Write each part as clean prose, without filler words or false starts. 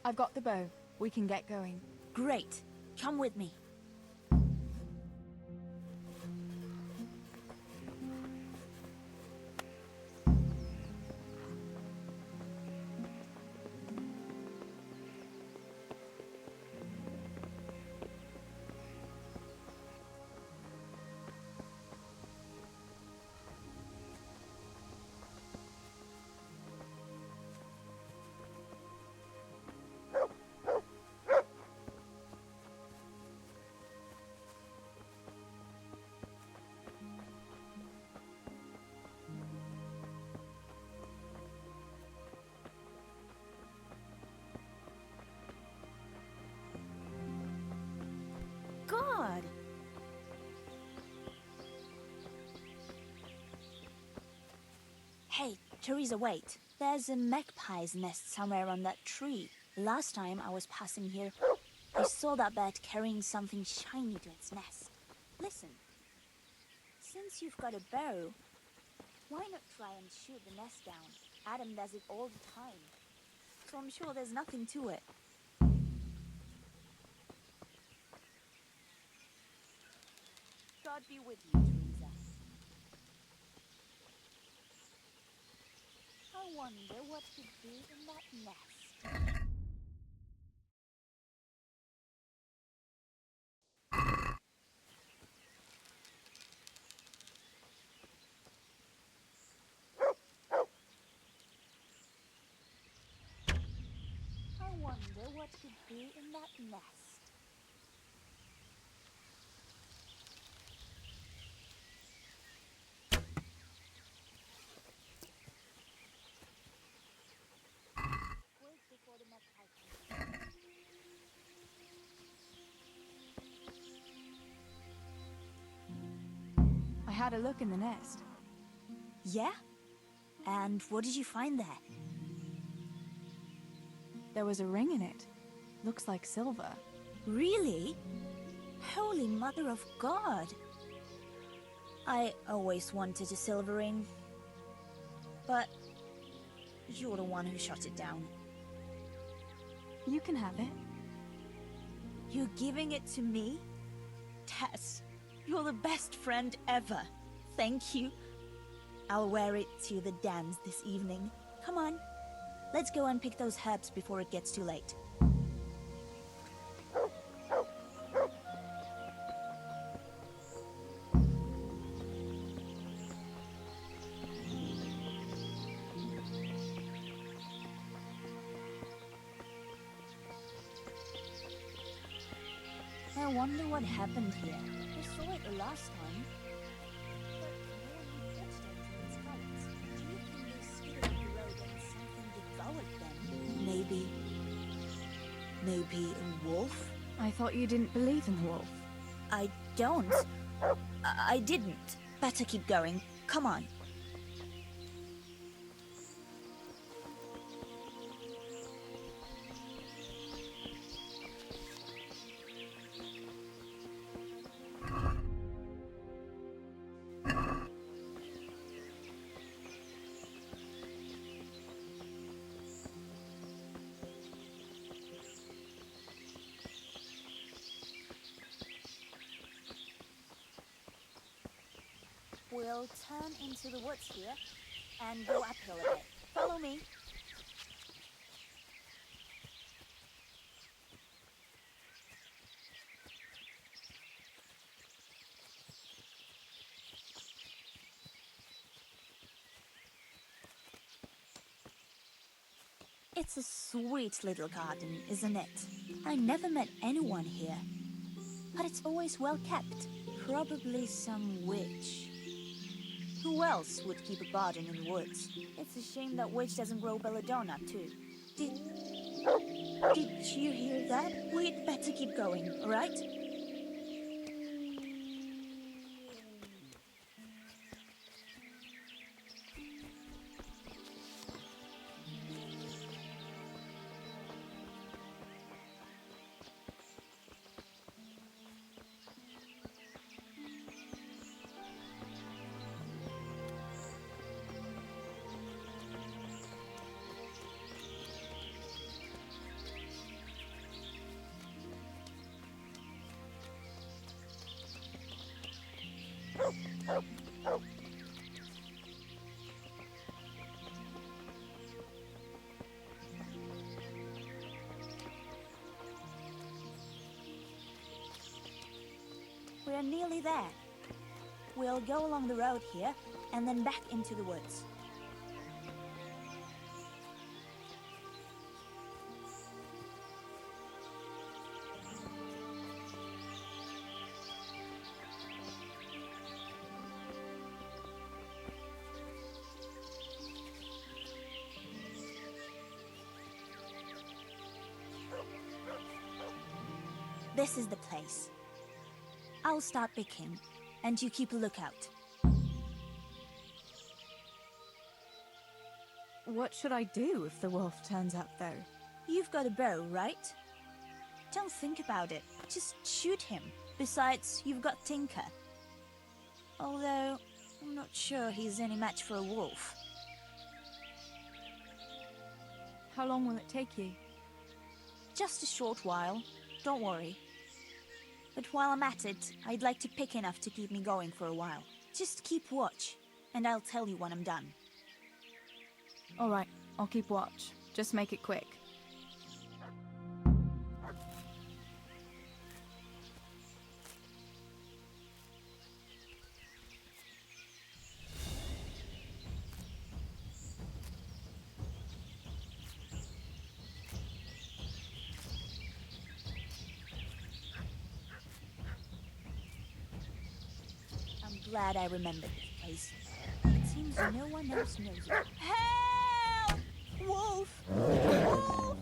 I've got the bow. We can get going. Great. Come with me. God! Hey, Theresa, wait. There's a magpie's nest somewhere on that tree. Last time I was passing here, I saw that bird carrying something shiny to its nest. Listen, since you've got a bow, why not try and shoot the nest down? Adam does it all the time, so I'm sure there's nothing to it. God be with you, Theresa. I wonder what could be in that nest. I wonder what could be in that nest. Wait before the magpie comes in. I had a look in the nest. Yeah? And what did you find there? There was a ring in it. Looks like silver. Really? Holy Mother of God! I always wanted a silver ring. But you're the one who shot it down. You can have it. You're giving it to me? Tess, you're the best friend ever. Thank you. I'll wear it to the dance this evening. Come on, let's go and pick those herbs before it gets too late. I wonder what happened here. I saw it the last time. But no one touched anything in spikes. Do you think they skidded up the road and something devoured them? Maybe a wolf? I thought you didn't believe in the wolf. I don't. I didn't. Better keep going. Come on. We'll turn into the woods here and go uphill a bit. Follow me. It's a sweet little garden, isn't it? I never met anyone here, but it's always well kept. Probably some witch. Who else would keep a garden in the woods? It's a shame that witch doesn't grow belladonna, too. Did you hear that? We'd better keep going, alright? We're nearly there. We'll go along the road here, and then back into the woods. This is the place. I'll start picking, and you keep a lookout. What should I do if the wolf turns up, though? You've got a bow, right? Don't think about it. Just shoot him. Besides, you've got Tinker. Although, I'm not sure he's any match for a wolf. How long will it take you? Just a short while. Don't worry. But while I'm at it, I'd like to pick enough to keep me going for a while. Just keep watch, and I'll tell you when I'm done. All right, I'll keep watch. Just make it quick. I'm glad I remembered this place. It seems no one else knows it. Help! Wolf! Wolf!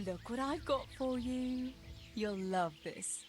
Look what I've got for you. You'll love this.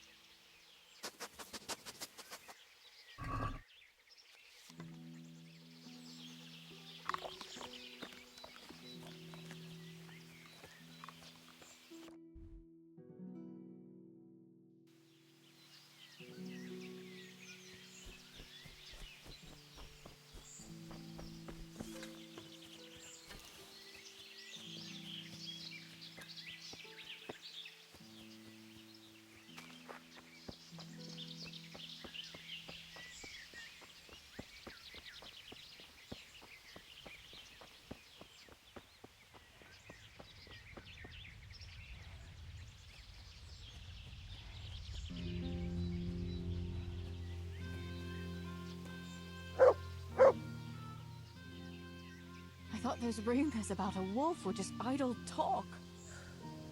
I thought those rumors about a wolf were just idle talk.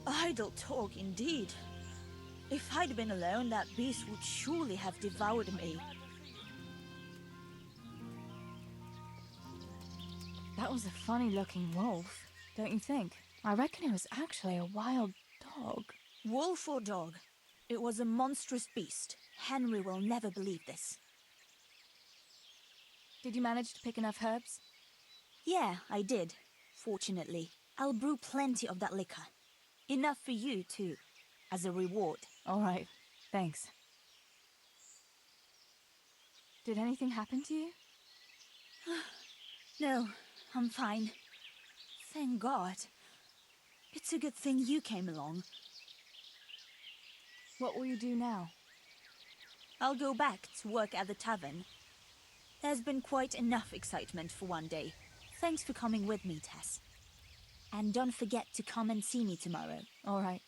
Idle talk, indeed. If I'd been alone, that beast would surely have devoured me. That was a funny-looking wolf, don't you think? I reckon it was actually a wild dog. Wolf or dog, it was a monstrous beast. Henry will never believe this. Did you manage to pick enough herbs? Yeah, I did. Fortunately. I'll brew plenty of that liquor. Enough for you, too. As a reward. All right, thanks. Did anything happen to you? No, I'm fine. Thank God. It's a good thing you came along. What will you do now? I'll go back to work at the tavern. There's been quite enough excitement for one day. Thanks for coming with me, Tess. And don't forget to come and see me tomorrow. All right.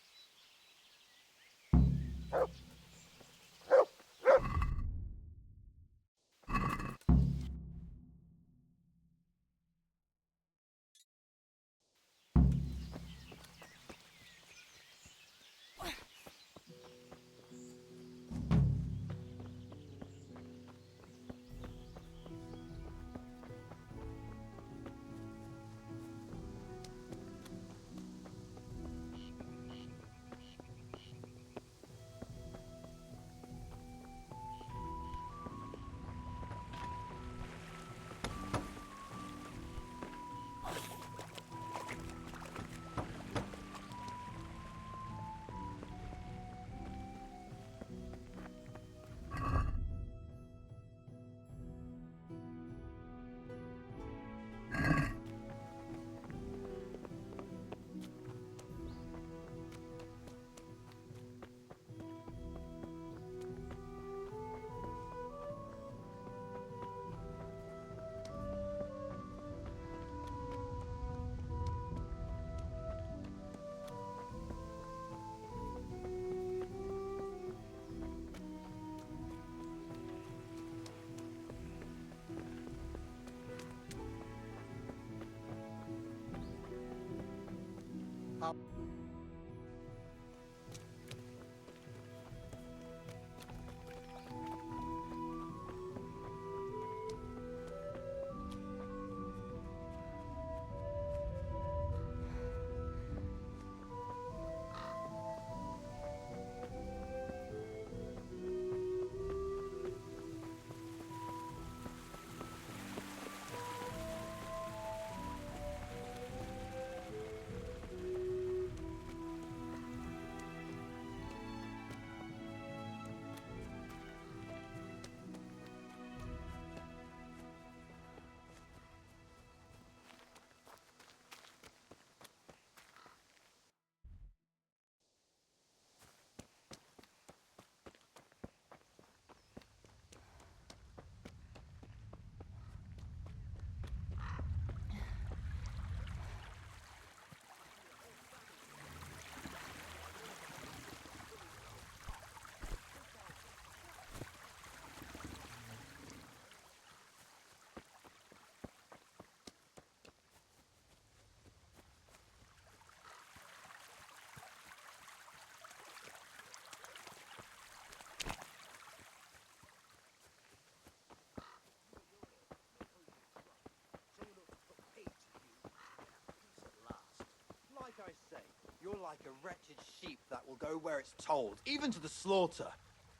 Like I say, you're like a wretched sheep that will go where it's told, even to the slaughter.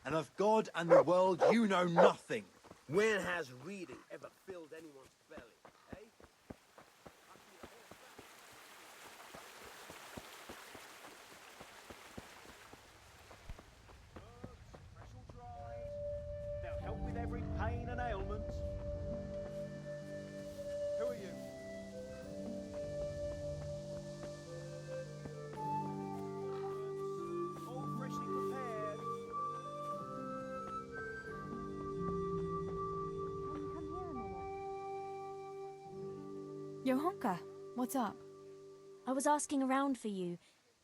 And of God and the world you know nothing. When has reading ever filled anyone's belly, eh? Fresh or dried, they'll help with every pain and ailment. Who are you? All freshly prepared. Come here a minute. Johanka, what's up? I was asking around for you.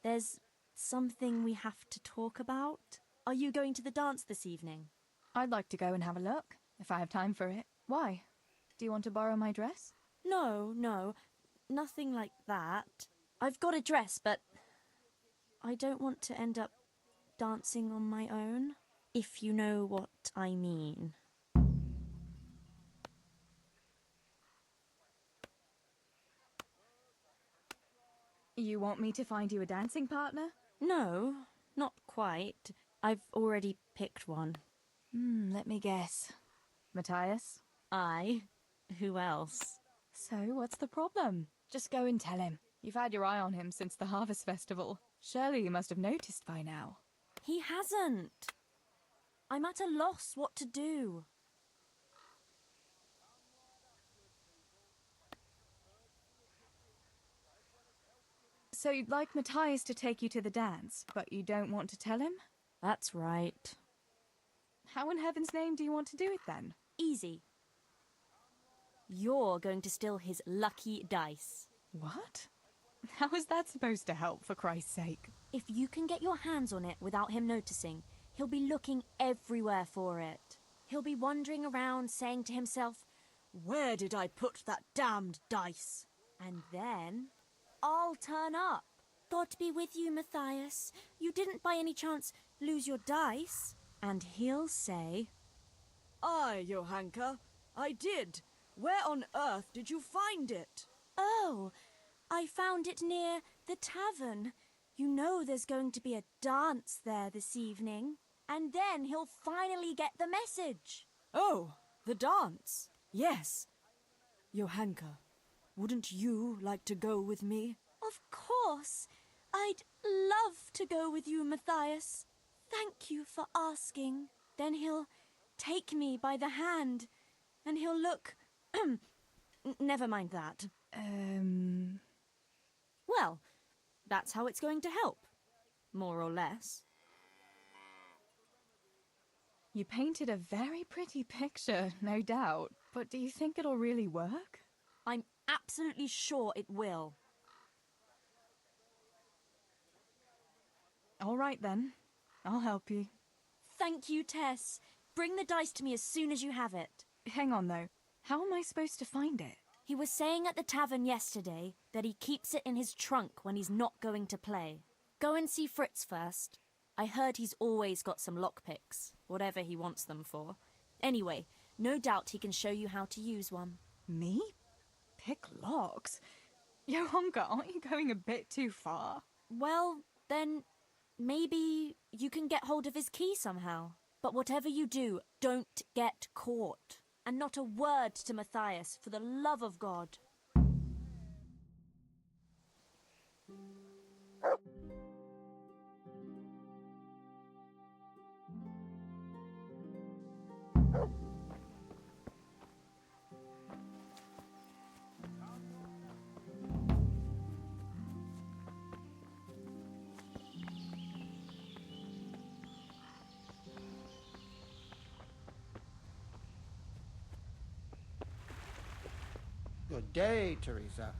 There's something we have to talk about. Are you going to the dance this evening? I'd like to go and have a look, if I have time for it. Why? Do you want to borrow my dress? No, nothing like that. I've got a dress, but I don't want to end up dancing on my own, if you know what I mean. You want me to find you a dancing partner? No, not quite. I've already picked one. Let me guess. Matthias? I? Who else? So, what's the problem? Just go and tell him. You've had your eye on him since the Harvest Festival. Surely you must have noticed by now. He hasn't. I'm at a loss what to do. So you'd like Matthias to take you to the dance, but you don't want to tell him? That's right. How in heaven's name do you want to do it then? Easy. You're going to steal his lucky dice. What? How is that supposed to help, for Christ's sake? If you can get your hands on it without him noticing, he'll be looking everywhere for it. He'll be wandering around saying to himself, "Where did I put that damned dice?" And then I'll turn up. God be with you, Matthias. You didn't by any chance lose your dice? And he'll say, Aye, Johanka, I did. Where on earth did you find it? "Oh, I found it near the tavern. You know there's going to be a dance there this evening." And then he'll finally get the message. Oh, the dance. Yes. Johanka, wouldn't you like to go with me? Of course. I'd love to go with you, Matthias. Thank you for asking. Then he'll take me by the hand, and he'll look... Never mind that. Well, that's how it's going to help. More or less. You painted a very pretty picture, no doubt. But do you think it'll really work? I'm absolutely sure it will. All right then. I'll help you. Thank you, Tess. Bring the dice to me as soon as you have it. Hang on though. How am I supposed to find it? He was saying at the tavern yesterday that he keeps it in his trunk when he's not going to play. Go and see Fritz first. I heard he's always got some lockpicks, whatever he wants them for. Anyway, no doubt he can show you how to use one. Me? Pick locks? Johanka, aren't you going a bit too far? Well, then maybe you can get hold of his key somehow. But whatever you do, don't get caught. And not a word to Matthias, for the love of God. Good day, Theresa.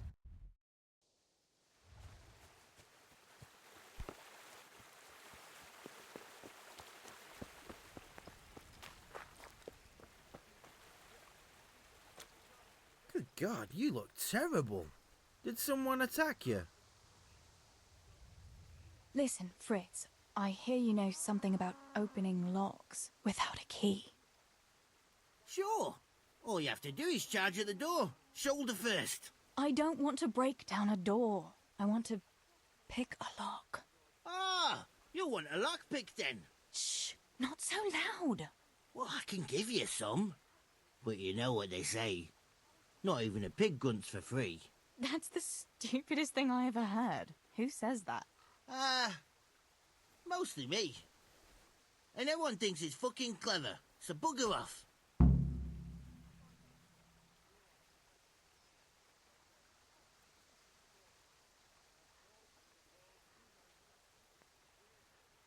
Good God, you look terrible. Did someone attack you? Listen, Fritz, I hear you know something about opening locks without a key. Sure. All you have to do is charge at the door. Shoulder first. I don't want to break down a door. I want to pick a lock. Ah, you want a lockpick then? Shh, not so loud. Well, I can give you some. But you know what they say. Not even a pig grunts for free. That's the stupidest thing I ever heard. Who says that? Mostly me. And everyone thinks it's fucking clever, so bugger off.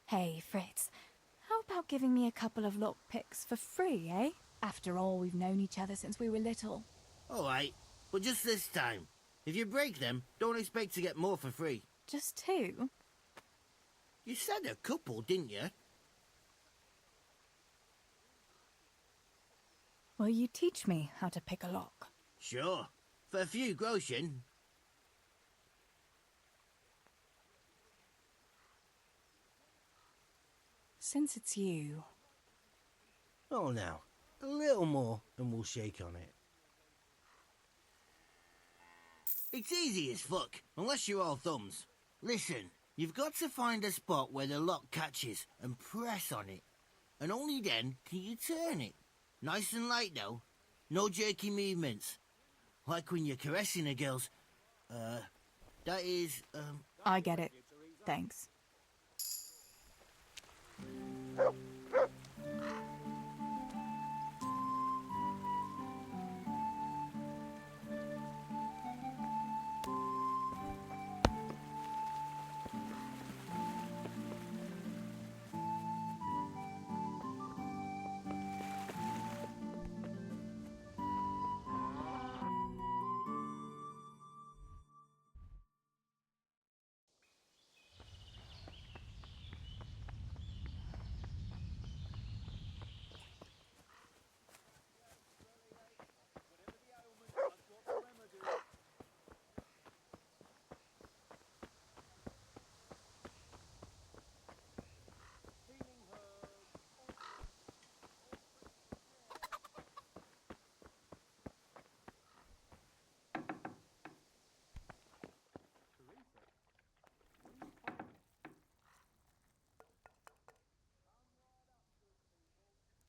Hey, Fritz, how about giving me a couple of lockpicks for free, eh? After all, we've known each other since we were little. Alright, but just this time. If you break them, don't expect to get more for free. Just two? You said a couple, didn't you? Will you teach me how to pick a lock? Sure. For a few groschen. Since it's you... Oh, now. A little more and we'll shake on it. It's easy as fuck, unless you're all thumbs. Listen, you've got to find a spot where the lock catches and press on it. And only then can you turn it. Nice and light, though. No jerky movements. Like when you're caressing a girl's... that is, I get it. Thanks.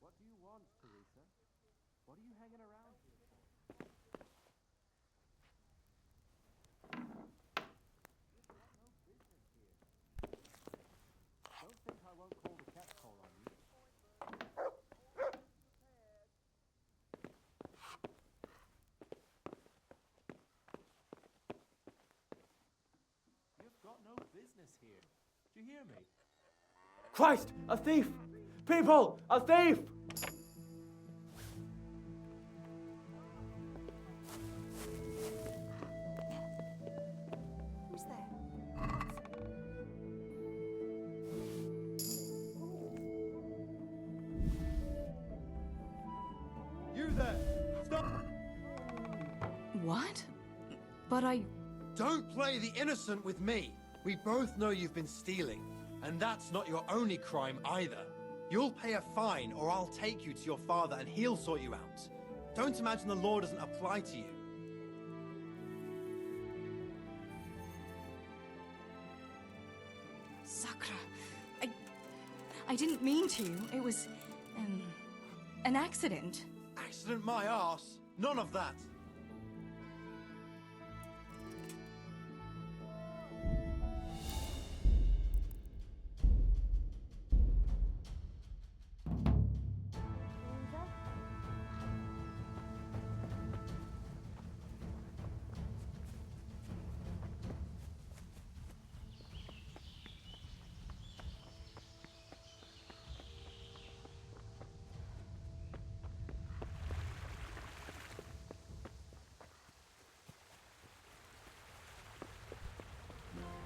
What do you want, Theresa? What are you hanging around here for? You've got no business here. Don't think I won't call the cat call on you. You've got no business here. Do you hear me? Christ! A thief! People! A thief! Who's there? You there! Stop! What? But I... Don't play the innocent with me. We both know you've been stealing, and that's not your only crime either. You'll pay a fine, or I'll take you to your father and he'll sort you out. Don't imagine the law doesn't apply to you. Sakra, I didn't mean to. It was, an accident. Accident my arse. None of that.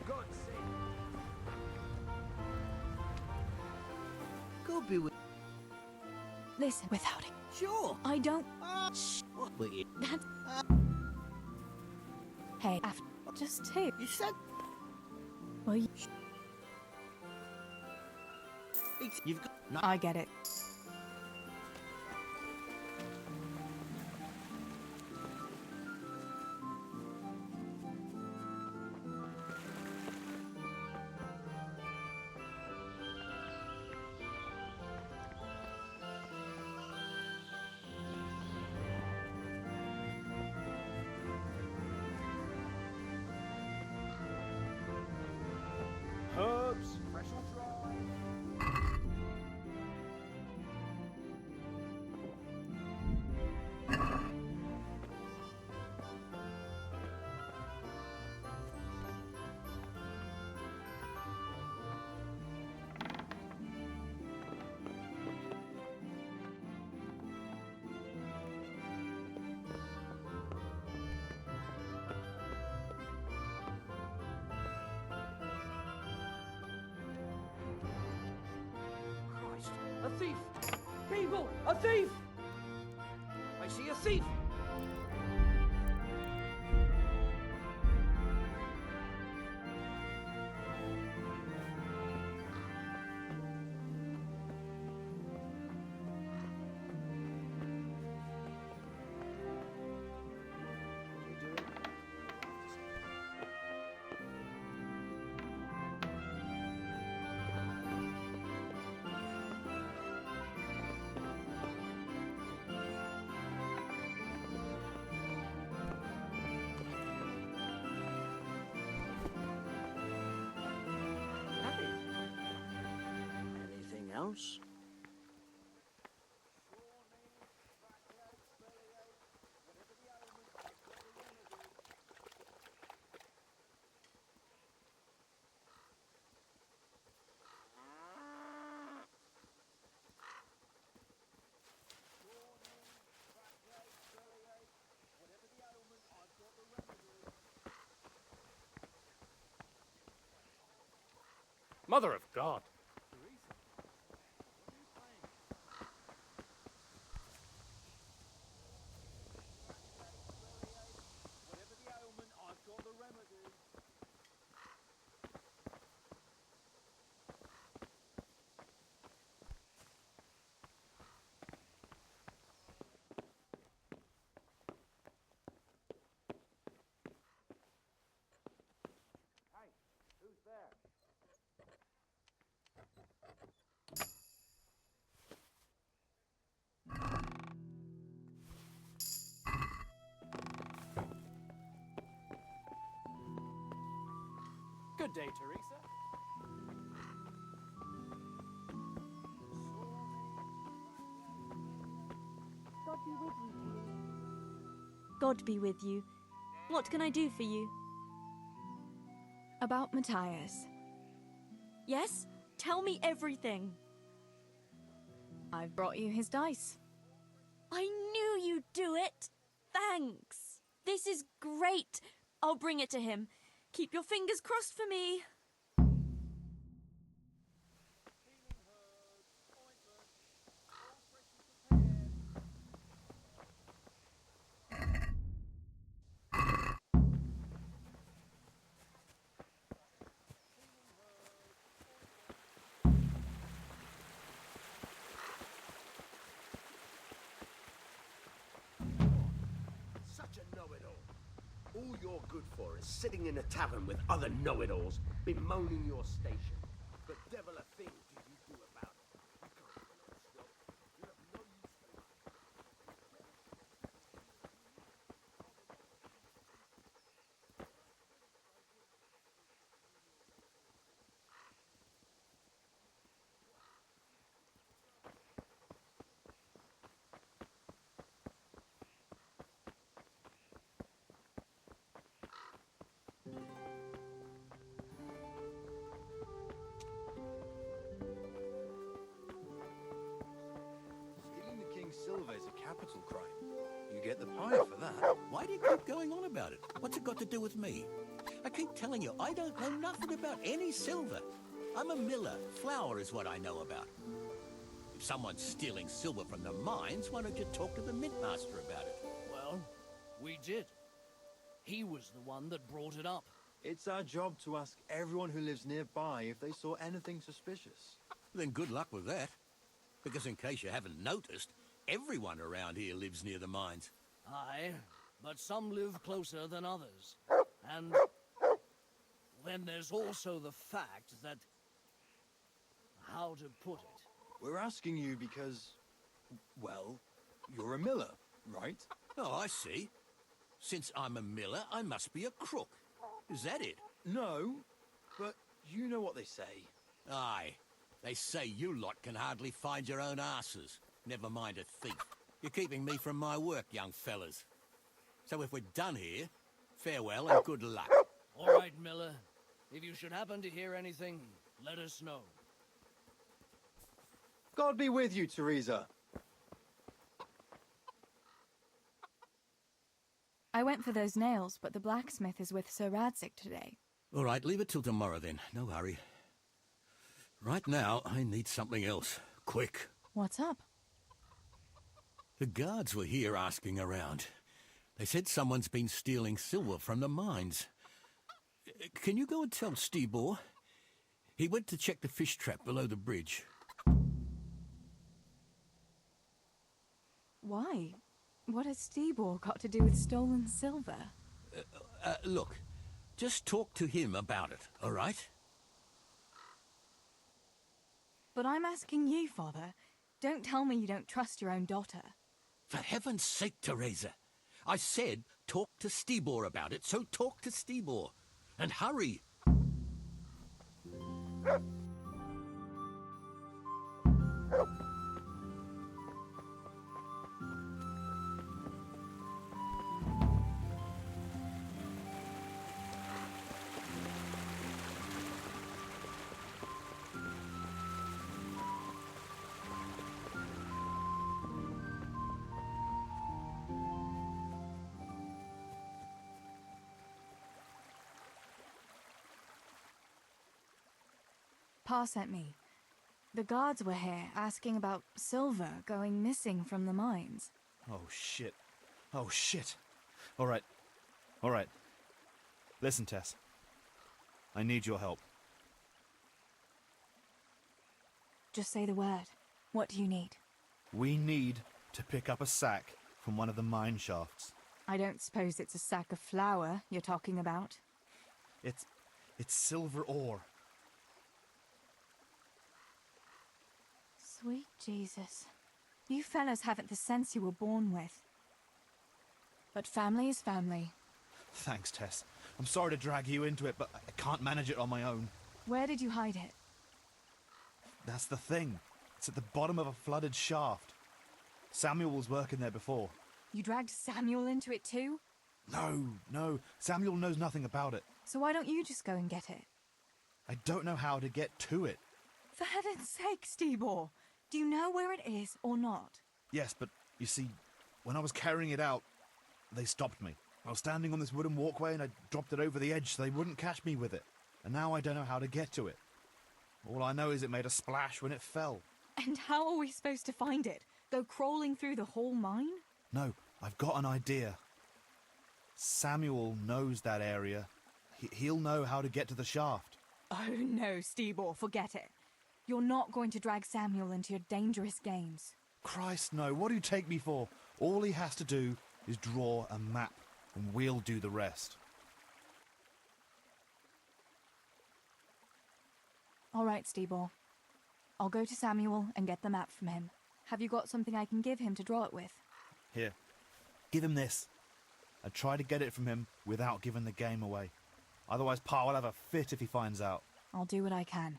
God's sake. God be with. Listen, without it. Sure. I don't... What were you? That's... Hey, after... Just take... You said Well, you've got. No. I get it. Herbs, fresh or dry. Christ, a thief! People, a thief! I see a thief! Anything else? Mother of God. Whatever the ailment, I've got the remedy. Hey, who's there? Good day, Theresa. God be with you. What can I do for you? About Matthias. Yes? Tell me everything. I've brought you his dice. I knew you'd do it. Thanks. This is great. I'll bring it to him. Keep your fingers crossed for me. All you're good for is sitting in a tavern with other know-it-alls, bemoaning your station. The devil a thing do you do about it? You can't even own swap. You have no use for life. Stealing the king's silver is a capital crime. You get the pie for that. Why do you keep going on about it? What's it got to do with me? I keep telling you, I don't know nothing about any silver. I'm a miller. Flour is what I know about. If someone's stealing silver from the mines, why don't you talk to the mint master about it? Well, we did. He was the one that brought it up. It's our job to ask everyone who lives nearby if they saw anything suspicious. Then good luck with that. Because in case you haven't noticed, everyone around here lives near the mines. Aye, but some live closer than others. And then there's also the fact that... how to put it? We're asking you because, well, you're a miller, right? Oh, I see. Since I'm a miller, I must be a crook. Is that it? No, but you know what they say. Aye. They say you lot can hardly find your own asses. Never mind a thief. You're keeping me from my work, young fellas. So if we're done here, farewell and good luck. All right, Miller. If you should happen to hear anything, let us know. God be with you, Theresa. I went for those nails, but the blacksmith is with Sir Radzik today. All right, leave it till tomorrow then. No hurry. Right now, I need something else. Quick. What's up? The guards were here asking around. They said someone's been stealing silver from the mines. Can you go and tell Stibor? He went to check the fish trap below the bridge. Why? What has Stibor got to do with stolen silver? Look, just talk to him about it, all right? But I'm asking you, Father. Don't tell me you don't trust your own daughter. For heaven's sake, Theresa. I said talk to Stibor about it, so talk to Stibor. And hurry. Pa sent me. The guards were here asking about silver going missing from the mines. Oh, shit. Oh, shit. All right. All right. Listen, Tess. I need your help. Just say the word. What do you need? We need to pick up a sack from one of the mine shafts. I don't suppose it's a sack of flour you're talking about. It's silver ore. Sweet Jesus. You fellas haven't the sense you were born with. But family is family. Thanks, Tess. I'm sorry to drag you into it, but I can't manage it on my own. Where did you hide it? That's the thing. It's at the bottom of a flooded shaft. Samuel was working there before. You dragged Samuel into it too? No. Samuel knows nothing about it. So why don't you just go and get it? I don't know how to get to it. For heaven's sake, Stibor! Do you know where it is or not? Yes, but you see, when I was carrying it out, they stopped me. I was standing on this wooden walkway and I dropped it over the edge so they wouldn't catch me with it. And now I don't know how to get to it. All I know is it made a splash when it fell. And how are we supposed to find it? Go crawling through the whole mine? No, I've got an idea. Samuel knows that area. He'll know how to get to the shaft. Oh no, Stibor, forget it. You're not going to drag Samuel into your dangerous games. Christ, no. What do you take me for? All he has to do is draw a map. and we'll do the rest. All right, Steebor. I'll go to Samuel and get the map from him. Have you got something I can give him to draw it with? Here, give him this. I try to get it from him without giving the game away. Otherwise, Pa will have a fit if he finds out. I'll do what I can.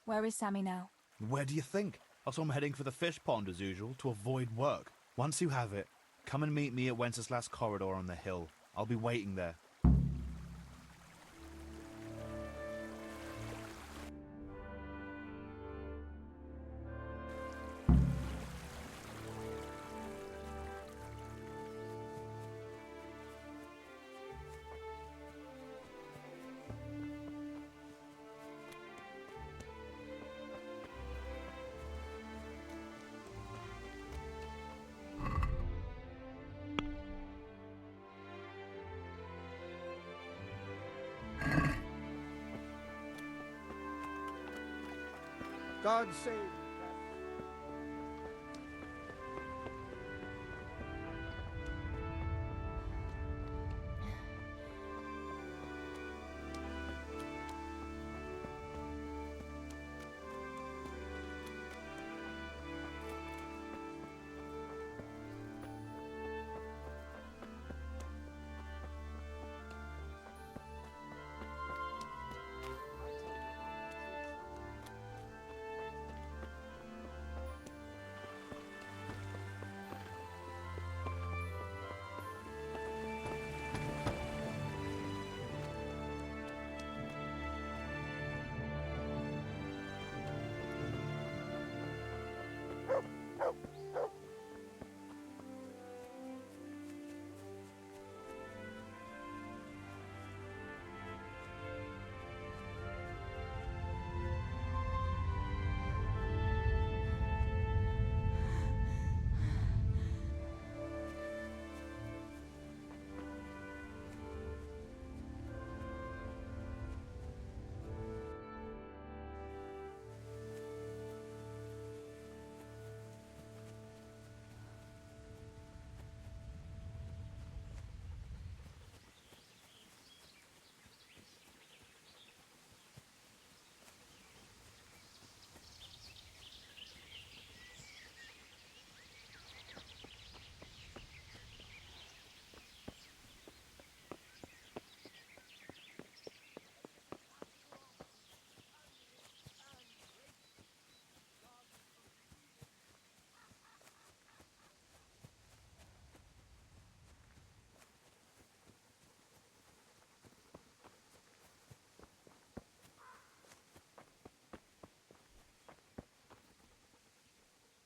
Where is Sammy now? Where do you think? I saw him heading for the fish pond as usual to avoid work. Once you have it, come and meet me at Wenceslas Corridor on the hill. I'll be waiting there. God save.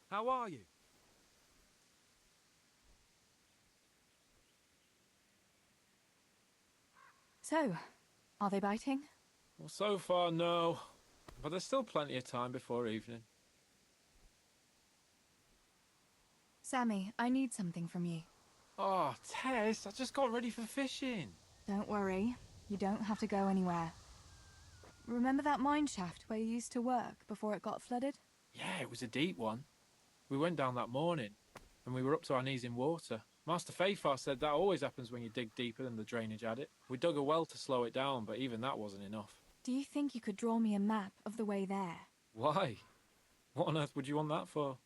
How are you? So, are they biting? Well, so far, no. But there's still plenty of time before evening. Sammy, I need something from you. Oh, Tess, I just got ready for fishing. Don't worry. You don't have to go anywhere. Remember that mine shaft where you used to work before it got flooded? Yeah, it was a deep one. We went down that morning, and we were up to our knees in water. Master Fafar said that always happens when you dig deeper than the drainage had it. We dug a well to slow it down, but even that wasn't enough. Do you think you could draw me a map of the way there? Why? What on earth would you want that for?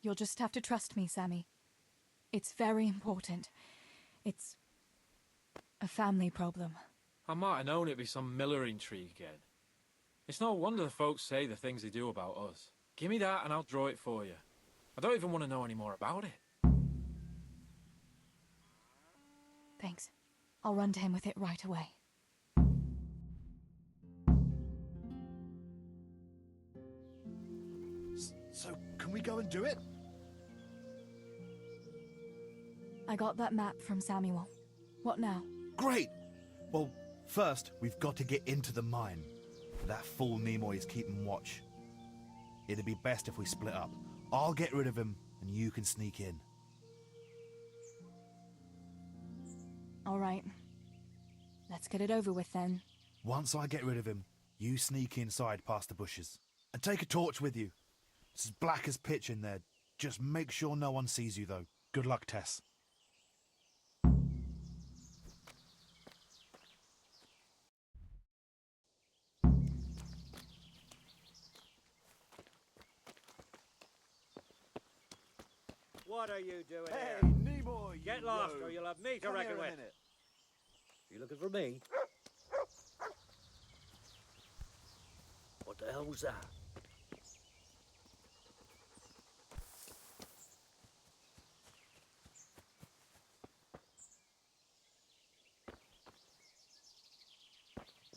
You'll just have to trust me, Sammy. It's very important. It's a family problem. I might have known it'd be some Miller intrigue again. It's no wonder the folks say the things they do about us. Give me that and I'll draw it for you. I don't even want to know any more about it. Thanks. I'll run to him with it right away. So, can we go and do it? I got that map from Samuel. What now? Great! Well, first, we've got to get into the mine. That fool Nimoy is keeping watch. It'd be best if we split up. I'll get rid of him, and you can sneak in. All right. Let's get it over with then. Once I get rid of him, you sneak inside past the bushes. And take a torch with you. It's as black as pitch in there. Just make sure no one sees you, though. Good luck, Tess. What are you doing Hey, here? Nimoy, Get you lost, rogue. or you'll have me to Come reckon here a with. minute. You looking for me? What the hell was that?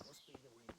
Must be the wind.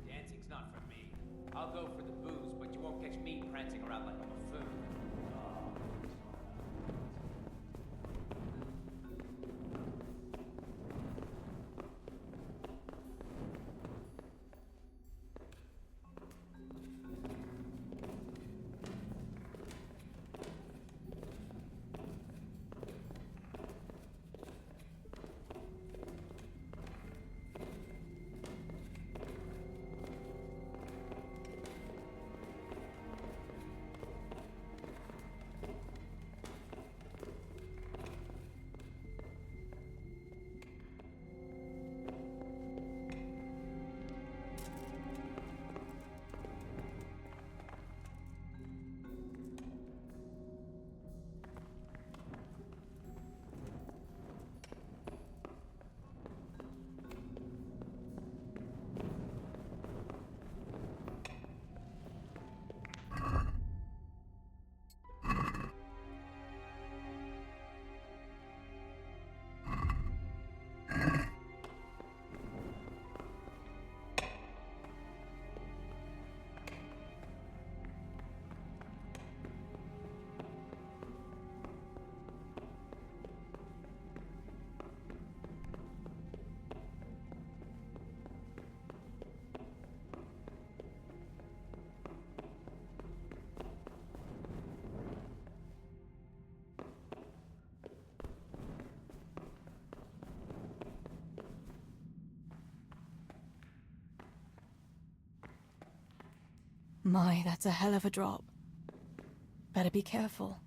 Dancing's not for me. I'll go for the booze, but you won't catch me prancing around like a buffoon. My, that's a hell of a drop. Better be careful.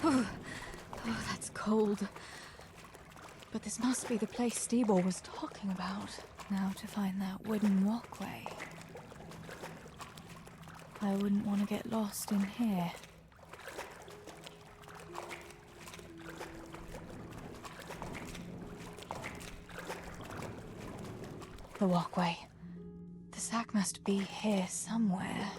Oh, that's cold. But this must be the place Stibor was talking about. Now to find that wooden walkway. I wouldn't want to get lost in here. The walkway. The sack must be here somewhere.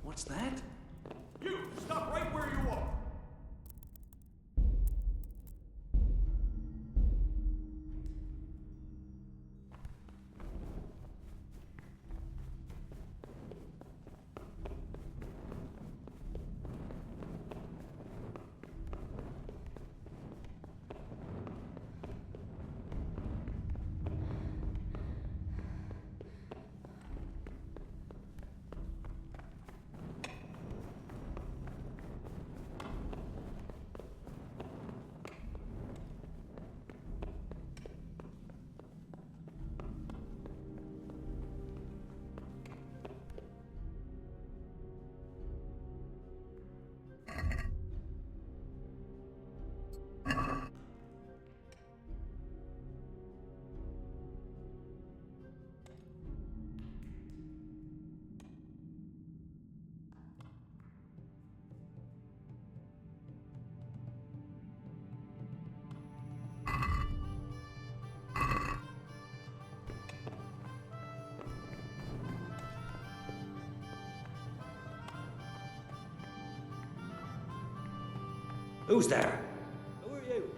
What's that? You, stop right where you are! Who's there? Who are you?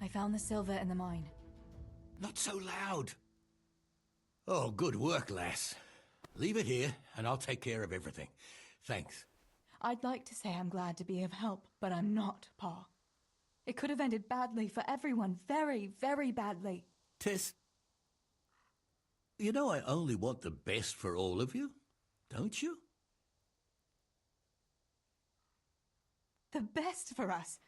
I found the silver in the mine. Not so loud. Oh, good work, lass. Leave it here, and I'll take care of everything. Thanks. I'd like to say I'm glad to be of help, but I'm not, Pa. It could have ended badly for everyone. Very, very badly. Tess, you know I only want the best for all of you, don't you? The best for us?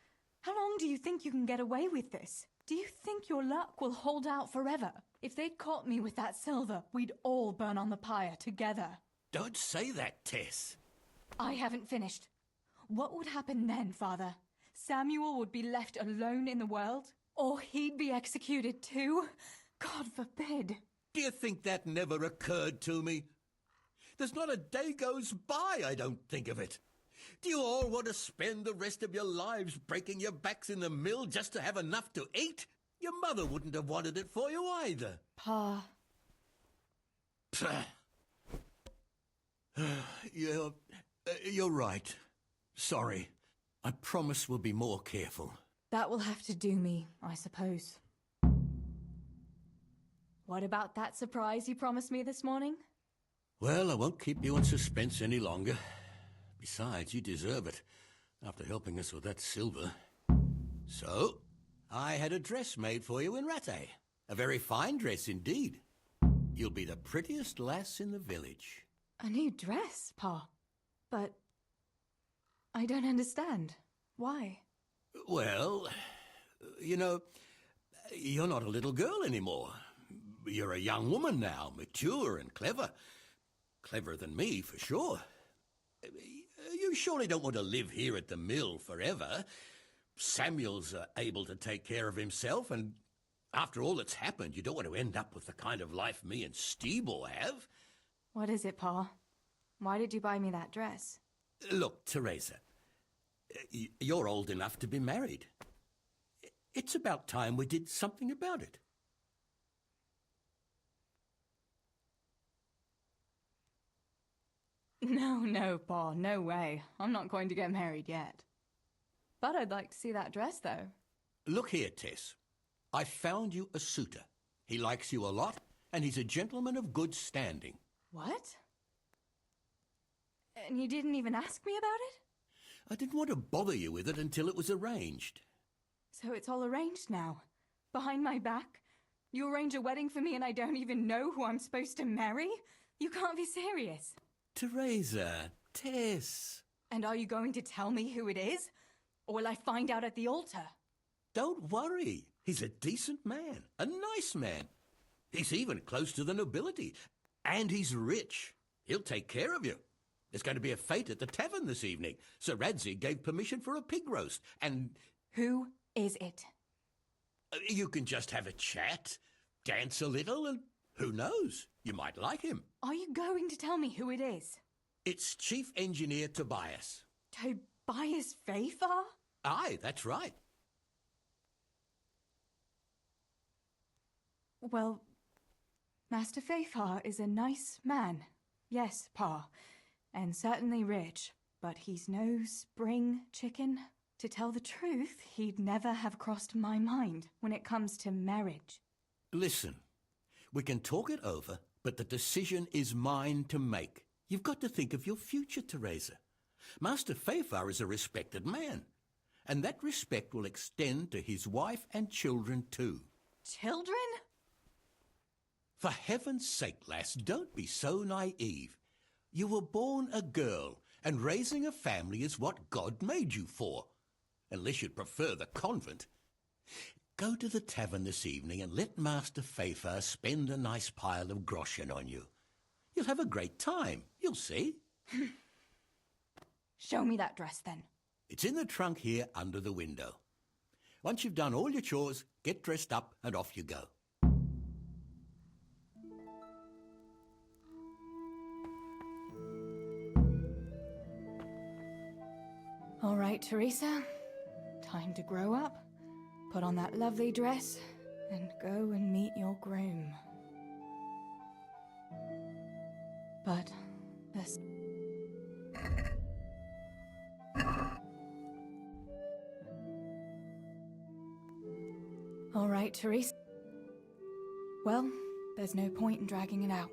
How long do you think you can get away with this? Do you think your luck will hold out forever? If they'd caught me with that silver, we'd all burn on the pyre together. Don't say that, Tess. I haven't finished. What would happen then, Father? Samuel would be left alone in the world? Or he'd be executed too? God forbid. Do you think that never occurred to me? There's not a day goes by I don't think of it. Do you all want to spend the rest of your lives breaking your backs in the mill just to have enough to eat? Your mother wouldn't have wanted it for you either. Pa. You're right. Sorry. I promise we'll be more careful. That will have to do me, I suppose. What about that surprise you promised me this morning? Well, I won't keep you in suspense any longer. Besides, you deserve it, after helping us with that silver. So, I had a dress made for you in Rattay. A very fine dress indeed. You'll be the prettiest lass in the village. A new dress, Pa. But I don't understand. Why? Well, you know, you're not a little girl anymore. You're a young woman now, mature and clever. Cleverer than me, for sure. You surely don't want to live here at the mill forever. Samuel's able to take care of himself, and after all that's happened, you don't want to end up with the kind of life me and Steebor have. What is it, Pa? Why did you buy me that dress? Look, Theresa, you're old enough to be married. It's about time we did something about it. No, Pa, no way. I'm not going to get married yet. But I'd like to see that dress, though. Look here, Tess. I found you a suitor. He likes you a lot, and he's a gentleman of good standing. What? And you didn't even ask me about it? I didn't want to bother you with it until it was arranged. So it's all arranged now? Behind my back? You arrange a wedding for me and I don't even know who I'm supposed to marry? You can't be serious. Theresa, Tess. And are you going to tell me who it is? Or will I find out at the altar? Don't worry. He's a decent man, a nice man. He's even close to the nobility. And he's rich. He'll take care of you. There's going to be a fete at the tavern this evening. Sir Radzig gave permission for a pig roast, and... Who is it? You can just have a chat, dance a little, and who knows? You might like him. Are you going to tell me who it is? It's Chief Engineer Tobias. Tobias Fafar? Aye, that's right. Well, Master Fafar is a nice man. Yes, Pa. And certainly rich. But he's no spring chicken. To tell the truth, he'd never have crossed my mind when it comes to marriage. Listen, we can talk it over, but the decision is mine to make. You've got to think of your future, Theresa. Master Fafar is a respected man, and that respect will extend to his wife and children too. Children? For heaven's sake, lass, don't be so naive. You were born a girl, and raising a family is what God made you for. Unless you'd prefer the convent. Go to the tavern this evening and let Master Fafar spend a nice pile of groschen on you. You'll have a great time, you'll see. Show me that dress, then. It's in the trunk here under the window. Once you've done all your chores, get dressed up and off you go. All right, Theresa. Time to grow up, put on that lovely dress, and go and meet your groom. But this... All right, Theresa. Well, there's no point in dragging it out.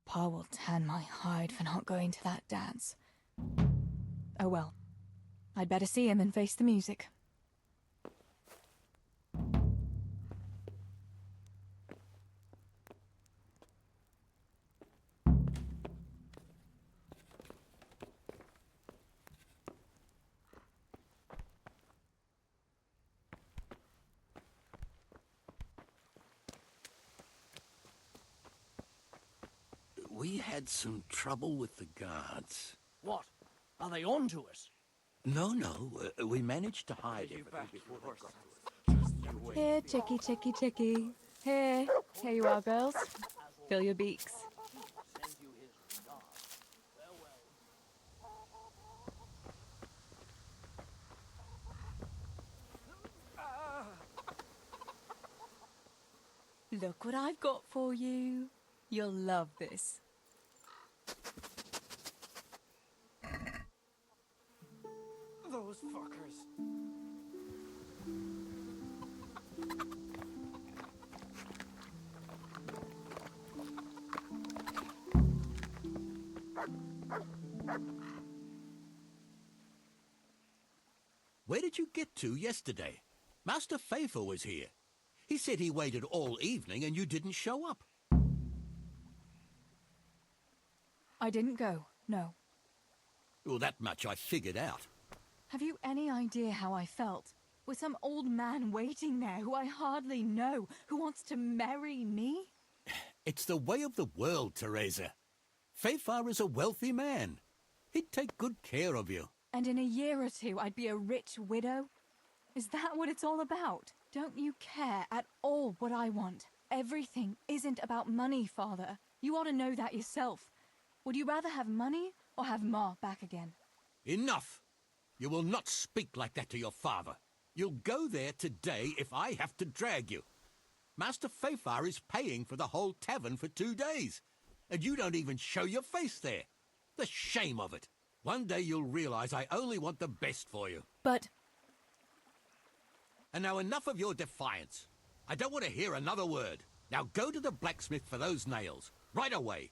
Pa will tan my hide for not going to that dance. Oh well. I'd better see him and face the music. We had some trouble with the guards. What? Are they on to us? No, we managed to hide everything. Here, chickie, chickie, chickie. Here you are, girls. Fill your beaks. Look what I've got for you. You'll love this. Those fuckers. Where did you get to yesterday? Master Faithful was here. He said he waited all evening and you didn't show up. I didn't go, no. Well, that much I figured out. Have you any idea how I felt? With some old man waiting there who I hardly know, who wants to marry me? It's the way of the world, Theresa. Faithful is a wealthy man. He'd take good care of you. And in a year or two, I'd be a rich widow? Is that what it's all about? Don't you care at all what I want? Everything isn't about money, Father. You ought to know that yourself. Would you rather have money or have Ma back again? Enough! You will not speak like that to your father. You'll go there today if I have to drag you. Master Faithful is paying for the whole tavern for 2 days, and you don't even show your face there. The shame of it. One day you'll realize I only want the best for you. But... And now enough of your defiance. I don't want to hear another word. Now go to the blacksmith for those nails. Right away.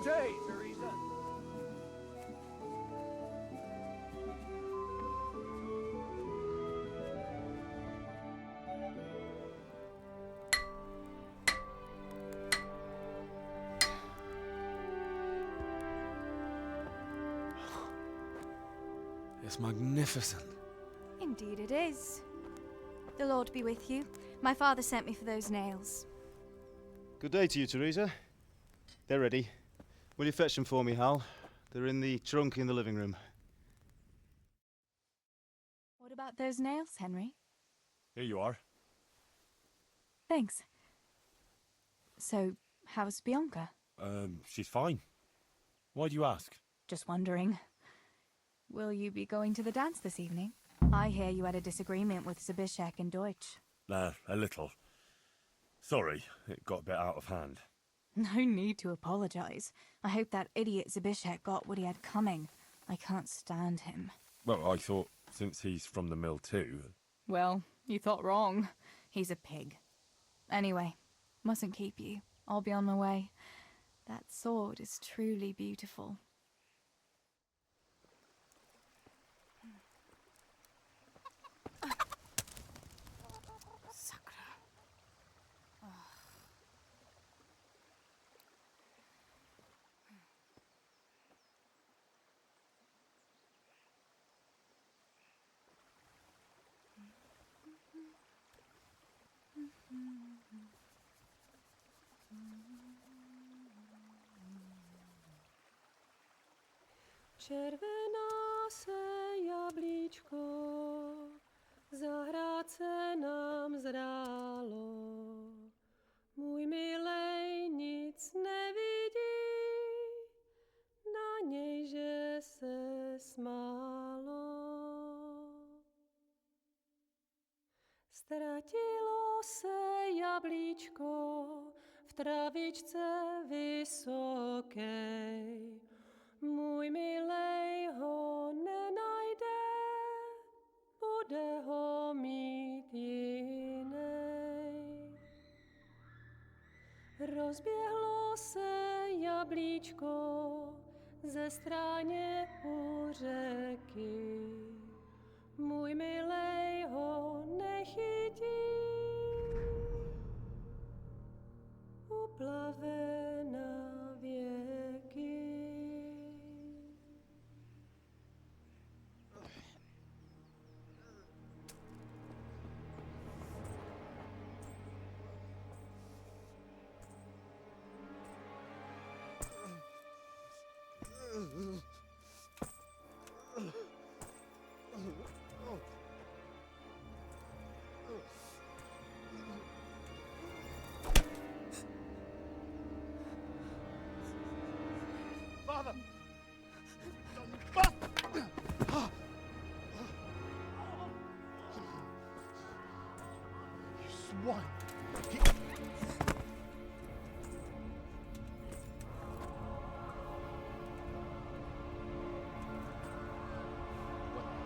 day, Theresa. It's magnificent. Indeed it is. The Lord be with you. My father sent me for those nails. Good day to you, Theresa. They're ready. Will you fetch them for me, Hal? They're in the trunk in the living room. What about those nails, Henry? Here you are. Thanks. So, how's Bianca? She's fine. Why do you ask? Just wondering. Will you be going to the dance this evening? I hear you had a disagreement with Zabishek and Deutsch. A little. Sorry, it got a bit out of hand. No need to apologize. I hope that idiot Zabishek got what he had coming. I can't stand him. Well, I thought since he's from the mill too... Well, you thought wrong. He's a pig. Anyway, mustn't keep you. I'll be on my way. That sword is truly beautiful. Červená se jablíčko, zahrát se nám zdálo. Můj milej nic nevidí, na něj, že se smálo. Ztratilo se jablíčko v travičce vysokej. Můj milej ho nenajde, bude ho mít jinej. Rozběhlo se jablíčko ze stráně u řeky. Můj milej ho nechytí, uplave na věky. Father! You swine!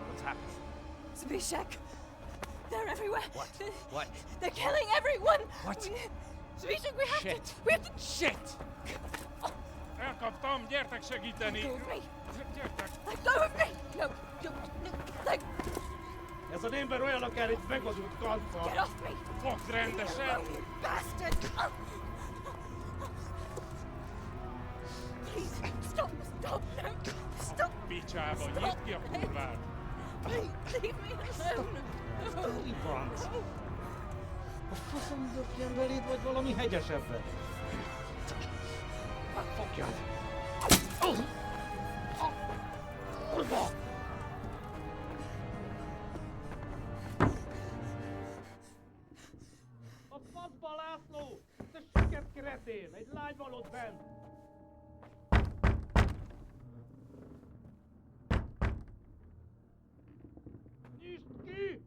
What's happened? Zabishek! They're everywhere! What? They're killing everyone! What? Zabishek, we have Shit. to... We have to... Shit! Elkaptam, gyertek segíteni! Let go of me! Gyertek! Let go of me! No, no, let... Ez az ember olyan, akár egy megazult kanca. Get off me! Fogd rendesen! You bastard! Please, stop, no, stop! Picsába, nyisd ki a kurvát! Please, leave me alone! Story Brands! A faszom döpjen beléd, vagy valami hegyesebbre? Fogjad! Kurva! A faszba, László! Te siket kretén! Egy lány van ott bent! Nyisd ki!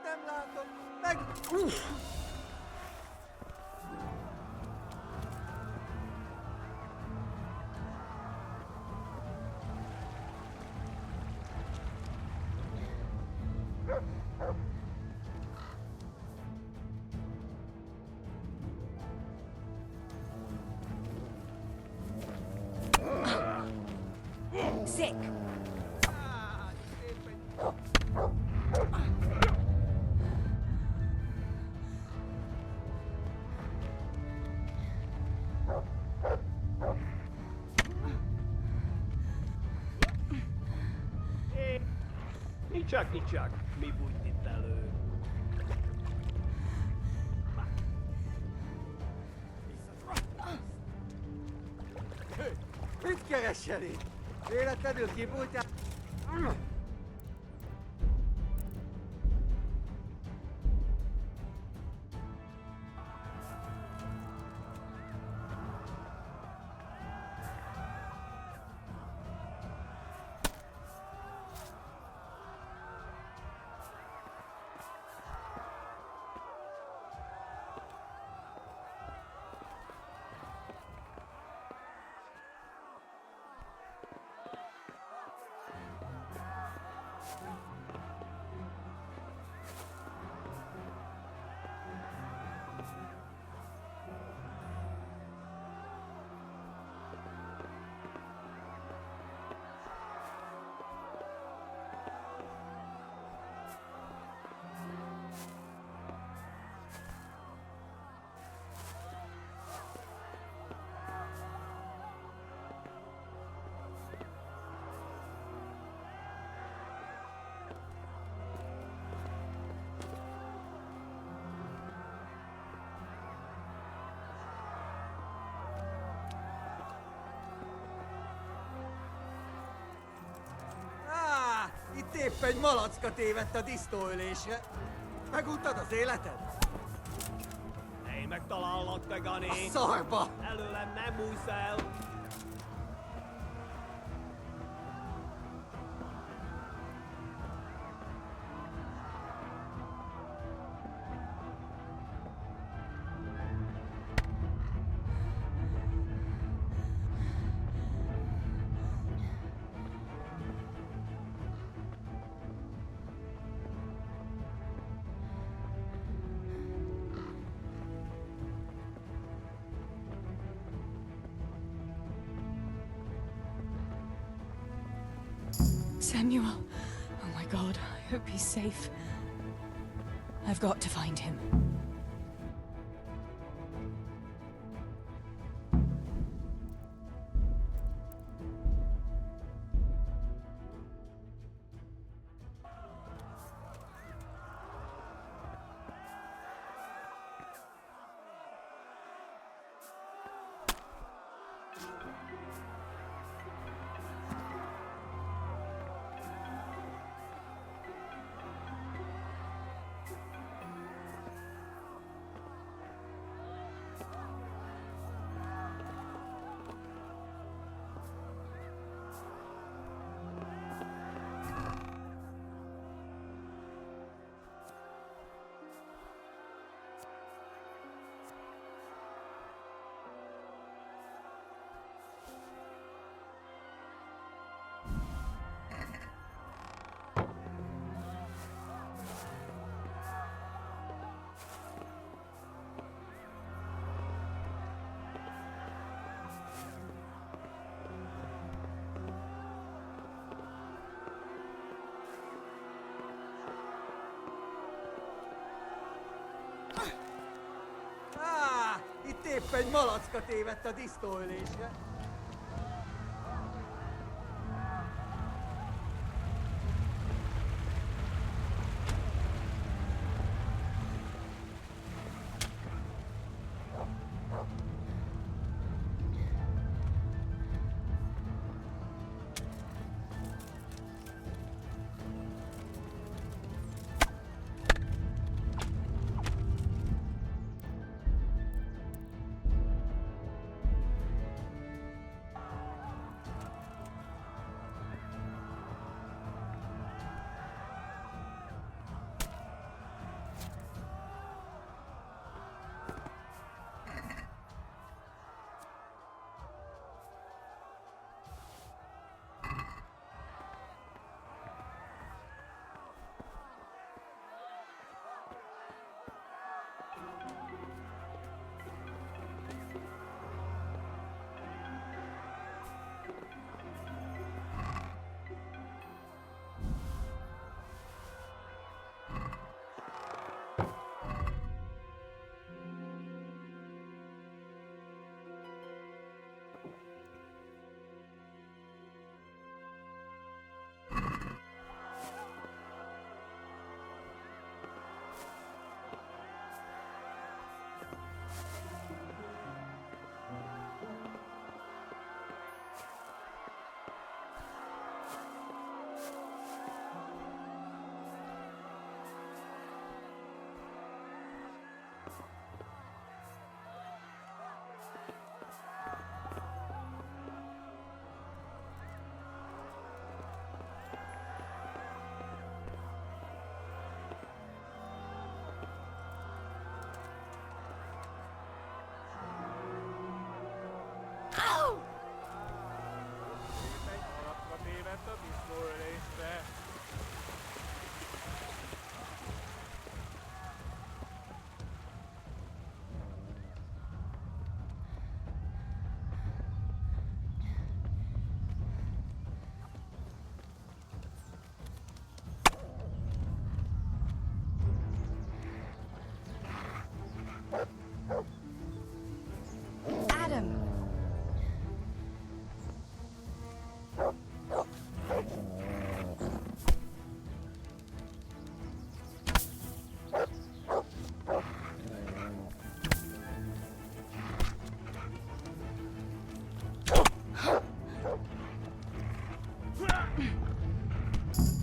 nem látom! Meg... Sick. Nicsak, mi bújt itt elő? Mit keresel itt? Véletlenül kibújtál? Itt épp egy malacka tévedt a disztóölésre. Meguntad az életed? Én megtalállak, te Gani! A szarba! Előlem nem bújsz el! Samuel. Oh my god, I hope he's safe. I've got to find him. Itt épp egy malacka tévedt a disztóölésre. Don't be snoring, ain't fair. Adam!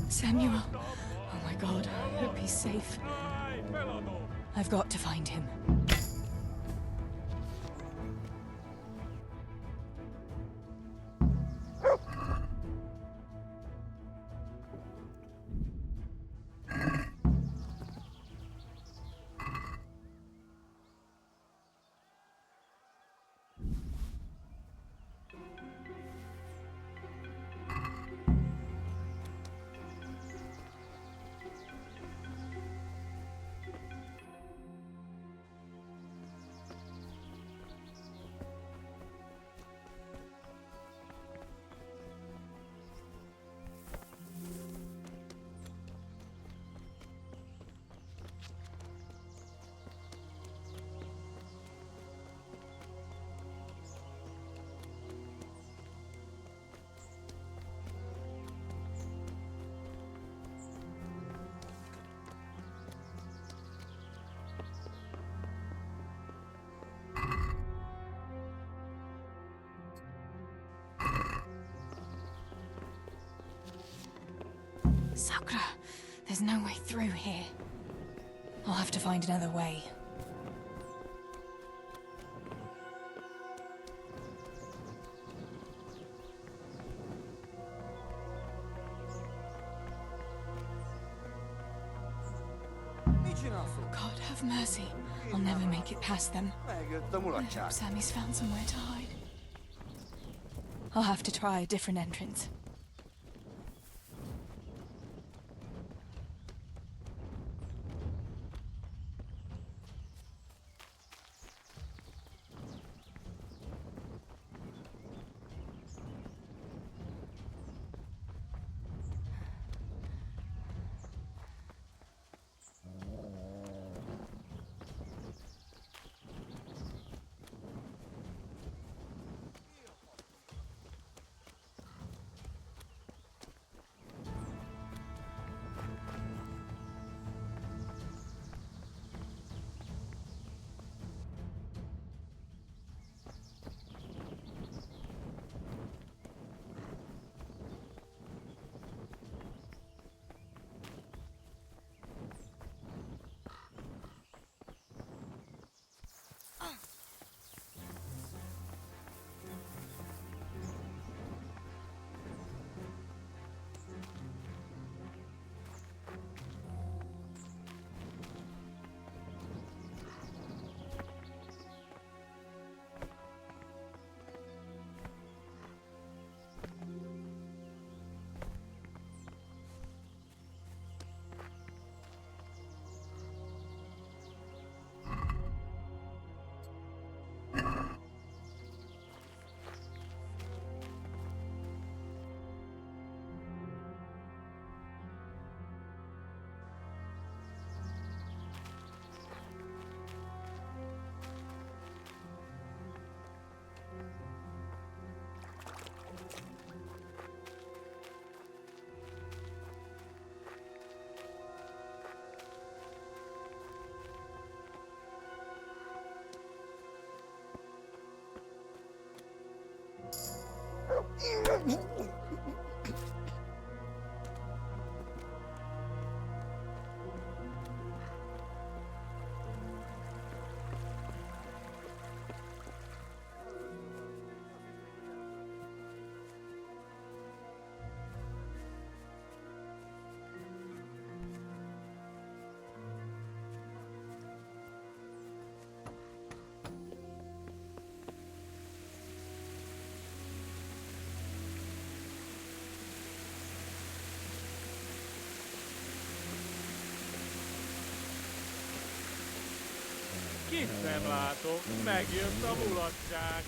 Samuel. Oh my god, I hope he's safe. I've got to find him. Sakura, there's no way through here. I'll have to find another way. God, have mercy. I'll never make it past them. I hope Sammy's found somewhere to hide. I'll have to try a different entrance. sem látok, megjött a mulatság.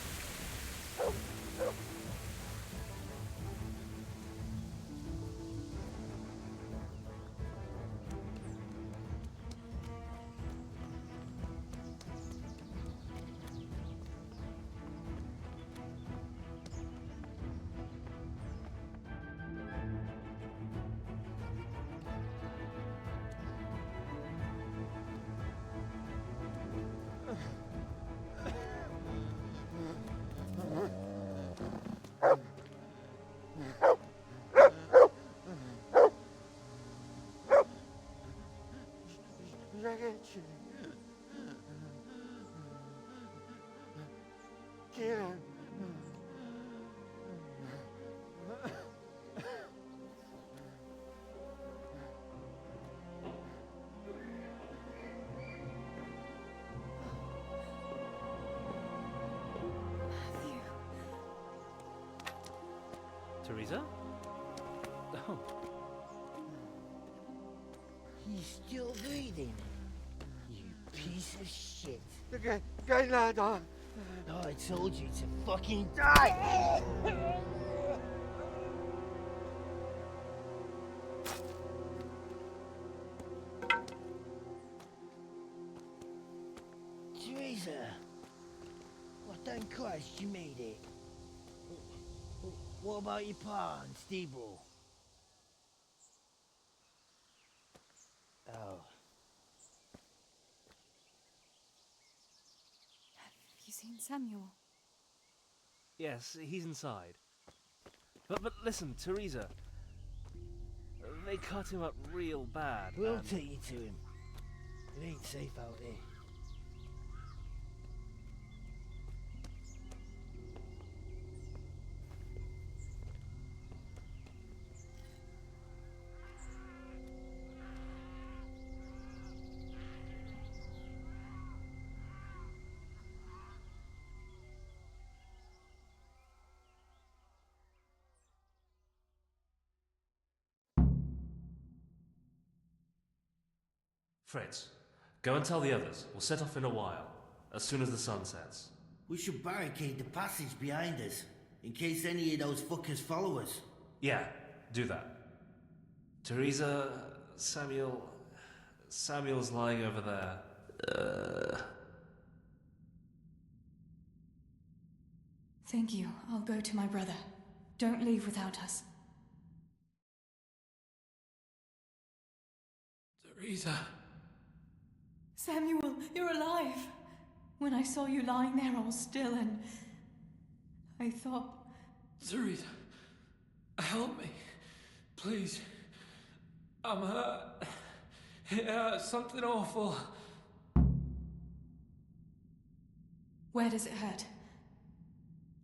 Ragazzi, Kieran. Theresa? Oh. He's still breathing. You piece of shit. Get lad on. Oh, I told you to fucking die! Theresa! Well, thank Christ you made it. What about your pa and Steve-O? Oh. Have you seen Samuel? Yes, he's inside. But listen, Theresa. They cut him up real bad. We'll and- take you to him. It ain't safe out there. Fritz, go and tell the others. We'll set off in a while, as soon as the sun sets. We should barricade the passage behind us, in case any of those fuckers follow us. Yeah, do that. Theresa, Samuel's lying over there. Thank you. I'll go to my brother. Don't leave without us. Theresa. Samuel, you're alive. When I saw you lying there all still and I thought... Theresa, help me. Please. I'm hurt. It hurts. Something awful. Where does it hurt?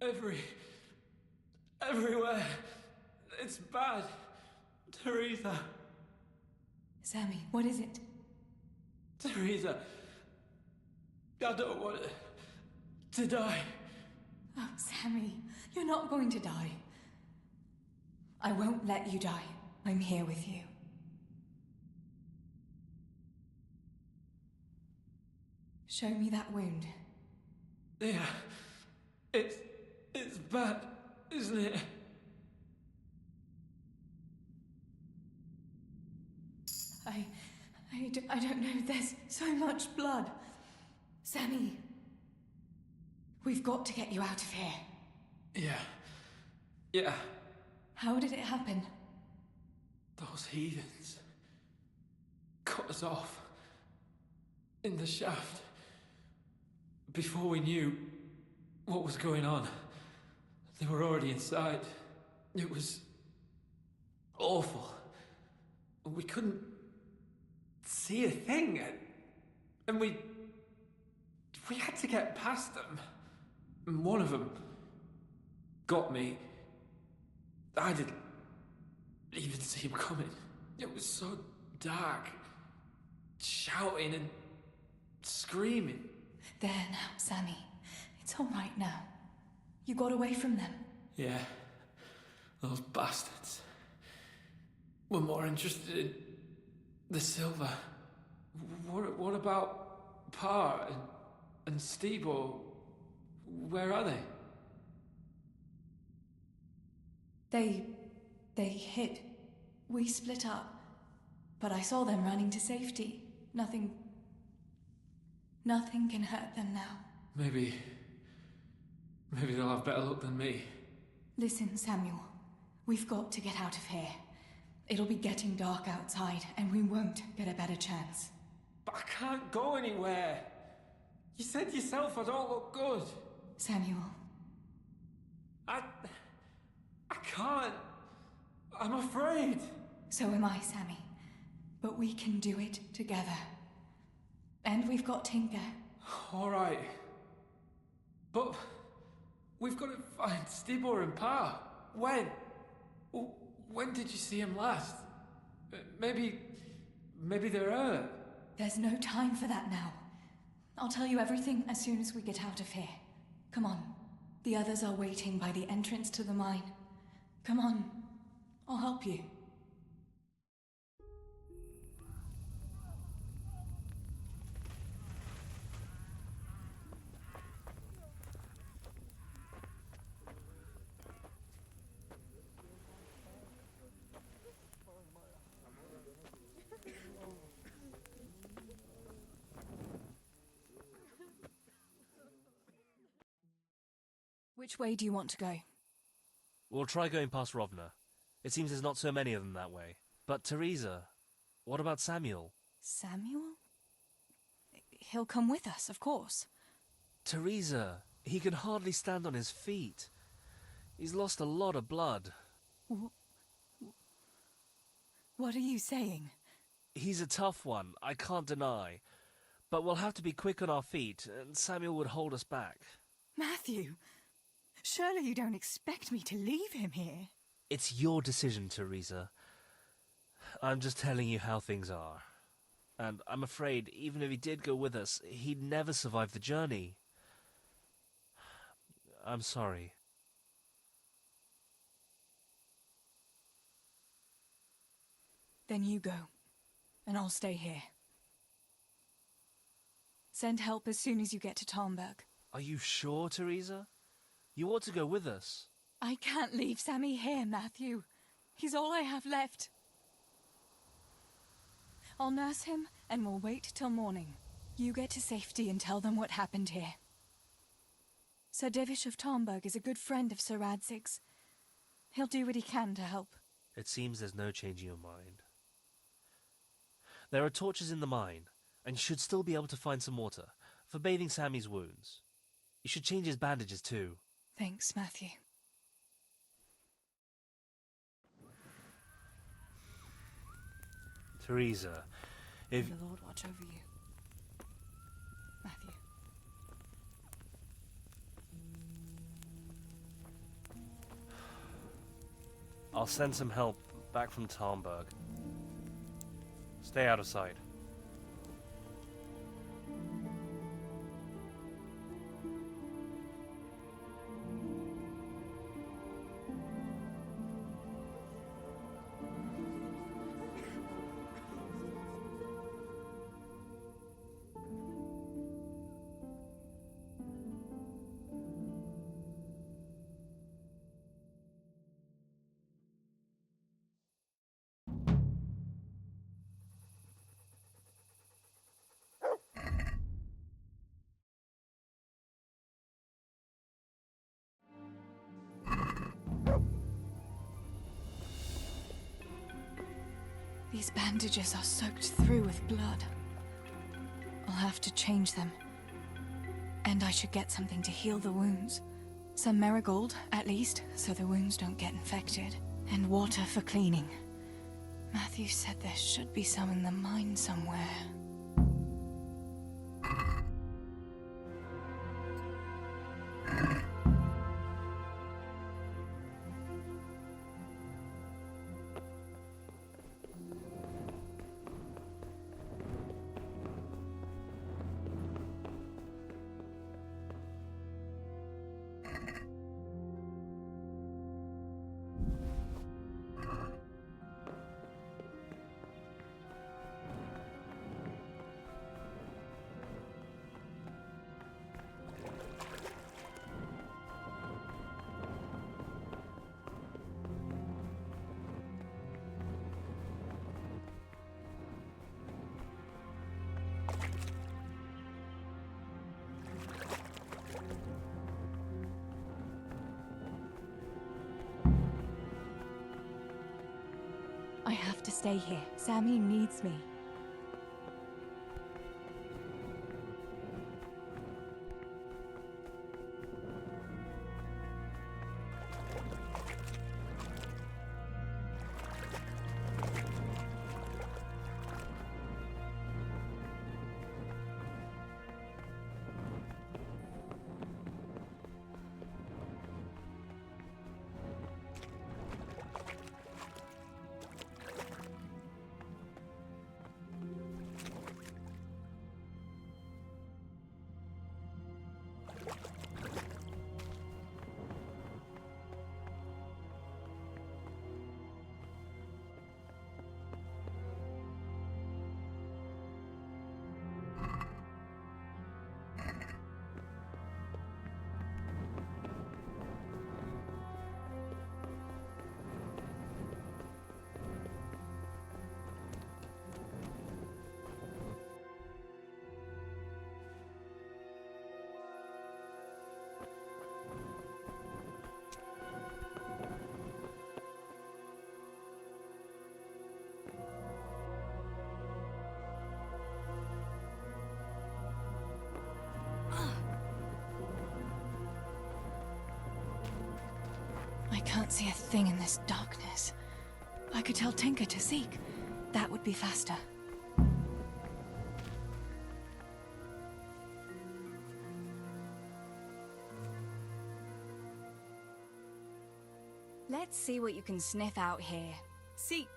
Everywhere. It's bad. Theresa. Sammy, what is it? Theresa. I don't want to die. Oh, Sammy, you're not going to die. I won't let you die. I'm here with you. Show me that wound. Yeah. It's bad, isn't it? I don't know. There's so much blood. Sammy. We've got to get you out of here. Yeah. How did it happen? Those heathens cut us off in the shaft before we knew what was going on. They were already inside. It was awful. We couldn't see a thing, and we had to get past them. And one of them got me. I didn't even see him coming. It was so dark, shouting and screaming. There now, Sammy. It's all right now. You got away from them. Yeah, those bastards were more interested in the silver. What about Pa and Stibor, where are they? They hid. We split up. But I saw them running to safety. Nothing can hurt them now. Maybe they'll have better luck than me. Listen, Samuel. We've got to get out of here. It'll be getting dark outside, and we won't get a better chance. But I can't go anywhere. You said yourself I don't look good. Samuel. I can't. I'm afraid. So am I, Sammy. But we can do it together. And we've got Tinker. All right. But we've got to find Stibor and Pa. When? When did you see him last? Maybe they're hurt. There's no time for that now. I'll tell you everything as soon as we get out of here. Come on. The others are waiting by the entrance to the mine. Come on. I'll help you. Which way do you want to go? We'll try going past Rovna. It seems there's not so many of them that way. But Theresa, what about Samuel? Samuel? He'll come with us, of course. Theresa, he can hardly stand on his feet. He's lost a lot of blood. What are you saying? He's a tough one, I can't deny. But we'll have to be quick on our feet, and Samuel would hold us back. Matthew, surely you don't expect me to leave him here? It's your decision, Theresa. I'm just telling you how things are. And I'm afraid, even if he did go with us, he'd never survive the journey. I'm sorry. Then you go, and I'll stay here. Send help as soon as you get to Tarnberg. Are you sure, Theresa? You ought to go with us. I can't leave Sammy here, Matthew. He's all I have left. I'll nurse him, and we'll wait till morning. You get to safety and tell them what happened here. Sir Divish of Tarnberg is a good friend of Sir Radzig's. He'll do what he can to help. It seems there's no changing your mind. There are torches in the mine, and you should still be able to find some water for bathing Sammy's wounds. You should change his bandages too. Thanks, Matthew. Theresa, if... May the Lord watch over you. Matthew. I'll send some help back from Tarnberg. Stay out of sight. These bandages are soaked through with blood. I'll have to change them. And I should get something to heal the wounds. Some marigold, at least, so the wounds don't get infected. And water for cleaning. Matthew said there should be some in the mine somewhere. I have to stay here. Sammy needs me. I can't see a thing in this darkness. I could tell Tinker to seek. That would be faster. Let's see what you can sniff out here. Seek.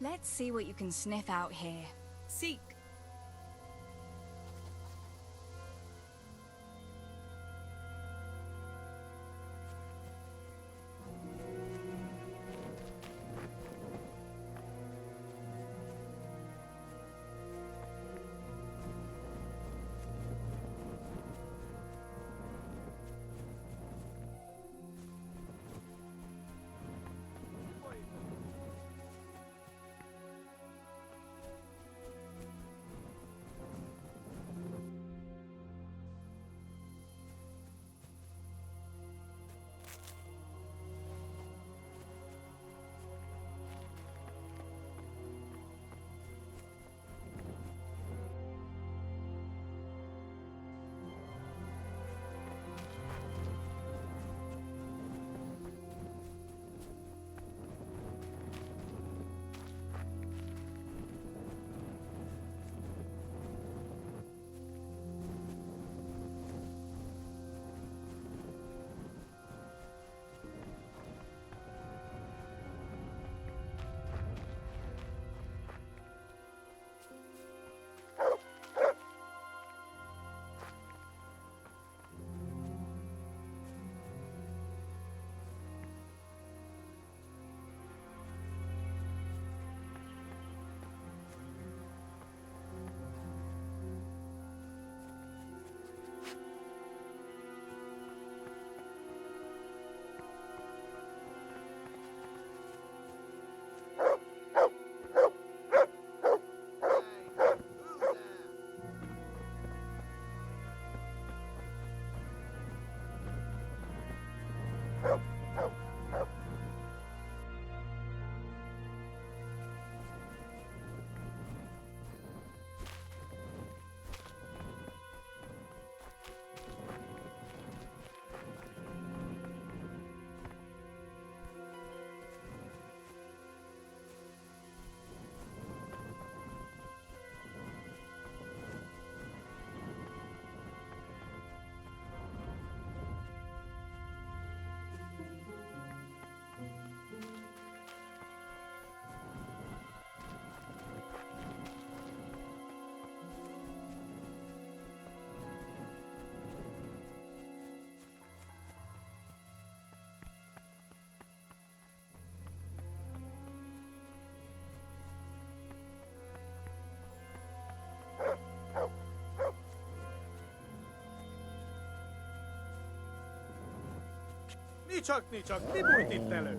Let's see what you can sniff out here. Seek. mi bújt itt elő?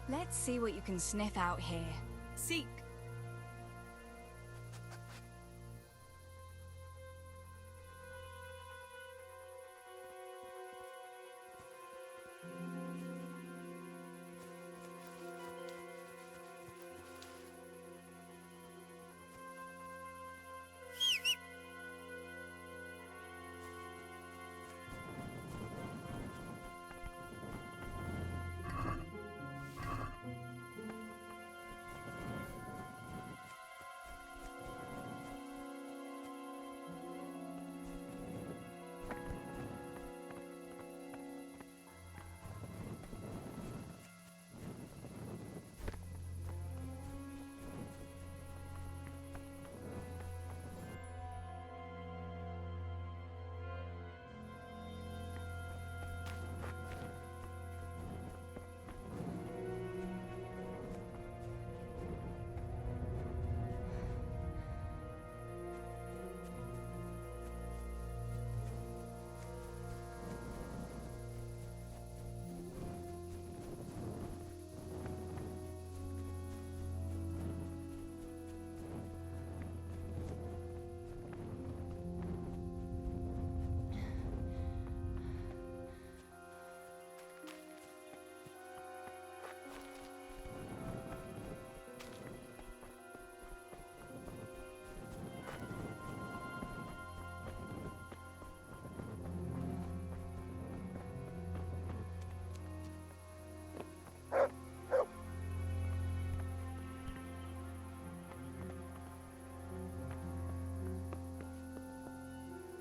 Let's see what you can sniff out here. Seek.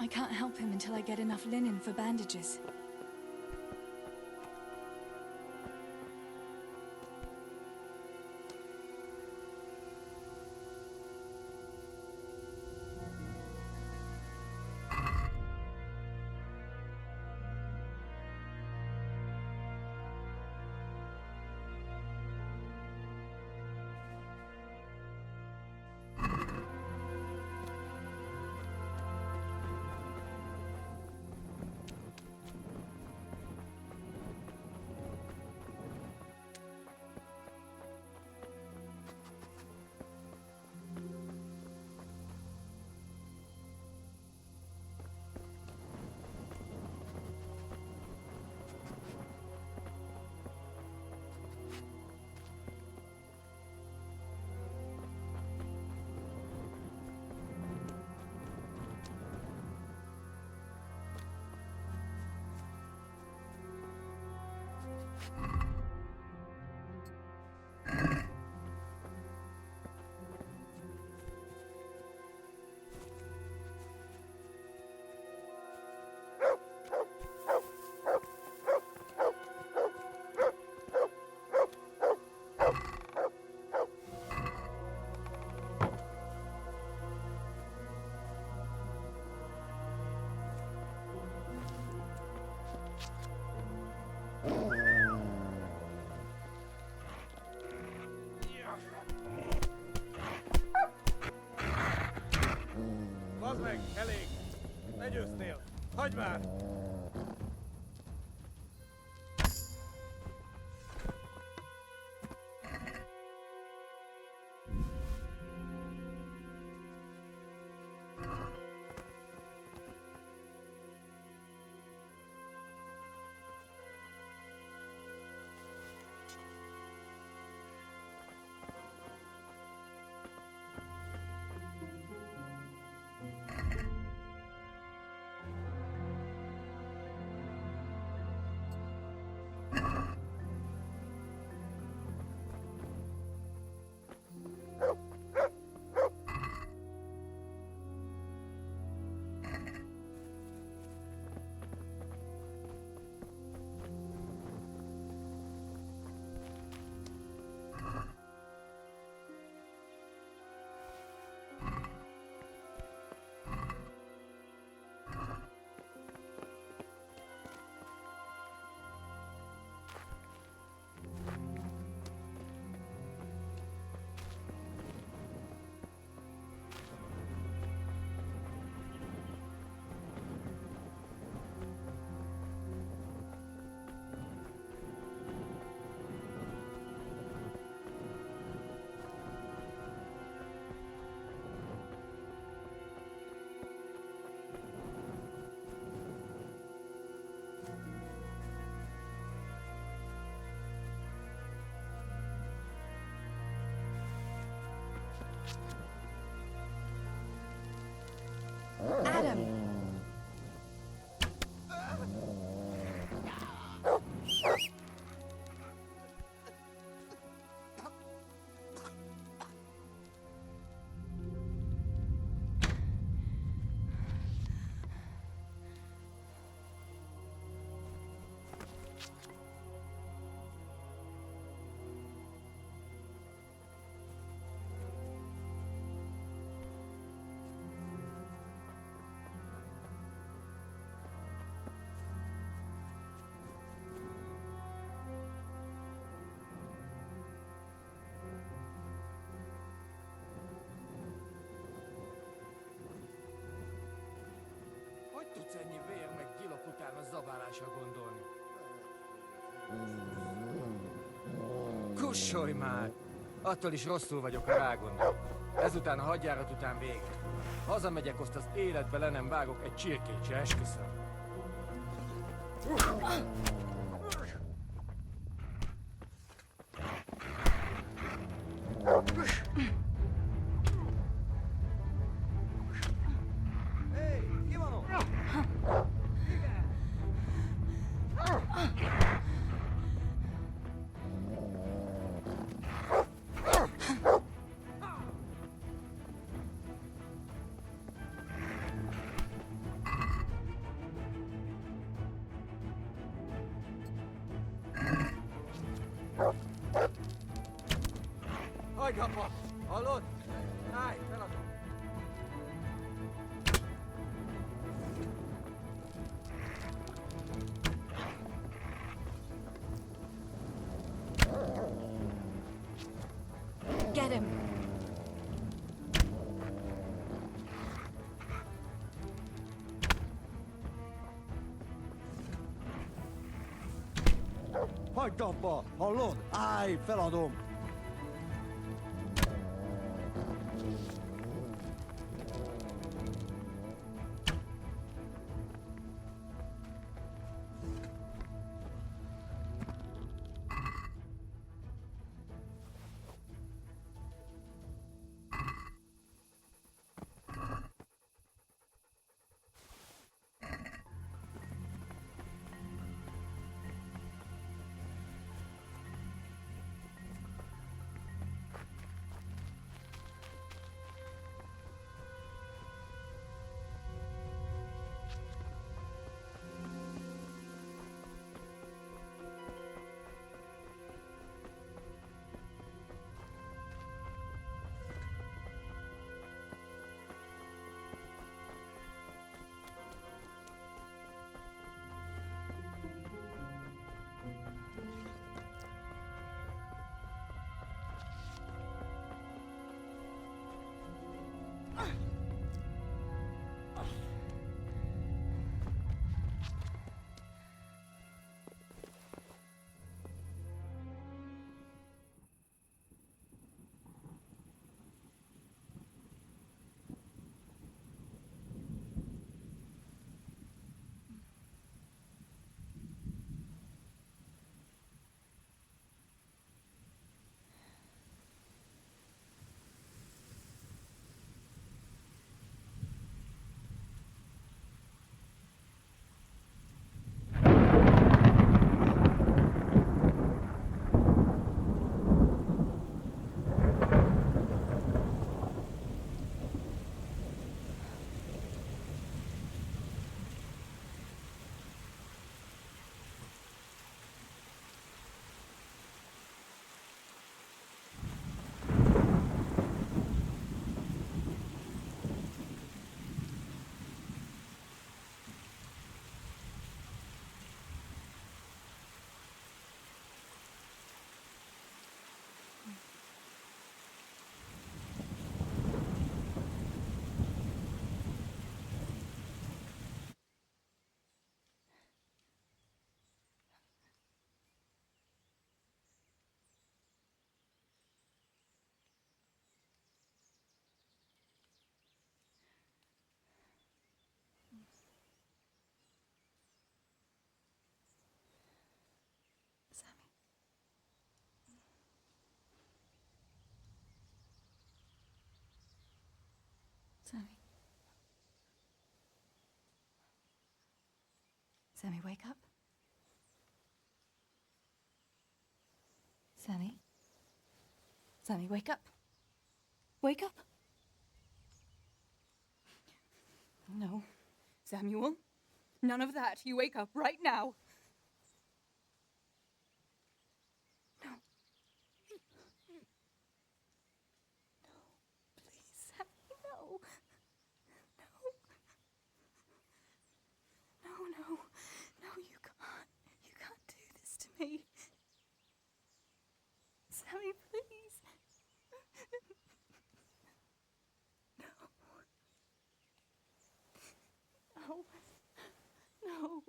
I can't help him until I get enough linen for bandages. Bazd meg, elég! Legyőztél! Hagyd már! Adam! Hogy tudsz ennyi vér meg gyilok után a zabálásra gondolni? Kussolj már! Attól is rosszul vagyok, ha rágondol. Ezután a hadjárat után vége. Hazamegyek, azt az életbe le nem vágok egy csirkét se, esküszöm. hagyd abba! Hallod? Állj, feladom! Sammy. Sammy, wake up. Sammy. Sammy, wake up. Wake up. No. Samuel. None of that. You wake up right now. No. No. Please, Sammy, no. No. No, no. No, you can't. You can't do this to me. Sammy, please. No. No.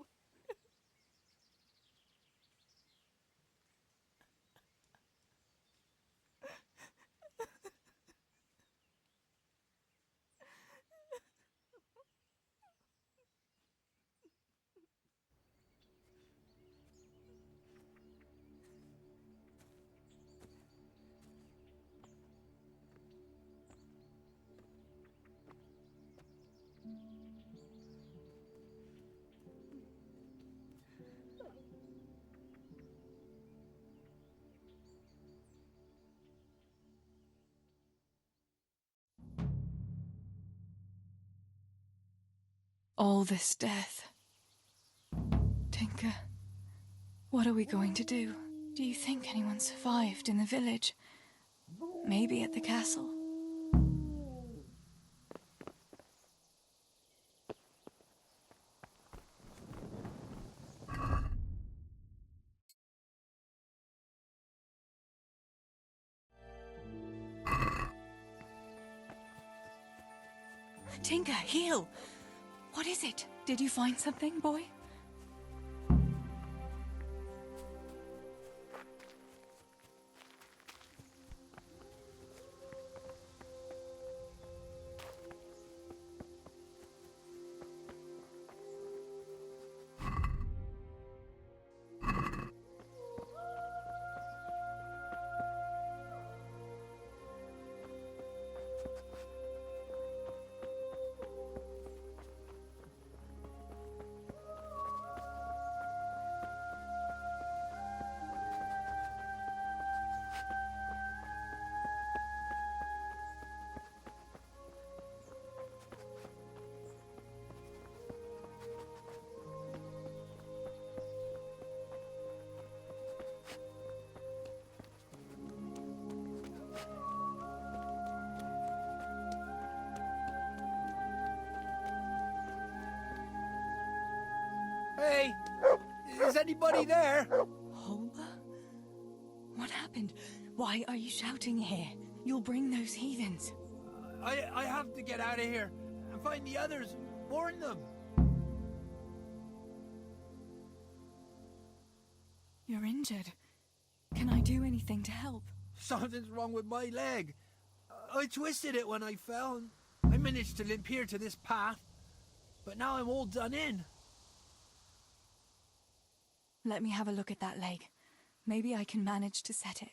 All this death. Tinker, what are we going to do? Do you think anyone survived in the village? Maybe at the castle? Tinker, heal! What is it? Did you find something, boy? Hey, is anybody there? Holber? What happened? Why are you shouting here? You'll bring those heathens. I have to get out of here and find the others. Warn them. You're injured. Can I do anything to help? Something's wrong with my leg. I twisted it when I fell. I managed to limp here to this path, but now I'm all done in. Let me have a look at that leg. Maybe I can manage to set it.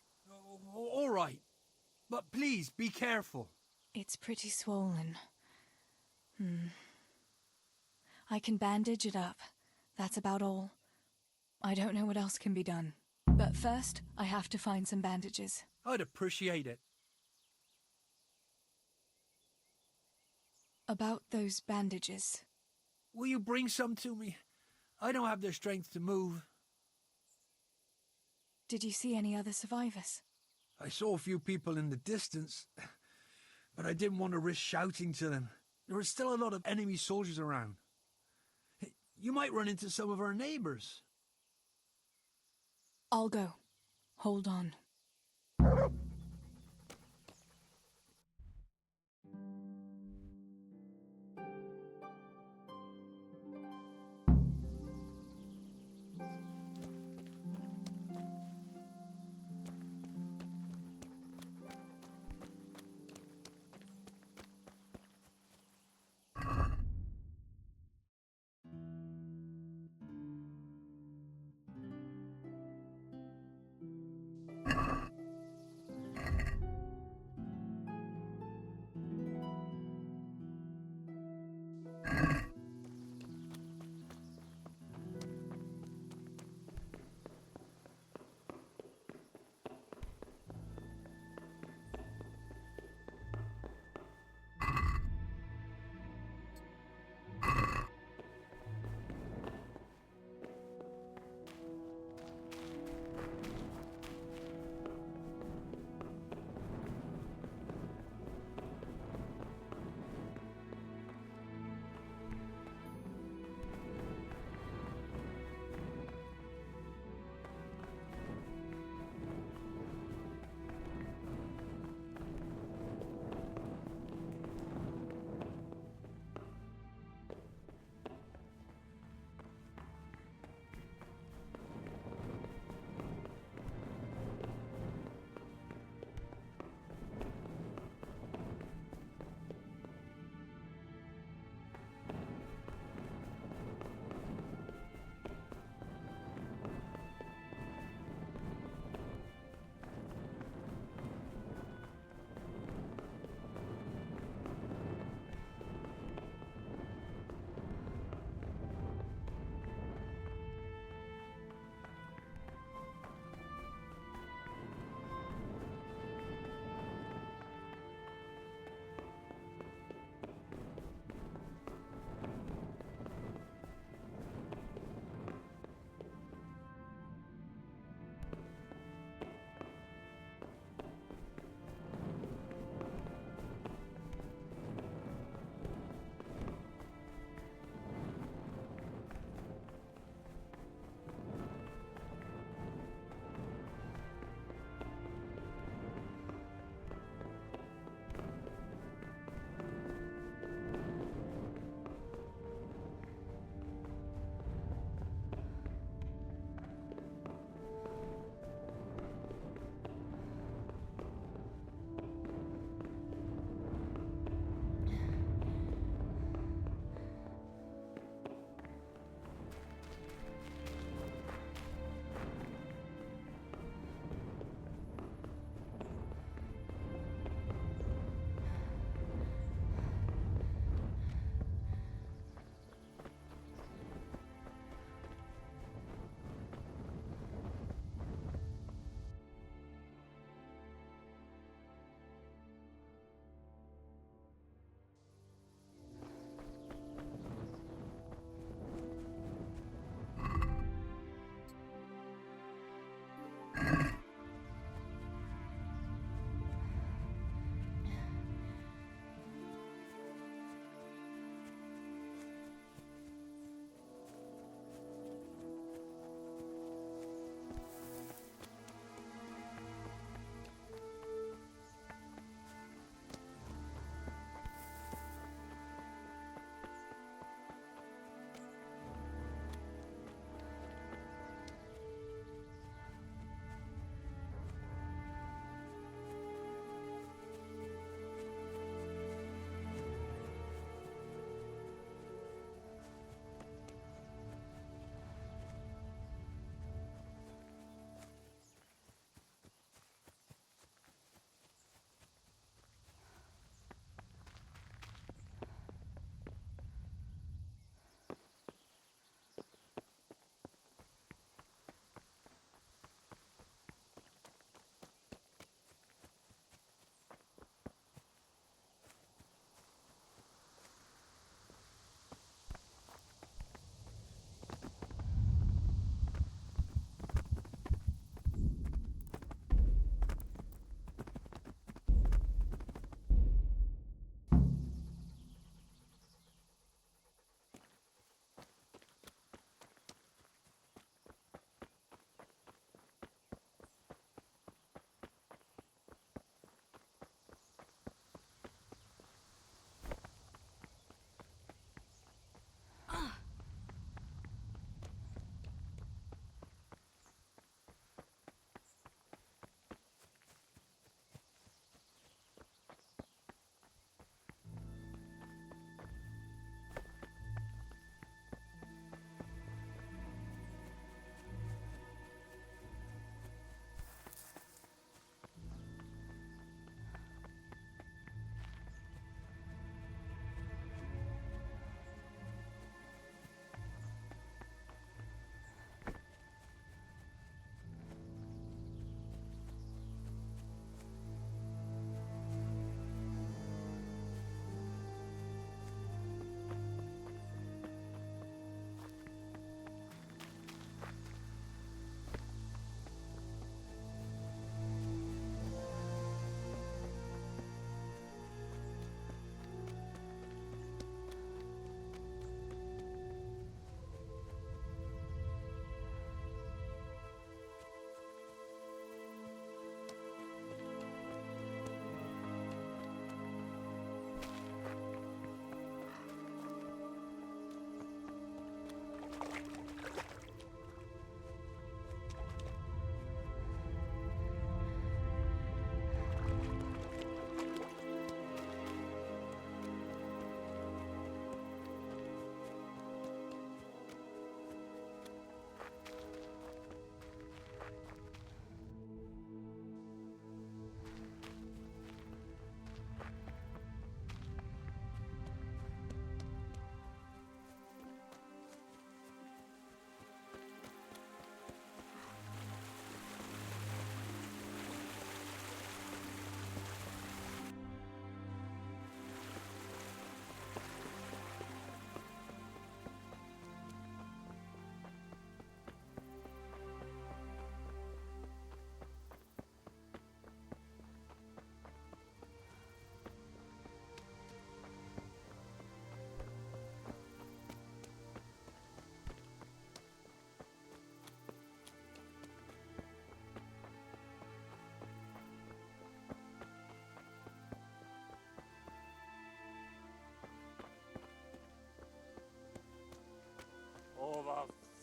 All right, but please be careful. It's pretty swollen. I can bandage it up. That's about all. I don't know what else can be done. But first, I have to find some bandages. I'd appreciate it. About those bandages. Will you bring some to me? I don't have the strength to move. Did you see any other survivors? I saw a few people in the distance, but I didn't want to risk shouting to them. There were still a lot of enemy soldiers around. You might run into some of our neighbors. I'll go. Hold on.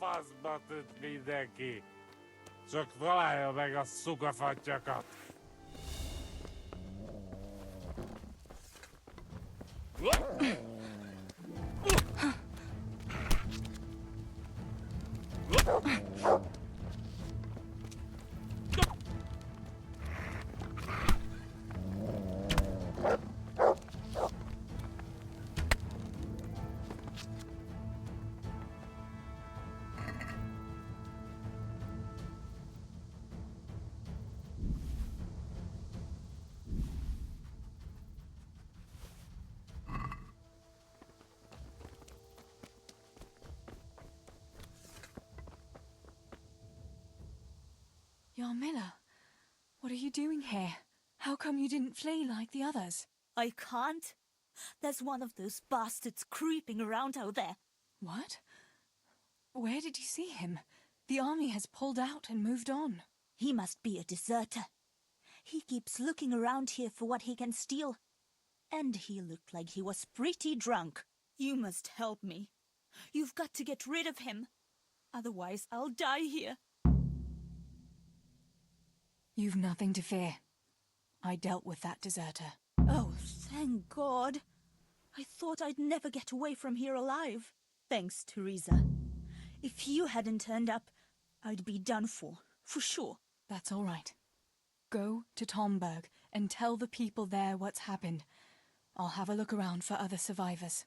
faszba tűnt mindenki? Csak találja meg a szukafattyakat. Yarmilla, what are you doing here? How come you didn't flee like the others? I can't. There's one of those bastards creeping around out there. What? Where did you see him? The army has pulled out and moved on. He must be a deserter. He keeps looking around here for what he can steal. And he looked like he was pretty drunk. You must help me. You've got to get rid of him. Otherwise, I'll die here. You've nothing to fear. I dealt with that deserter. Oh, thank God. I thought I'd never get away from here alive. Thanks, Theresa. If you hadn't turned up, I'd be done for sure. That's all right. Go to Tomberg and tell the people there what's happened. I'll have a look around for other survivors.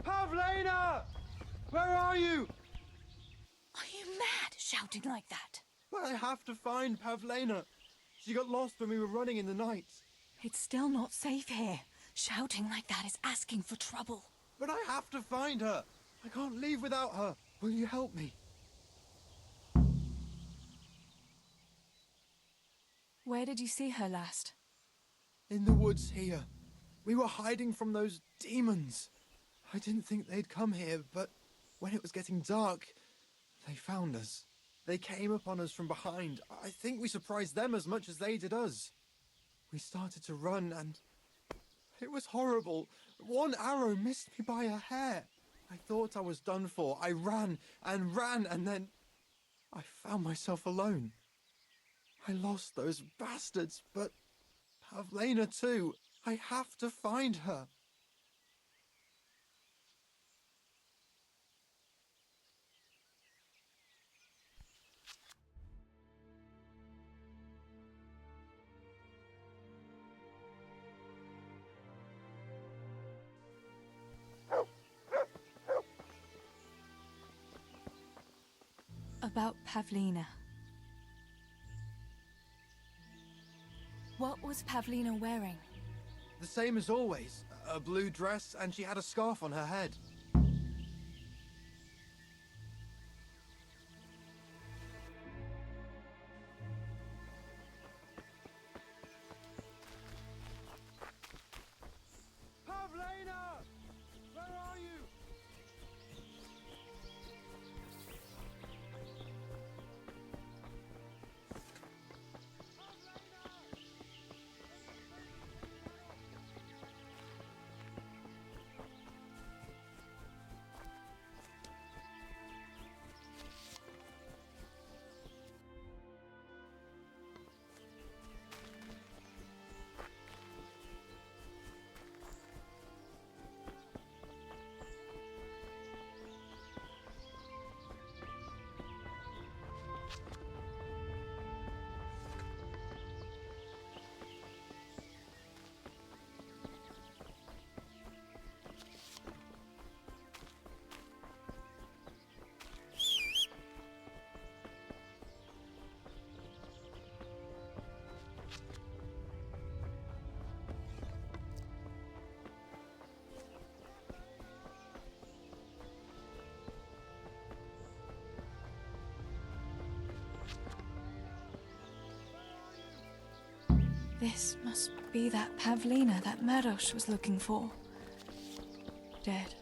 Pavlena! Where are you? Are you mad, shouting like that? But I have to find Pavlena. She got lost when we were running in the night. It's still not safe here. Shouting like that is asking for trouble. But I have to find her. I can't leave without her. Will you help me? Where did you see her last? In the woods here. We were hiding from those demons. I didn't think they'd come here, but when it was getting dark, they found us. They came upon us from behind. I think we surprised them as much as they did us. We started to run, and it was horrible. One arrow missed me by a hair. I thought I was done for. I ran, and then I found myself alone. I lost those bastards, but Pavlena too. I have to find her. About Pavlena. What was Pavlena wearing? The same as always. A blue dress, and she had a scarf on her head. This must be that Pavlina that Meros was looking for. Dead.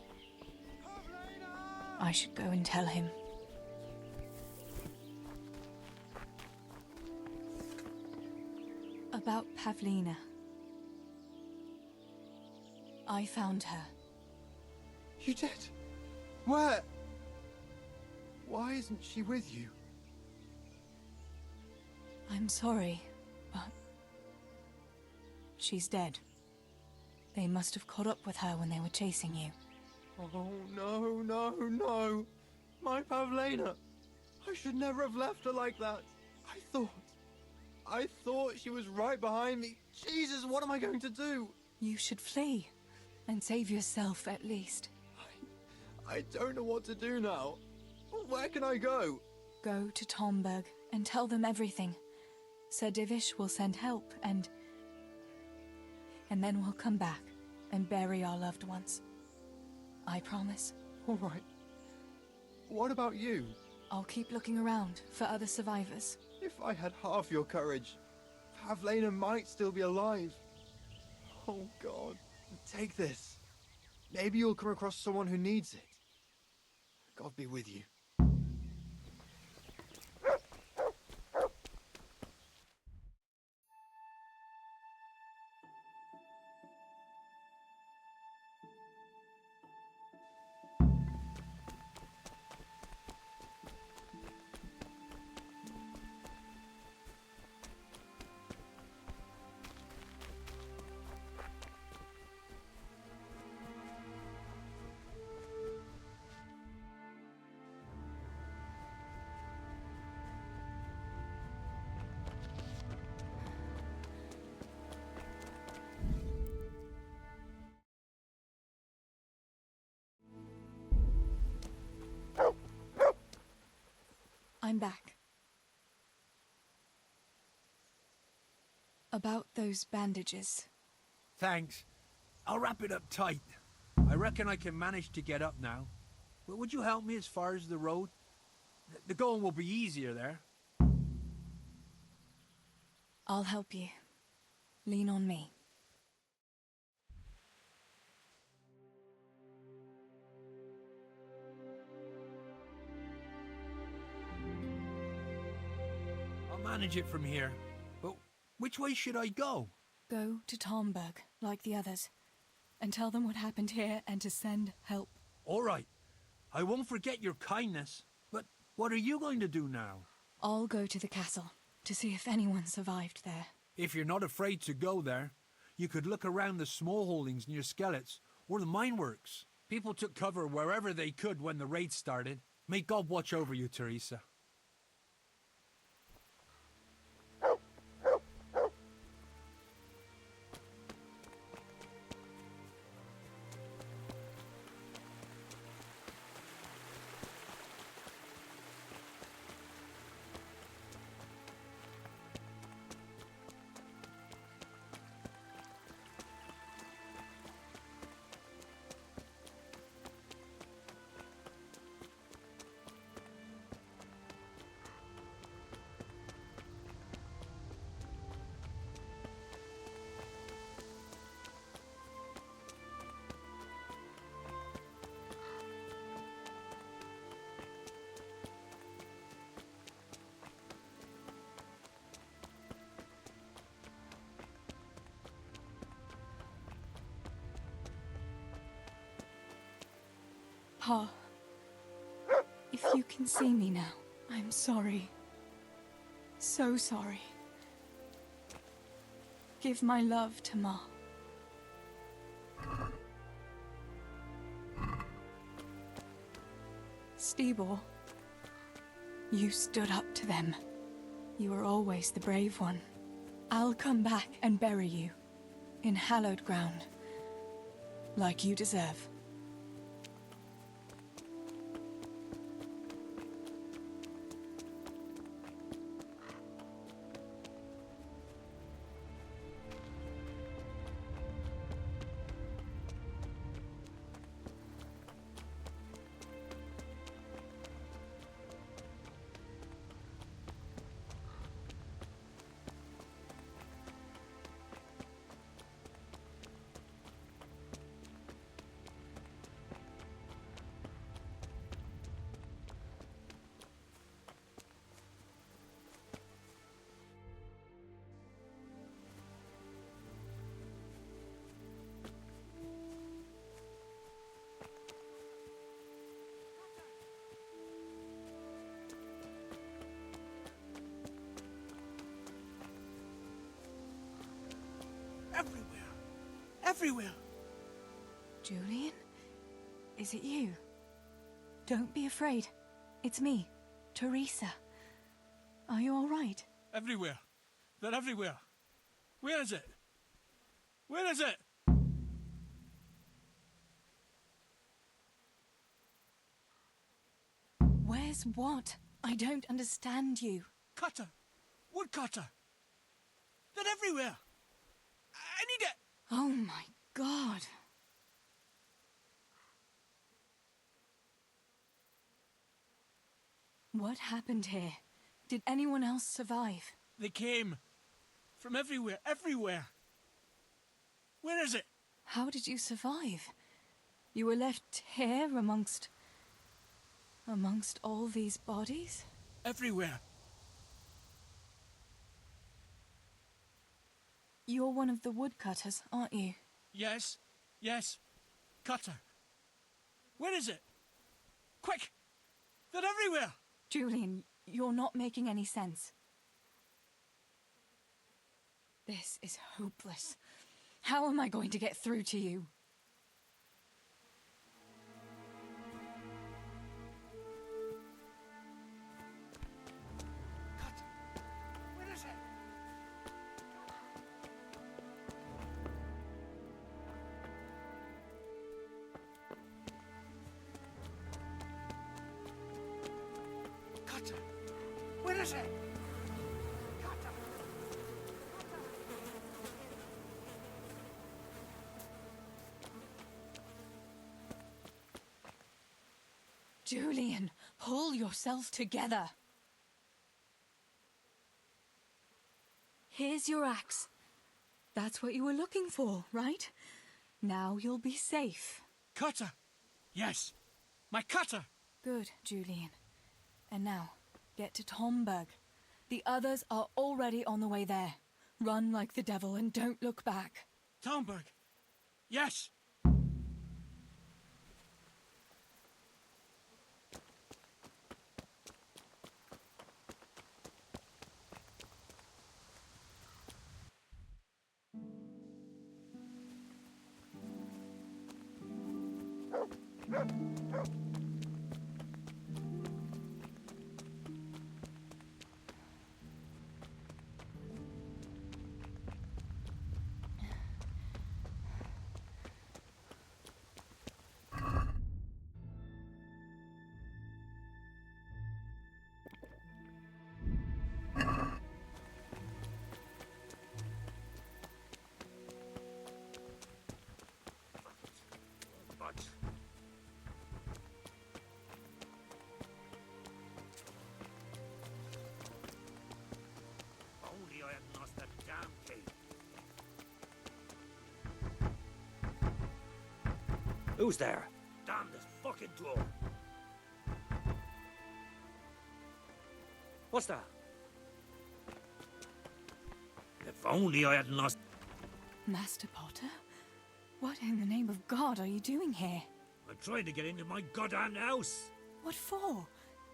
I should go and tell him. About Pavlina. I found her. You did? Where? Why isn't she with you? I'm sorry, but she's dead. They must have caught up with her when they were chasing you. Oh, no, no, no. My Pavlina. I should never have left her like that. I thought she was right behind me. Jesus, what am I going to do? You should flee and save yourself at least. I don't know what to do now. Where can I go? Go to Tomberg and tell them everything. Sir Divish will send help and then we'll come back and bury our loved ones. I promise. All right. What about you? I'll keep looking around for other survivors. If I had half your courage, Pavlina might still be alive. Oh, God. Take this. Maybe you'll come across someone who needs it. God be with you. I'm back. About those bandages. Thanks. I'll wrap it up tight. I reckon I can manage to get up now. But would you help me as far as the road? The going will be easier there. I'll help you. Lean on me. I'll manage it from here. But which way should I go? Go to Tomberg, like the others, and tell them what happened here and to send help. All right. I won't forget your kindness. But what are you going to do now? I'll go to the castle to see if anyone survived there. If you're not afraid to go there, you could look around the small holdings near Skelets or the mine works. People took cover wherever they could when the raid started. May God watch over you, Theresa. Pa, if you can see me now, I'm sorry. So sorry. Give my love to Ma. Stibor, you stood up to them. You were always the brave one. I'll come back and bury you in hallowed ground, like you deserve. everywhere. Julian? Is it you? Don't be afraid. It's me, Theresa. Are you all right? Everywhere. They're everywhere. Where is it? Where is it? Where's what? I don't understand you. Cutter. Woodcutter. They're everywhere. I need it. Oh my God. What happened here? Did anyone else survive? They came. From everywhere. Everywhere. Where is it? How did you survive? You were left here amongst all these bodies? Everywhere. You're one of the woodcutters, aren't you? Yes. Yes. Cutter. Where is it? Quick! They're everywhere! Julian, you're not making any sense. This is hopeless. How am I going to get through to you? Where is it? Cutter! Where is it? Cutter! Julian, pull yourself together. Here's your axe. That's what you were looking for, right? Now you'll be safe. Cutter! Yes! My cutter! Good, Julian. And now, get to Tomberg. The others are already on the way there. Run like the devil and don't look back. Tomberg! Yes! Only I hadn't lost that damn key. Who's there? Damn this fucking door. What's that? If only I hadn't lost... Master Potter? What in the name of God are you doing here? I'm trying to get into my goddamn house. What for?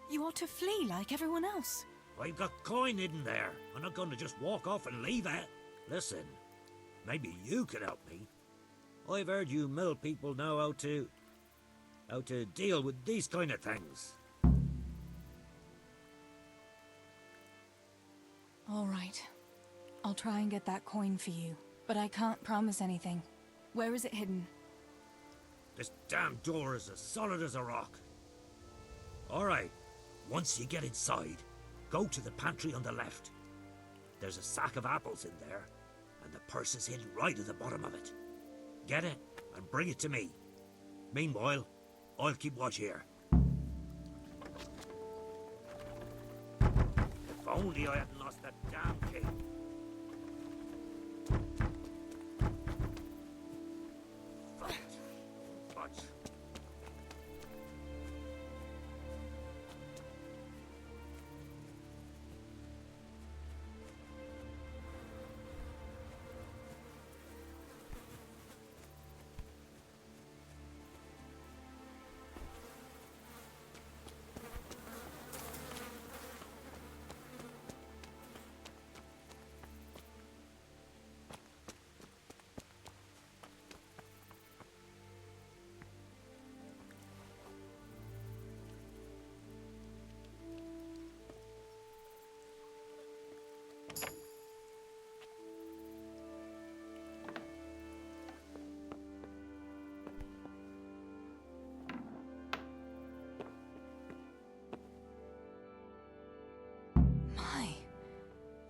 You ought to flee like everyone else. I've got coin hidden there. I'm not going to just walk off and leave it. Listen, maybe you could help me. I've heard you mill people know how to deal with these kind of things. All right. I'll try and get that coin for you, but I can't promise anything. Where is it hidden? This damn door is as solid as a rock. All right, once you get inside, go to the pantry on the left. There's a sack of apples in there, and the purse is hidden right at the bottom of it. Get it and bring it to me. Meanwhile, I'll keep watch here. If only I hadn't lost that damn key. Fudge.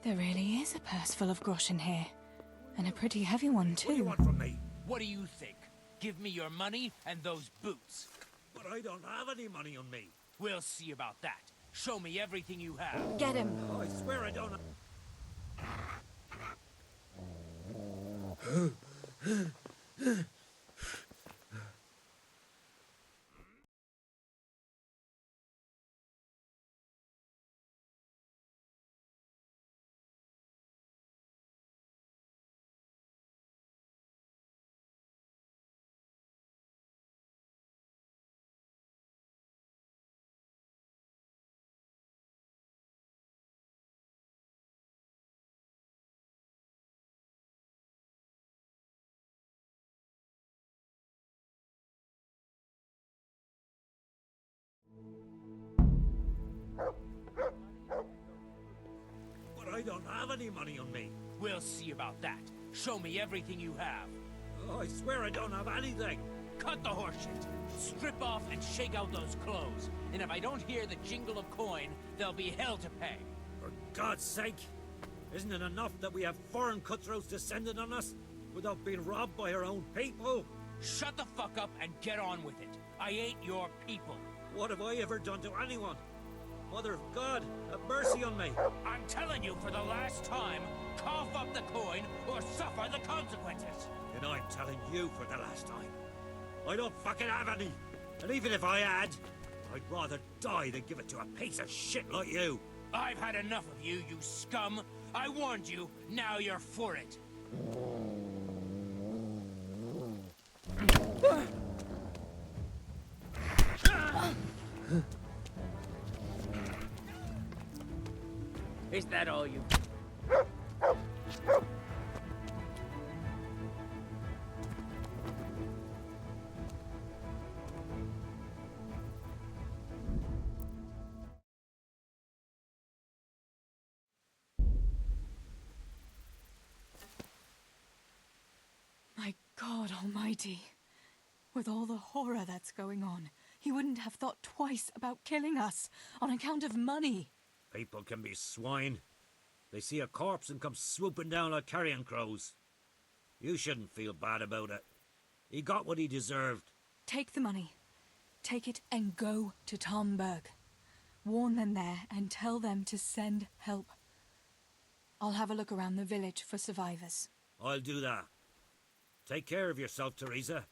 There really is a purse full of groschen here. And a pretty heavy one, too. What do you want from me? What do you think? Give me your money and those boots. But I don't have any money on me. We'll see about that. Show me everything you have. Get him. Oh, I swear I don't. But I don't have any money on me. We'll see about that. Show me everything you have. Oh, I swear I don't have anything. Cut the horseshit. Strip off and shake out those clothes. And if I don't hear the jingle of coin, there'll be hell to pay. For God's sake! Isn't it enough that we have foreign cutthroats descended on us without being robbed by our own people? Shut the fuck up and get on with it. I ain't your people. What have I ever done to anyone? Mother of God, have mercy on me. I'm telling you for the last time, cough up the coin or suffer the consequences. And I'm telling you for the last time, I don't fucking have any. And even if I had, I'd rather die than give it to a piece of shit like you. I've had enough of you, you scum. I warned you, now you're for it. Is that all you... My God Almighty. With all the horror that's going on, he wouldn't have thought twice about killing us on account of money. People can be swine. They see a corpse and come swooping down like carrion crows. You shouldn't feel bad about it. He got what he deserved. Take the money. Take it and go to Tomberg. Warn them there and tell them to send help. I'll have a look around the village for survivors. I'll do that. Take care of yourself, Theresa.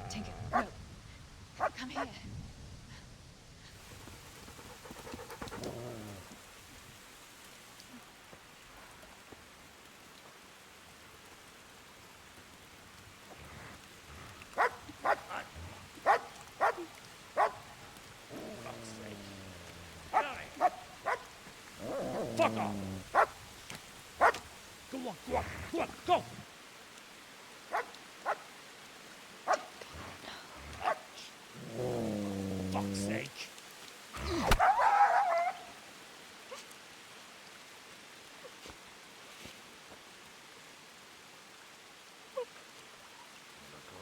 Tinker, no. Come here. Fuck off! Go on, go on, go on, go! Fuck's sake.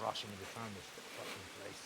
Rushing to find this fucking place.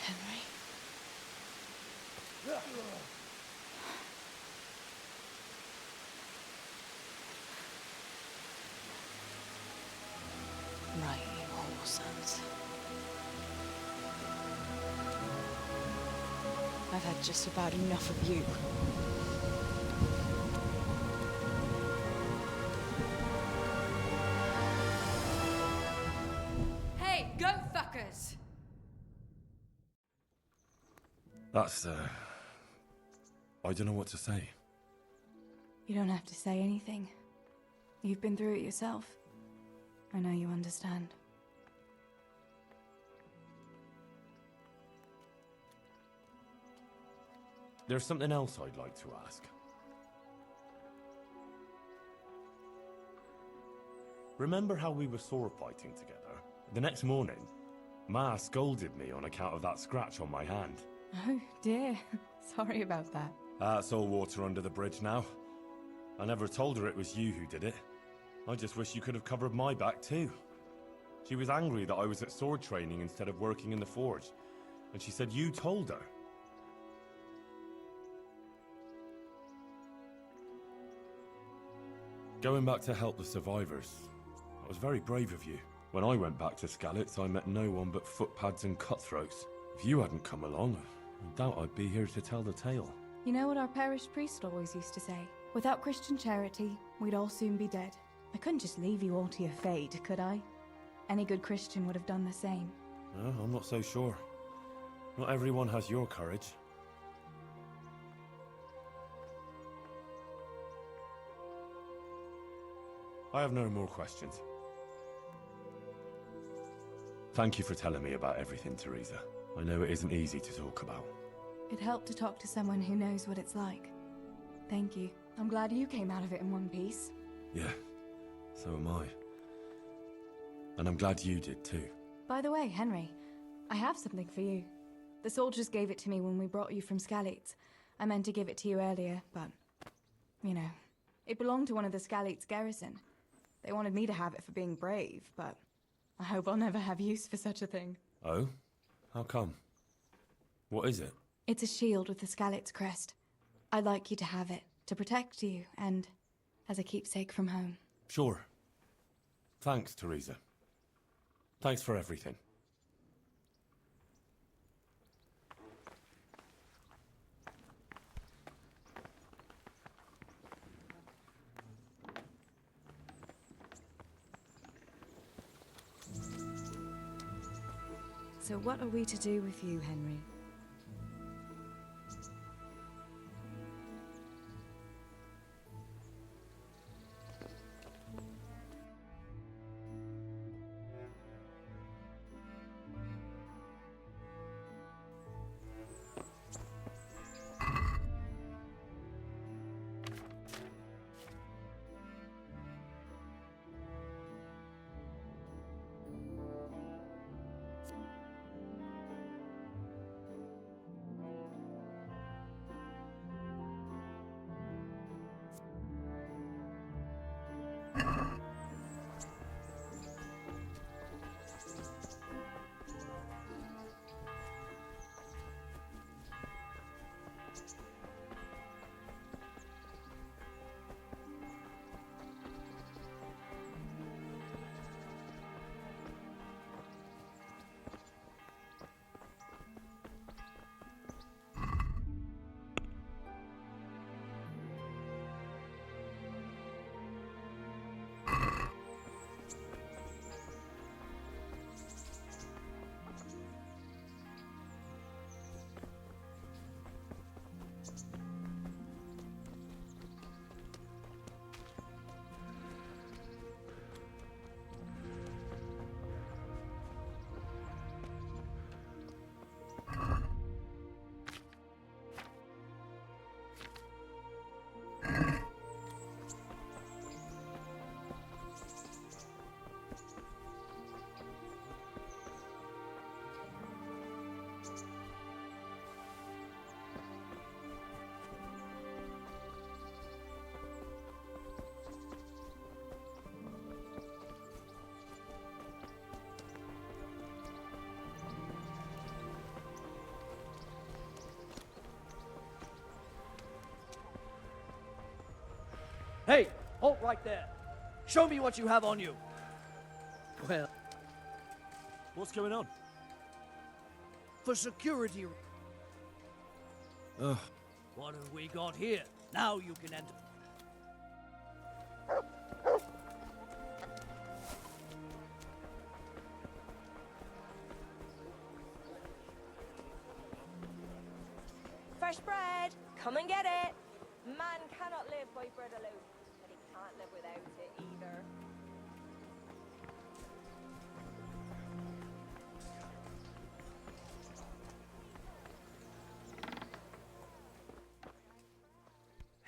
Henry. Right, you whore sons. I've had just about enough of you. Hey, go fuckers! That's, I don't know what to say. You don't have to say anything. You've been through it yourself. I know you understand. There's something else I'd like to ask. Remember how we were sword fighting together? The next morning, Ma scolded me on account of that scratch on my hand. Oh dear. Sorry about that. That's all water under the bridge now. I never told her it was you who did it. I just wish you could have covered my back too. She was angry that I was at sword training instead of working in the forge, and she said you told her. Going back to help the survivors, that was very brave of you. When I went back to Skalitz, I met no one but footpads and cutthroats. If you hadn't come along, I doubt I'd be here to tell the tale. You know what our parish priest always used to say? Without Christian charity, we'd all soon be dead. I couldn't just leave you all to your fate, could I? Any good Christian would have done the same. No, I'm not so sure. Not everyone has your courage. I have no more questions. Thank you for telling me about everything, Theresa. I know it isn't easy to talk about. It helped to talk to someone who knows what it's like. Thank you. I'm glad you came out of it in one piece. Yeah, so am I. And I'm glad you did too. By the way, Henry, I have something for you. The soldiers gave it to me when we brought you from Skalitz. I meant to give it to you earlier, but, you know, it belonged to one of the Skalitz garrison. They wanted me to have it for being brave, but I hope I'll never have use for such a thing. Oh? How come? What is it? It's a shield with the Skalitz crest. I'd like you to have it, to protect you, and as a keepsake from home. Sure. Thanks, Theresa. Thanks for everything. So what are we to do with you, Henry? Halt right there. Show me what you have on you. Well, What's going on? for security. Ugh. What have we got here? Now you can enter. Fresh bread! Come and get it! Man cannot live by bread alone, but he can't live without it either.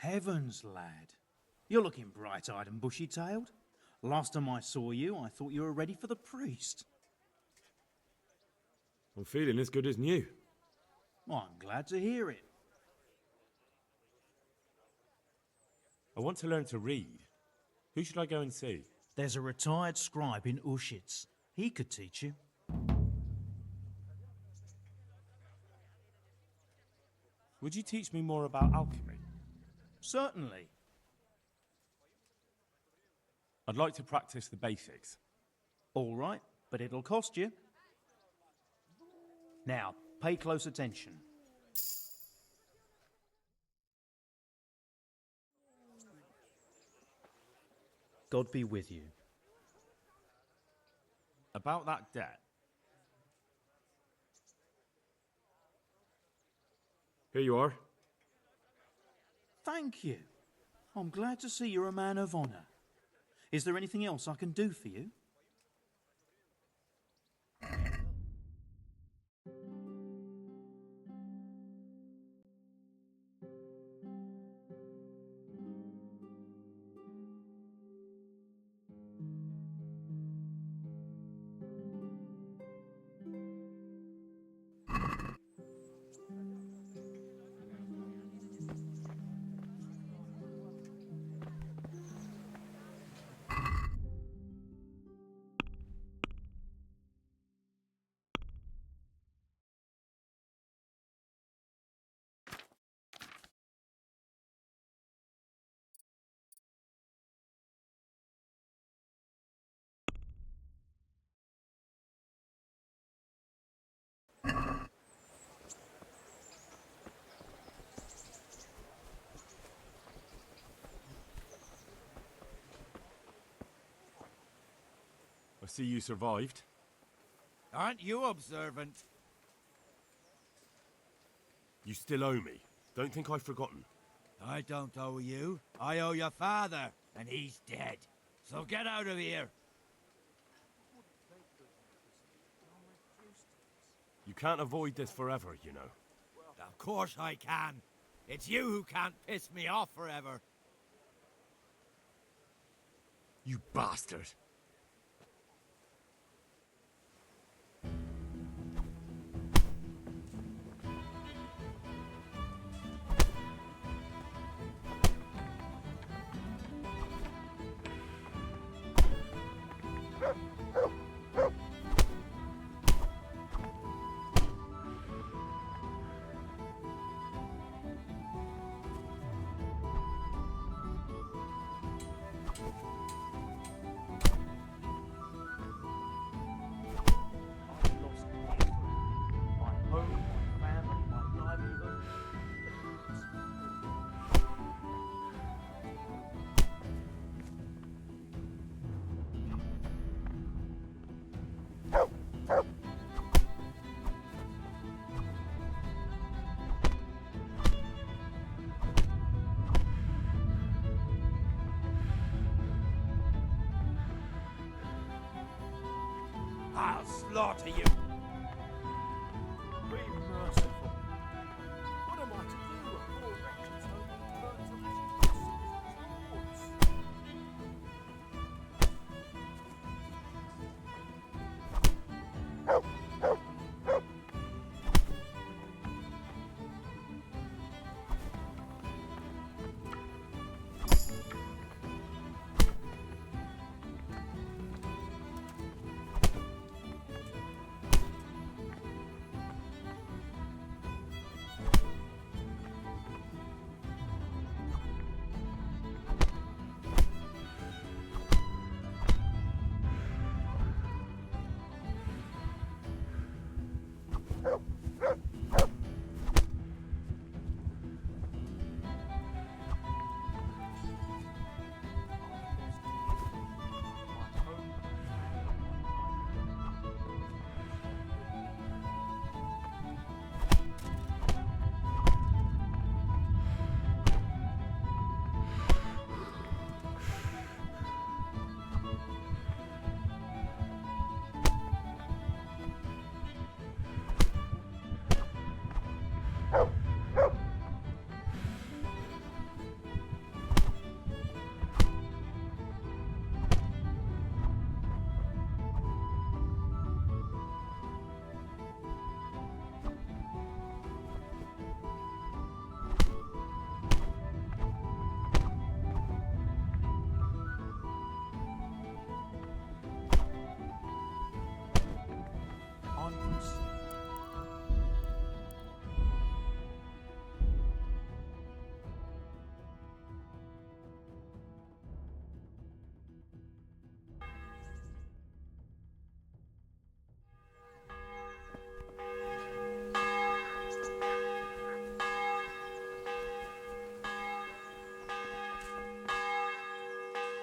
Heavens, lad. You're looking bright-eyed and bushy-tailed. Last time I saw you, I thought you were ready for the priest. I'm feeling as good as new. Well, I'm glad to hear it. I want to learn to read. Who should I go and see? There's a retired scribe in Ushitz. He could teach you. Would you teach me more about alchemy? Certainly. I'd like to practice the basics. All right, but it'll cost you. Now, pay close attention. God be with you. About that debt. Here you are. Thank you. I'm glad to see you're a man of honour. Is there anything else I can do for you? I see you survived. Aren't you observant? You still owe me. Don't think I've forgotten. I don't owe you. I owe your father, and he's dead. So get out of here. You can't avoid this forever, you know. Of course I can. It's you who can't piss me off forever. You bastard! I'll slaughter you. Be merciful. What am I to do when poor wretches only turn to his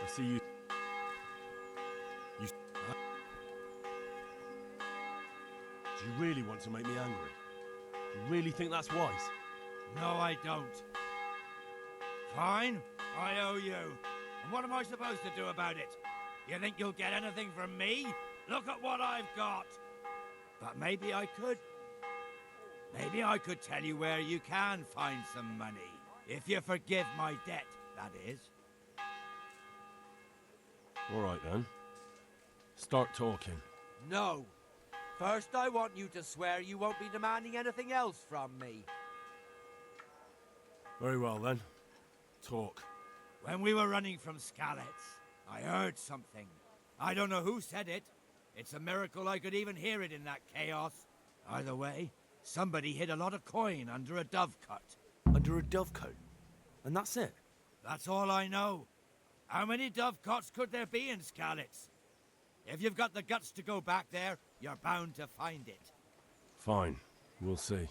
I see you. Do you really want to make me angry? Do you really think that's wise? No, I don't. Fine, I owe you. And what am I supposed to do about it? You think you'll get anything from me? Look at what I've got. But maybe I could. Maybe I could tell you where you can find some money. If you forgive my debt, that is. All right then. Start talking. No. First, I want you to swear you won't be demanding anything else from me. Very well then. Talk. When we were running from Skalitz, I heard something. I don't know who said it. It's a miracle I could even hear it in that chaos. Either way, somebody hid a lot of coin under a dovecote. Under a dovecote? And that's it? That's all I know. How many dovecotes could there be in Skalitz? If you've got the guts to go back there, you're bound to find it. Fine. We'll see.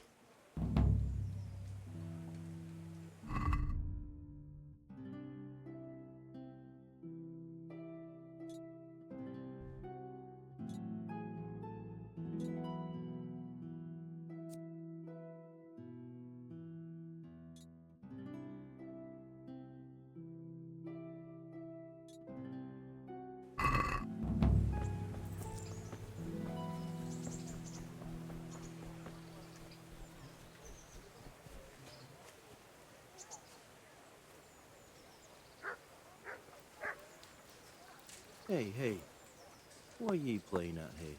Hey, what are you playing at here?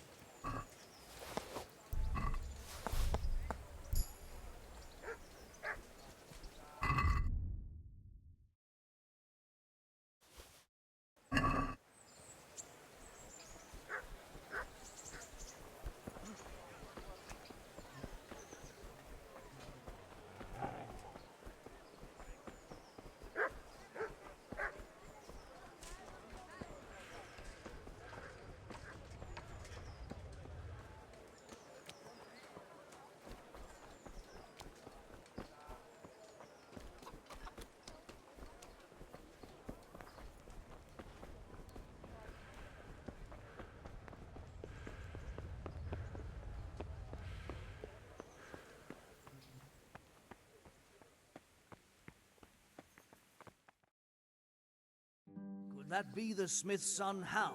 Could that be the smith's son, Hal?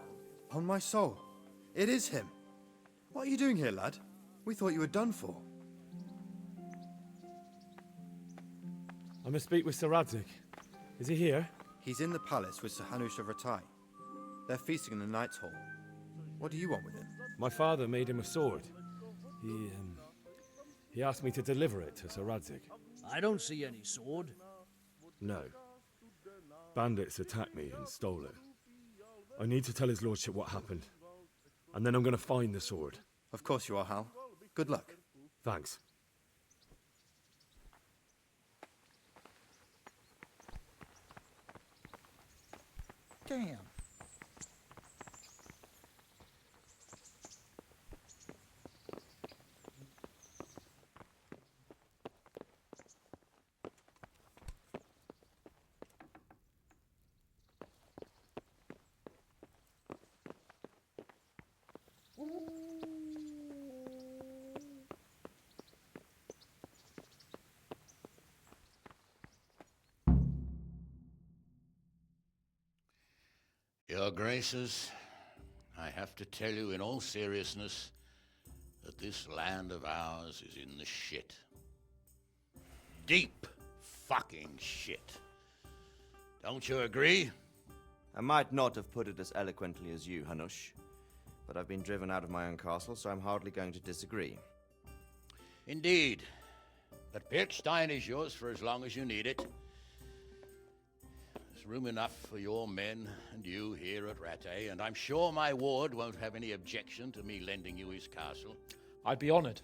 On my soul, it is him. What are you doing here, lad? We thought you were done for. I must speak with Sir Radzig. Is he here? He's in the palace with Sir Hanush of Ratai. They're feasting in the Knight's Hall. What do you want with him? My father made him a sword. He asked me to deliver it to Sir Radzig. I don't see any sword. No. Bandits attacked me and stole it. I need to tell his lordship what happened. And then I'm going to find the sword. Of course you are, Hal. Good luck. Thanks. Damn. Your Graces, I have to tell you in all seriousness that this land of ours is in the shit. Deep fucking shit. Don't you agree? I might not have put it as eloquently as you, Hanush, but I've been driven out of my own castle, so I'm hardly going to disagree. Indeed. But Pirkstein is yours for as long as you need it. There's room enough for your men and you here at Rattay, and I'm sure my ward won't have any objection to me lending you his castle. I'd be honored.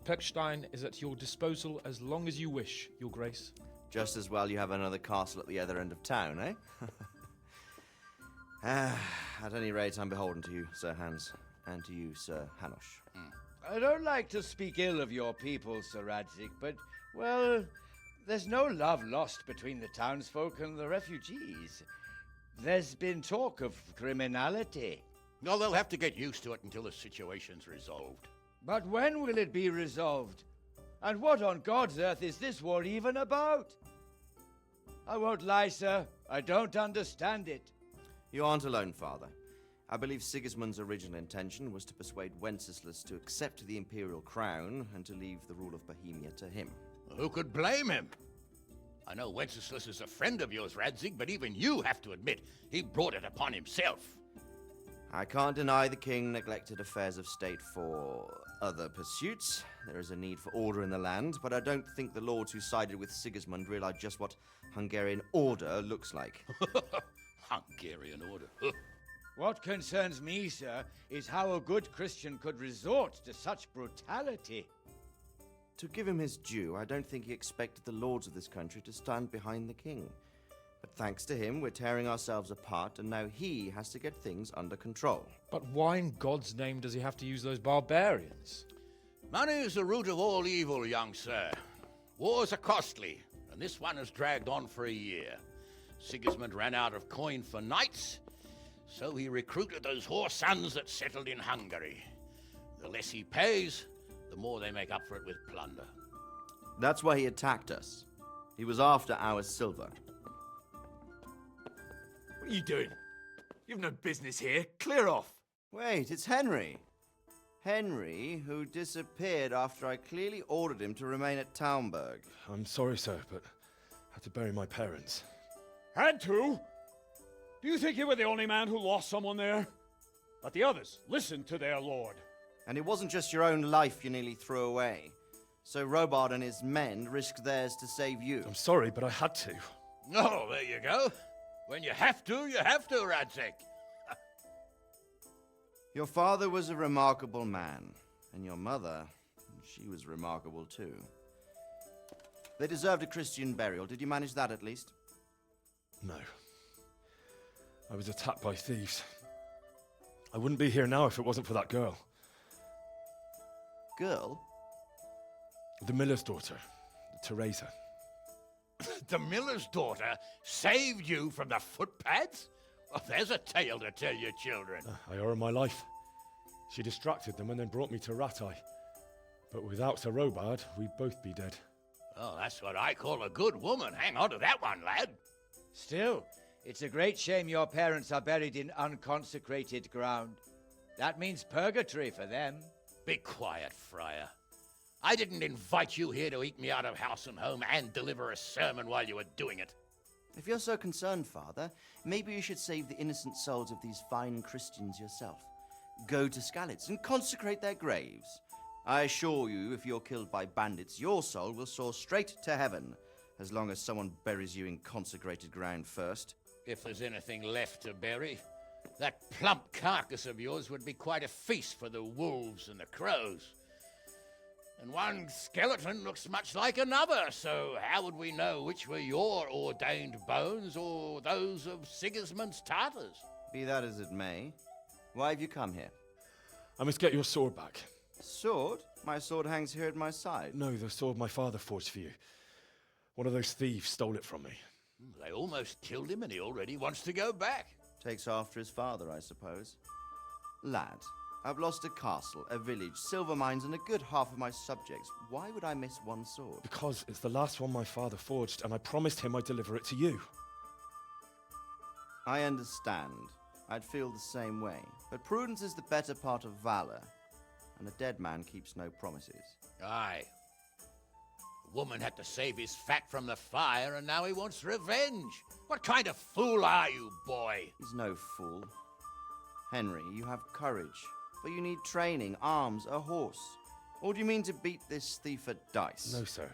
Pirkstein is at your disposal as long as you wish, Your Grace. Just as well you have another castle at the other end of town, eh? At any rate, I'm beholden to you, Sir Hans, and to you, Sir Hanush. I don't like to speak ill of your people, Sir Radzig, but, well, there's no love lost between the townsfolk and the refugees. There's been talk of criminality. No, they'll have to get used to it until the situation's resolved. But when will it be resolved? And what on God's earth is this war even about? I won't lie, sir. I don't understand it. You aren't alone, Father. I believe Sigismund's original intention was to persuade Wenceslas to accept the imperial crown and to leave the rule of Bohemia to him. Who could blame him? I know Wenceslas is a friend of yours, Radzig, but even you have to admit he brought it upon himself. I can't deny the king neglected affairs of state for other pursuits. There is a need for order in the land, but I don't think the lords who sided with Sigismund realized just what Hungarian order looks like. Hungarian order? What concerns me, sir, is how a good Christian could resort to such brutality. To give him his due, I don't think he expected the lords of this country to stand behind the king. But thanks to him, we're tearing ourselves apart, and now he has to get things under control. But why in God's name does he have to use those barbarians? Money is the root of all evil, young sir. Wars are costly, and this one has dragged on for a year. Sigismund ran out of coin for knights, so he recruited those whore sons that settled in Hungary. The less he pays, the more they make up for it with plunder. That's why he attacked us. He was after our silver. What are you doing? You've no business here. Clear off. Wait, it's Henry. Henry, who disappeared after I clearly ordered him to remain at Taumberg. I'm sorry, sir, but I had to bury my parents. Had to? Do you think you were the only man who lost someone there? But the others listened to their lord. And it wasn't just your own life you nearly threw away. So Robard and his men risked theirs to save you. I'm sorry, but I had to. Oh, there you go. When you have to, Radzig. Your father was a remarkable man, and your mother, she was remarkable too. They deserved a Christian burial. Did you manage that at least? No. I was attacked by thieves. I wouldn't be here now if it wasn't for that girl. Girl? The miller's daughter, Theresa. The miller's daughter saved you from the footpads? Well, there's a tale to tell your children. I owe her my life. She distracted them and then brought me to Rattay. But without Sir Robard, we'd both be dead. Oh, that's what I call a good woman. Hang on to that one, lad. Still, it's a great shame your parents are buried in unconsecrated ground. That means purgatory for them. Be quiet, Friar. I didn't invite you here to eat me out of house and home and deliver a sermon while you were doing it. If you're so concerned, Father, maybe you should save the innocent souls of these fine Christians yourself. Go to Skalitz and consecrate their graves. I assure you, if you're killed by bandits, your soul will soar straight to heaven, as long as someone buries you in consecrated ground first. If there's anything left to bury, that plump carcass of yours would be quite a feast for the wolves and the crows. And one skeleton looks much like another, so how would we know which were your ordained bones or those of Sigismund's Tartars? Be that as it may, why have you come here? I must get your sword back. Sword? My sword hangs here at my side. No, the sword my father forged for you. One of those thieves stole it from me. They almost killed him and he already wants to go back. Takes after his father, I suppose. Lad, I've lost a castle, a village, silver mines, and a good half of my subjects. Why would I miss one sword? Because it's the last one my father forged, and I promised him I'd deliver it to you. I understand. I'd feel the same way. But prudence is the better part of valor, and a dead man keeps no promises. Aye. The woman had to save his fat from the fire, and now he wants revenge. What kind of fool are you, boy? He's no fool. Henry, you have courage, but you need training, arms, a horse. Or do you mean to beat this thief at dice? No, sir.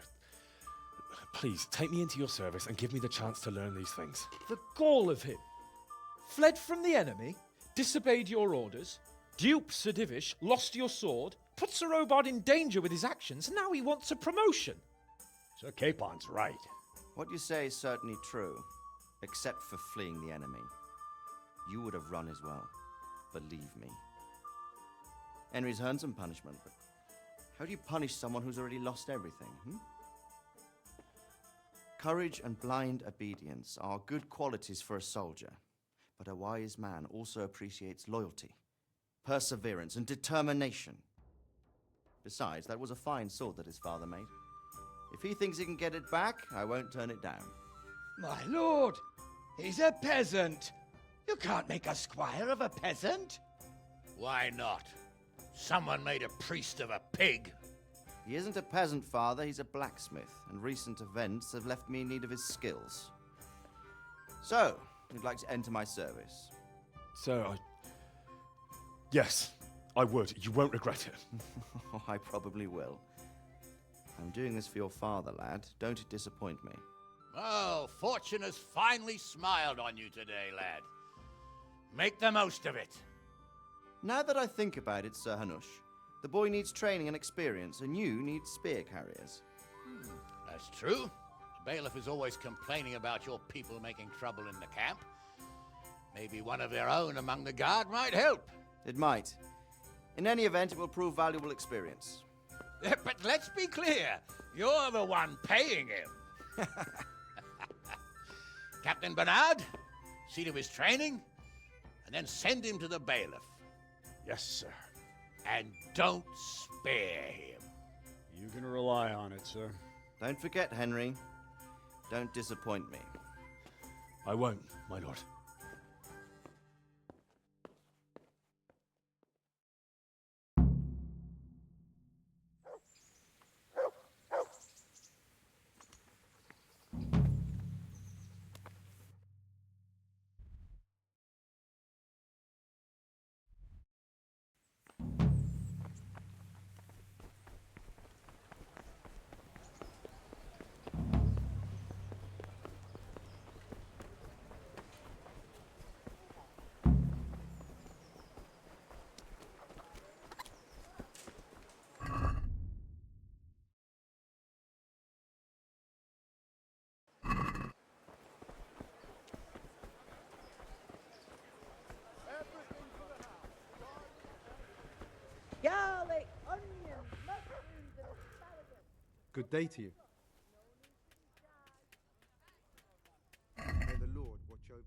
Please, take me into your service and give me the chance to learn these things. The gall of him. Fled from the enemy, disobeyed your orders, duped Sir Divish, lost your sword, put Sir Robard in danger with his actions, and now he wants a promotion. Sir Capon's right. What you say is certainly true, except for fleeing the enemy. You would have run as well, believe me. Henry's earned some punishment, but how do you punish someone who's already lost everything, Courage and blind obedience are good qualities for a soldier. But a wise man also appreciates loyalty, perseverance, and determination. Besides, that was a fine sword that his father made. If he thinks he can get it back, I won't turn it down. My lord, he's a peasant. You can't make a squire of a peasant. Why not? Someone made a priest of a pig. He isn't a peasant, father. He's a blacksmith, and recent events have left me in need of his skills. So, you'd like to enter my service? Sir, Yes, I would. You won't regret it. I probably will. I'm doing this for your father, lad. Don't disappoint me. Oh, fortune has finally smiled on you today, lad. Make the most of it. Now that I think about it, Sir Hanush, the boy needs training and experience, and you need spear carriers. That's true. The bailiff is always complaining about your people making trouble in the camp. Maybe one of their own among the guard might help. It might. In any event, it will prove valuable experience. But let's be clear, you're the one paying him. Captain Bernard, see to his training, and then send him to the bailiff. Yes, sir. And don't spare him. You can rely on it, sir. Don't forget, Henry. Don't disappoint me. I won't, my lord. Garlic, onions, mushrooms, and asparagus. Good day to you. May the Lord watch over you.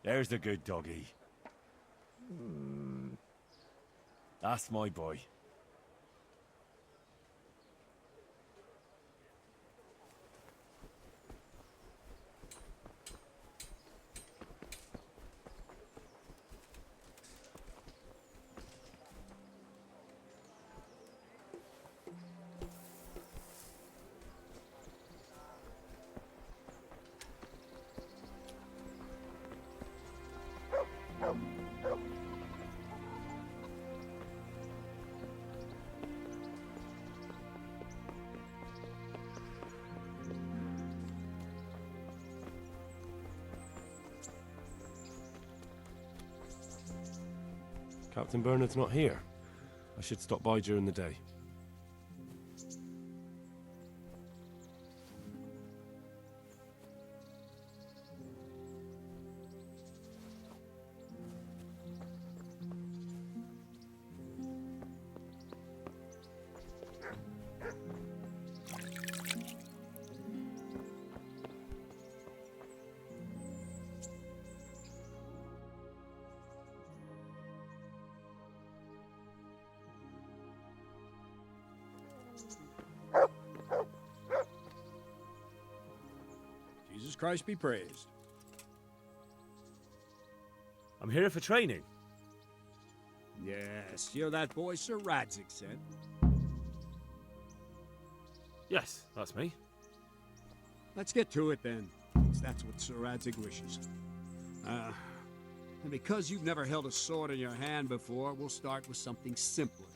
There's the good doggy. That's my boy. Captain Bernard's not here. I should stop by during the day. Christ be praised. I'm here for training. Yes, you're that boy Sir Radzig said. Yes, that's me. Let's get to it then, since that's what Sir Radzig wishes. And because you've never held a sword in your hand before, we'll start with something simpler.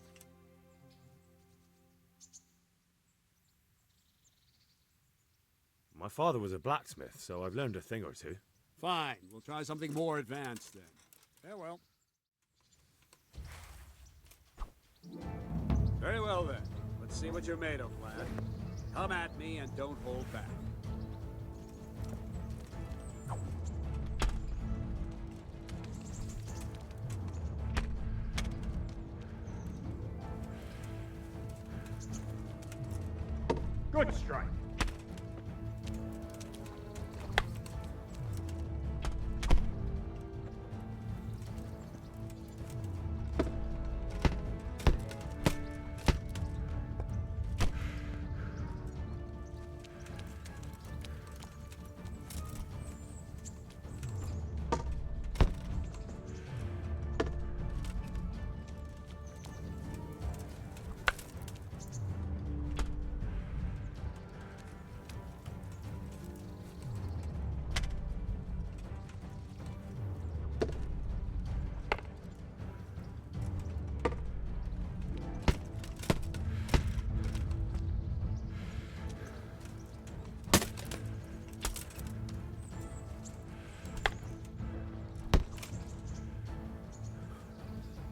My father was a blacksmith, so I've learned a thing or two. Fine, we'll try something more advanced then. Farewell. Very well then. Let's see what you're made of, lad. Come at me and don't hold back. Good strike.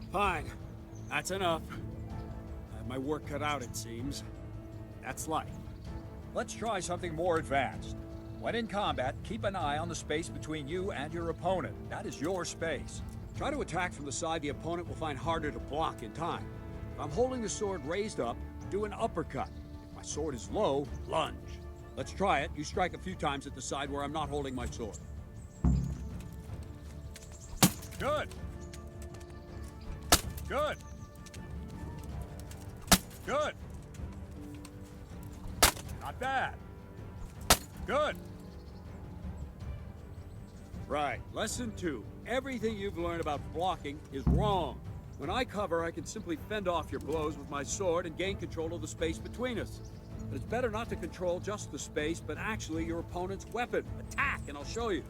Fine. That's enough. I have my work cut out, it seems. That's life. Let's try something more advanced. When in combat, keep an eye on the space between you and your opponent. That is your space. Try to attack from the side the opponent will find harder to block in time. If I'm holding the sword raised up, do an uppercut. If my sword is low, lunge. Let's try it. You strike a few times at the side where I'm not holding my sword. Good. Good. Good. Not bad. Good. Right. Lesson 2. Everything you've learned about blocking is wrong. When I cover, I can simply fend off your blows with my sword and gain control of the space between us. But it's better not to control just the space, but actually your opponent's weapon. Attack, and I'll show you.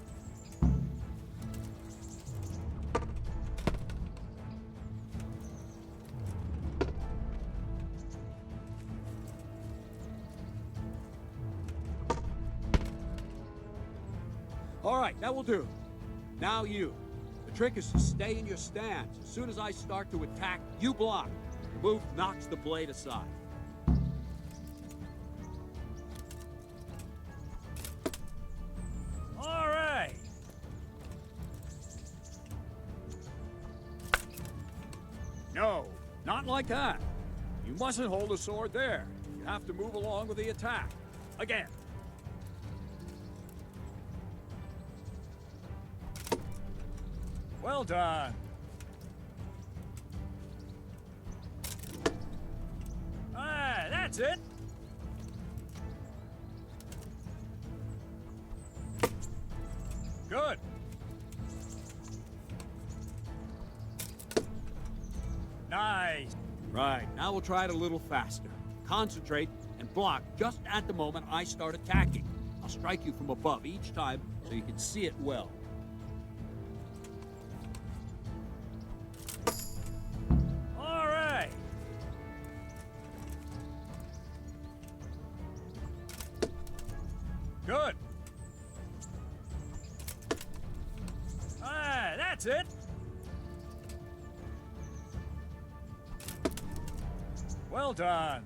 All right, that will do. Now you. The trick is to stay in your stance. As soon as I start to attack, you block. The move knocks the blade aside. All right. No, not like that. You mustn't hold the sword there. You have to move along with the attack. Again. Well done. Ah, that's it. Good. Nice. Right, now we'll try it a little faster. Concentrate and block just at the moment I start attacking. I'll strike you from above each time so you can see it well. All right. Good. Ah, that's it. Well done.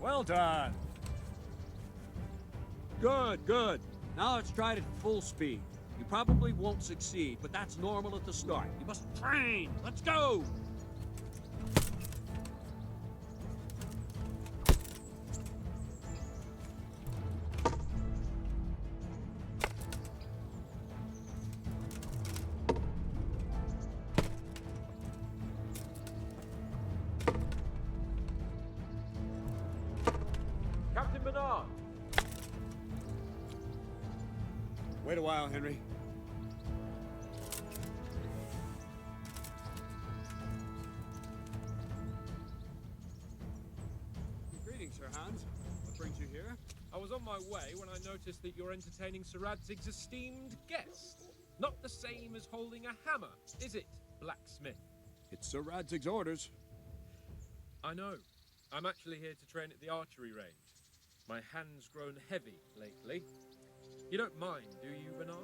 Well done. Good, good. Now let's try it at full speed. You probably won't succeed, but that's normal at the start. You must train. Let's go! Wait a while, Henry. Greetings, Sir Hans. What brings you here? I was on my way when I noticed that you're entertaining Sir Radzig's esteemed guest. Not the same as holding a hammer, is it, blacksmith? It's Sir Radzig's orders. I know. I'm actually here to train at the archery range. My hand's grown heavy lately. You don't mind, do you, Bernard?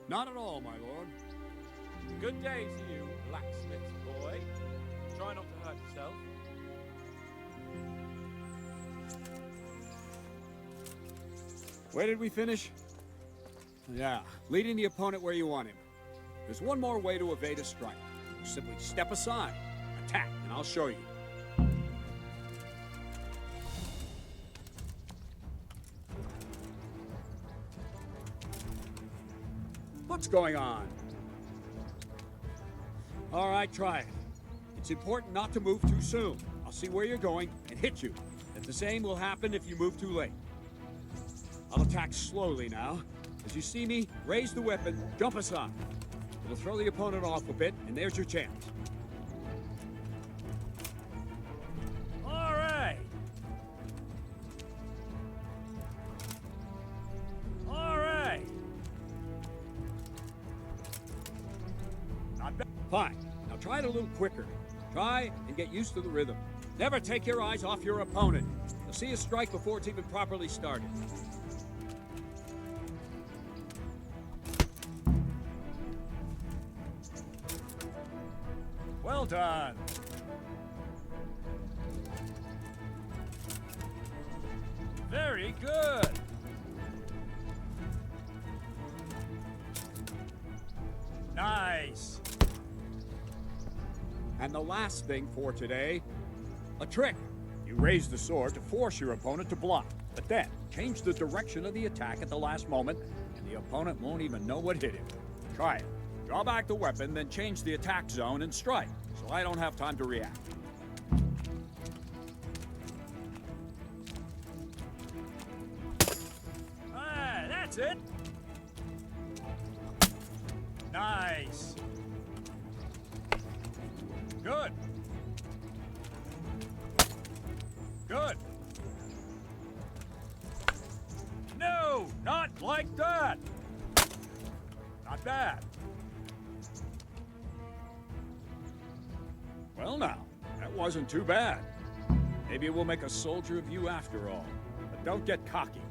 Not at all, my lord. Good day to you, blacksmith boy. Try not to hurt yourself. Where did we finish? Yeah, leading the opponent where you want him. There's one more way to evade a strike. You simply step aside, attack, and I'll show you. What's going on? All right, try it. It's important not to move too soon. I'll see where you're going and hit you. And the same will happen if you move too late. I'll attack slowly now. As you see me, raise the weapon, jump aside. It'll throw the opponent off a bit, and there's your chance. All right. All right. Not bad. Fine. Now try it a little quicker. Try and get used to the rhythm. Never take your eyes off your opponent. You'll see a strike before it's even properly started. Well done. Very good. Nice. And the last thing for today, a trick. You raise the sword to force your opponent to block, but then change the direction of the attack at the last moment, and the opponent won't even know what hit him. Try it. Draw back the weapon, then change the attack zone and strike, so I don't have time to react. Ah, that's it. Nice. Good. Good. No, not like that. Not bad. Well now, that wasn't too bad. Maybe we'll make a soldier of you after all. But don't get cocky.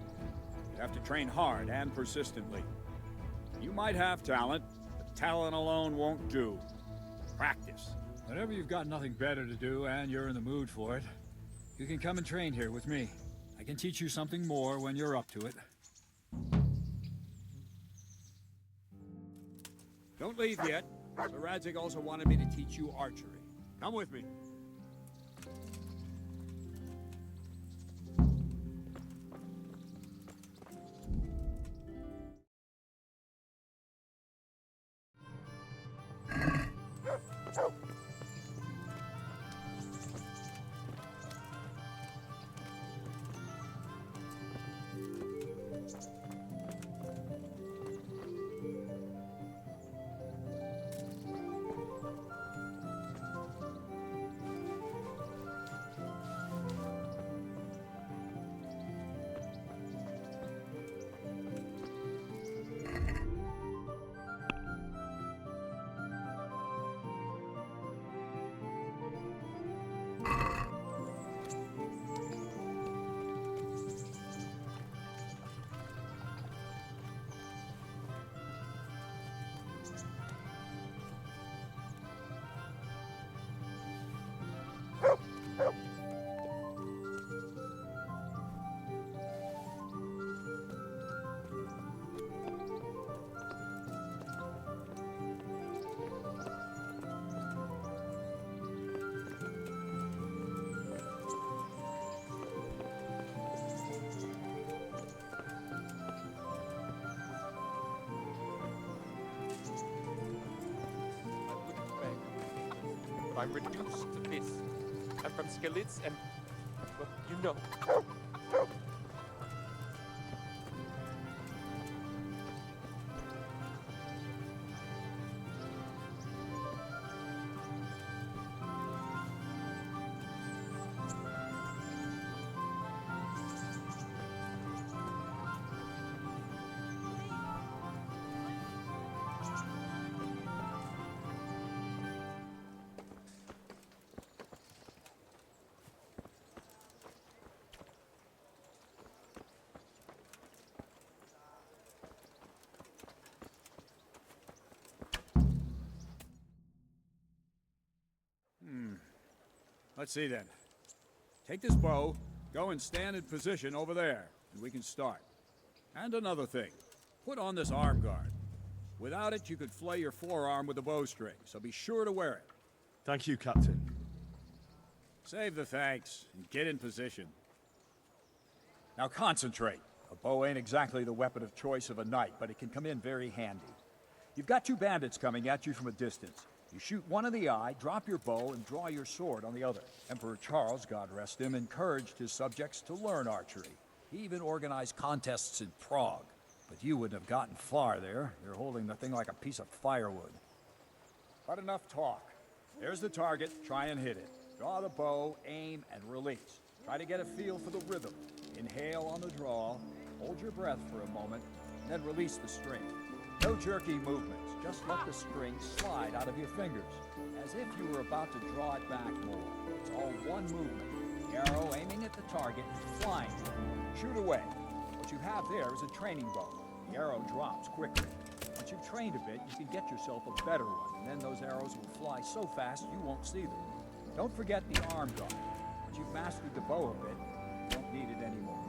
You have to train hard and persistently. You might have talent, but talent alone won't do. Practice. Whenever you've got nothing better to do and you're in the mood for it, you can come and train here with me. I can teach you something more when you're up to it. Don't leave yet. Sir Radzig also wanted me to teach you archery. Come with me. I'm reduced to this. I'm from Skalitz and, well, you know. Let's see then. Take this bow, go and stand in position over there, and we can start. And another thing, put on this arm guard. Without it, you could flay your forearm with a bowstring, so be sure to wear it. Thank you, Captain. Save the thanks, and get in position. Now concentrate. A bow ain't exactly the weapon of choice of a knight, but it can come in very handy. You've got two bandits coming at you from a distance. You shoot one in the eye, drop your bow, and draw your sword on the other. Emperor Charles, God rest him, encouraged his subjects to learn archery. He even organized contests in Prague. But you wouldn't have gotten far there. You're holding the thing like a piece of firewood. But enough talk. There's the target. Try and hit it. Draw the bow, aim, and release. Try to get a feel for the rhythm. Inhale on the draw, hold your breath for a moment, and then release the string. No jerky movements. Just let the string slide out of your fingers, as if you were about to draw it back more. It's all one movement. The arrow aiming at the target, flying. Shoot away. What you have there is a training bow. The arrow drops quickly. Once you've trained a bit, you can get yourself a better one, and then those arrows will fly so fast you won't see them. Don't forget the arm guard. Once you've mastered the bow a bit, you don't need it anymore.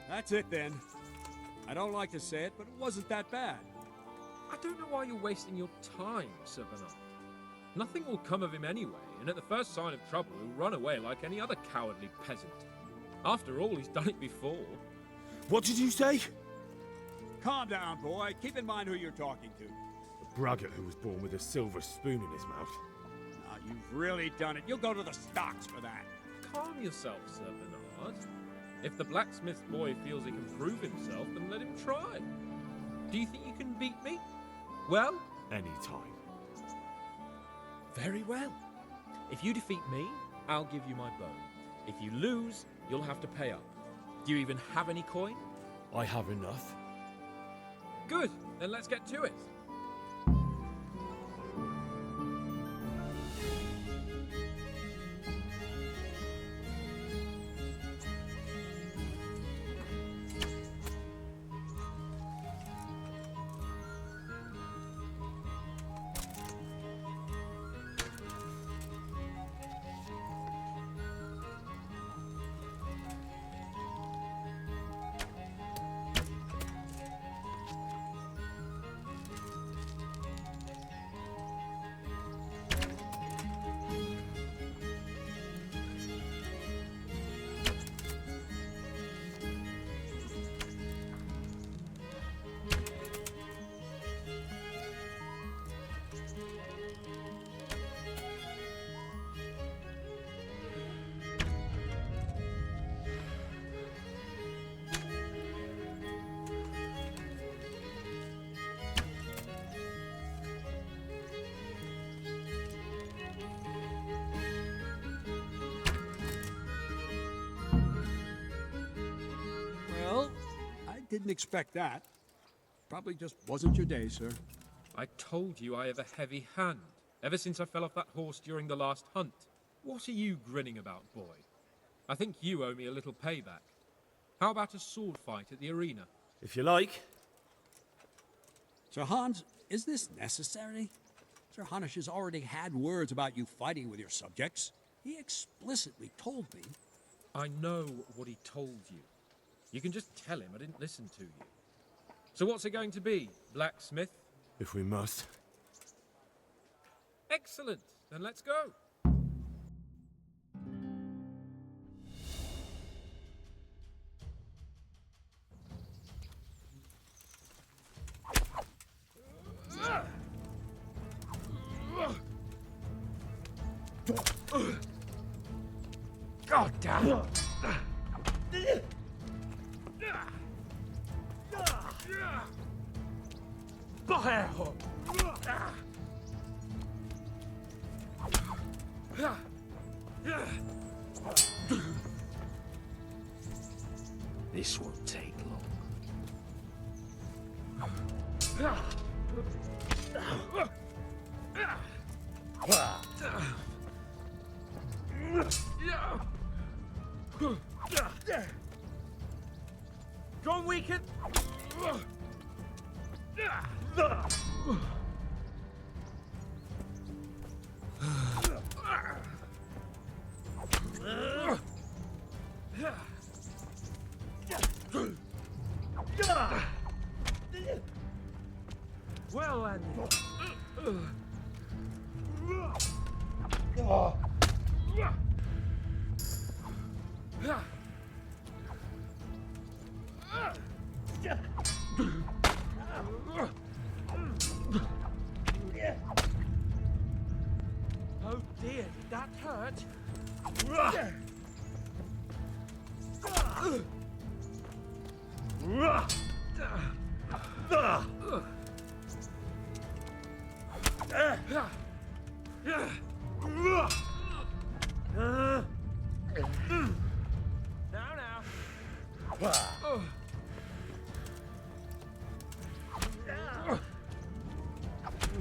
That's it then. I don't like to say it, but it wasn't that bad. I don't know why you're wasting your time, Sir Bernard. Nothing will come of him anyway, and at the first sign of trouble, he'll run away like any other cowardly peasant. After all, he's done it before. What did you say? Calm down, boy. Keep in mind who you're talking to. A braggart who was born with a silver spoon in his mouth. Now, you've really done it. You'll go to the stocks for that. Calm yourself, Sir Bernard. If the blacksmith boy feels he can prove himself, then let him try. Do you think you can beat me? Well? Any time. Very well. If you defeat me, I'll give you my bow. If you lose, you'll have to pay up. Do you even have any coin? I have enough. Good, then let's get to it. Didn't expect that. Probably just wasn't your day, sir. I told you I have a heavy hand, ever since I fell off that horse during the last hunt. What are you grinning about, boy? I think you owe me a little payback. How about a sword fight at the arena? If you like. Sir Hans, is this necessary? Sir Hanush has already had words about you fighting with your subjects. He explicitly told me. I know what he told you. You can just tell him I didn't listen to you. So what's it going to be, blacksmith? If we must. Excellent. Then let's go. God damn! This won't take long. Oh dear, did that hurt?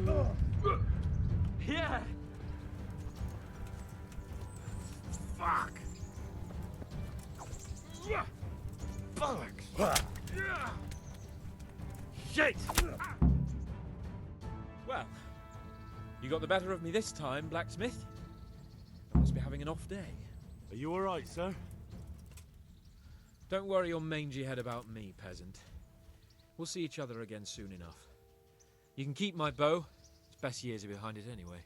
Now. Yeah. Fuck! Bollocks! Shit! Well, you got the better of me this time, blacksmith. I must be having an off day. Are you alright, sir? Don't worry your mangy head about me, peasant. We'll see each other again soon enough. You can keep my bow. Its best years are behind it anyway.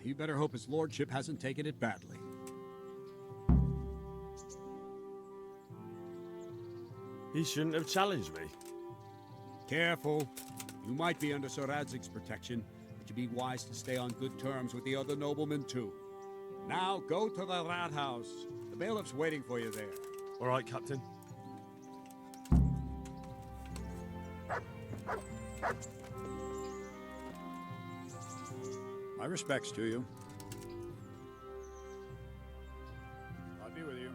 You better hope his lordship hasn't taken it badly. He shouldn't have challenged me. Careful. You might be under Sir Radzig's protection, but you'd be wise to stay on good terms with the other noblemen too. Now go to the rat house. The bailiff's waiting for you there. All right, Captain. My respects to you. I'll be with you.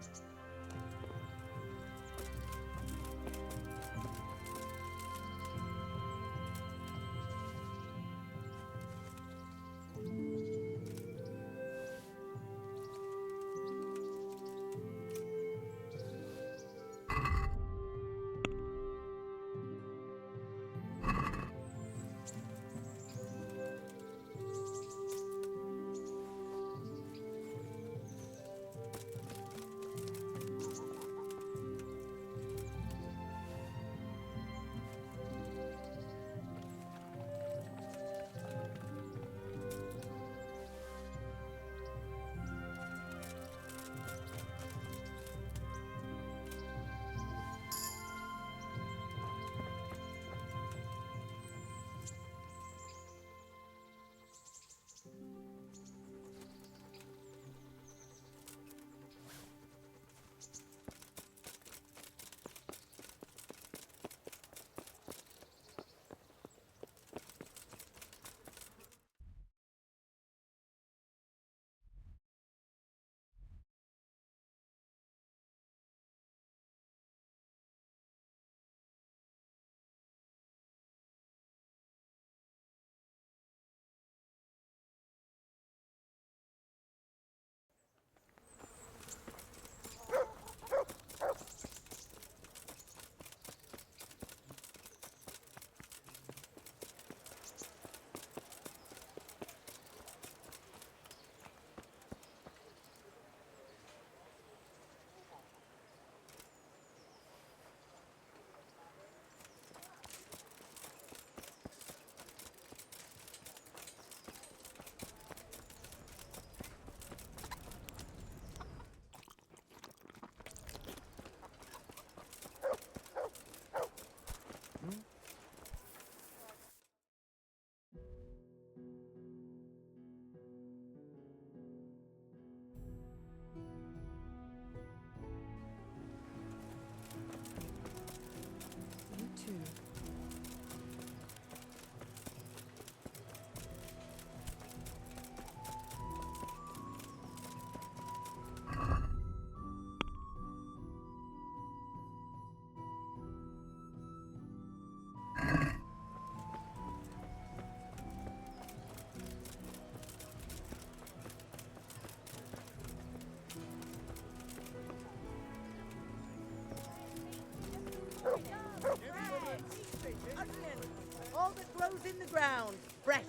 All that grows in the ground, fresh.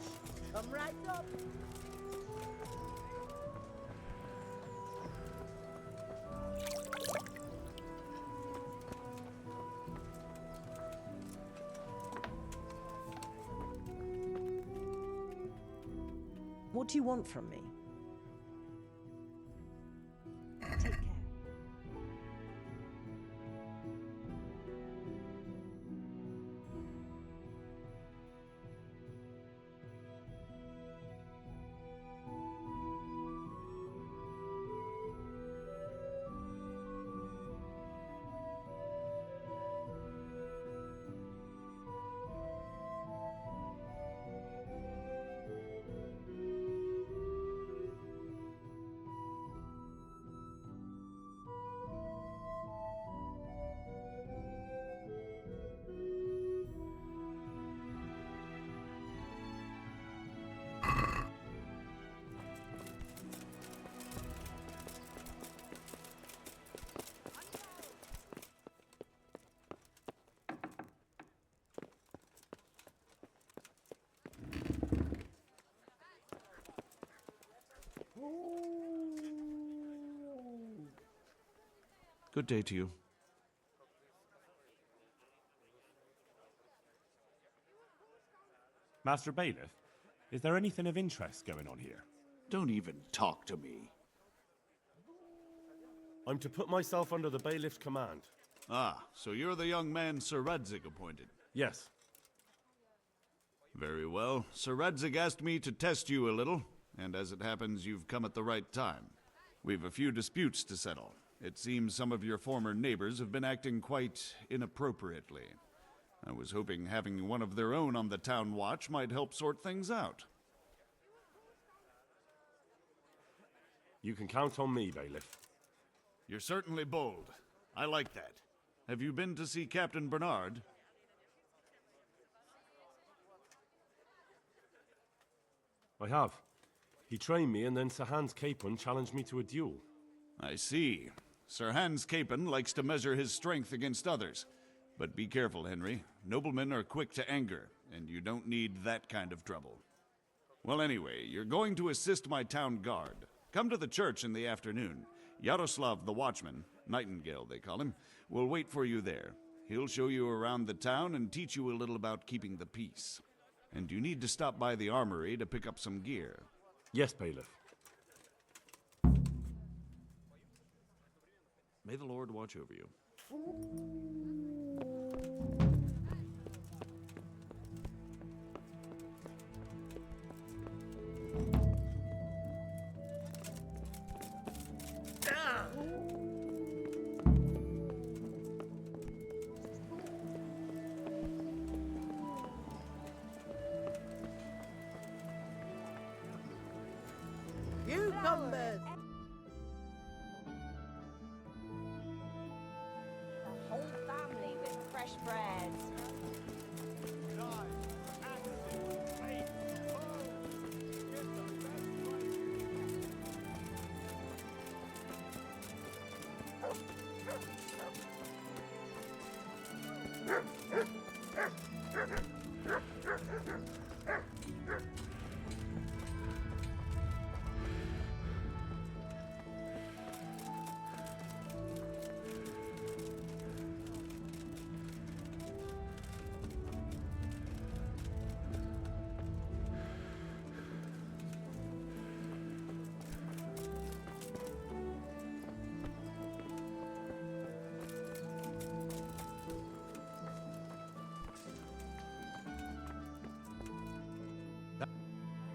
Come right up. What do you want from me? Take care. Good day to you. Master Bailiff, is there anything of interest going on here? Don't even talk to me. I'm to put myself under the bailiff's command. Ah, so you're the young man Sir Radzig appointed? Yes. Very well. Sir Radzig asked me to test you a little, and as it happens, you've come at the right time. We've a few disputes to settle. It seems some of your former neighbors have been acting quite inappropriately. I was hoping having one of their own on the town watch might help sort things out. You can count on me, Bailiff. You're certainly bold. I like that. Have you been to see Captain Bernard? I have. He trained me, and then Sir Hans Capon challenged me to a duel. I see. Sir Hans Capon likes to measure his strength against others. But be careful, Henry. Noblemen are quick to anger, and you don't need that kind of trouble. Well, anyway, you're going to assist my town guard. Come to the church in the afternoon. Yaroslav the watchman, Nightingale they call him, will wait for you there. He'll show you around the town and teach you a little about keeping the peace. And you need to stop by the armory to pick up some gear. Yes, Bailiff. May the Lord watch over you. Cucumbers! The whole family with fresh bread.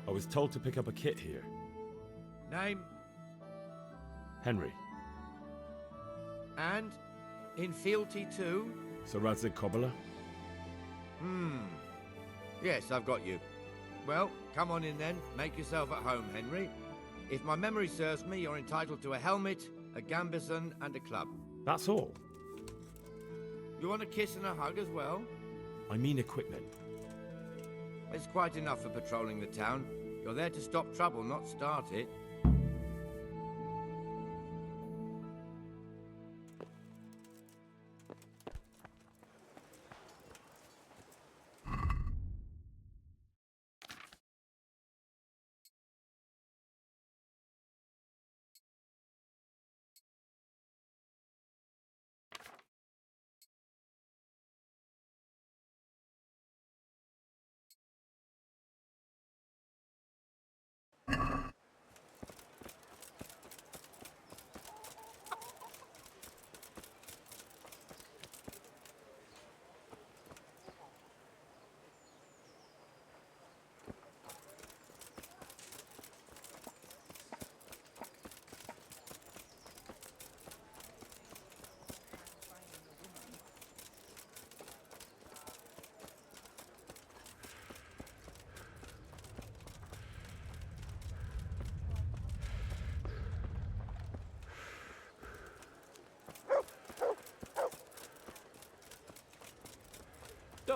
I was told to pick up a kit here. Name Henry. and in fealty to? Sir Radzig Cobbler. Yes, I've got you. Well, come on in then. Make yourself at home, Henry. If my memory serves me, you're entitled to a helmet, a gambeson, and a club. That's all. You want a kiss and a hug as well? I mean equipment. It's quite enough for patrolling the town. You're there to stop trouble, not start it.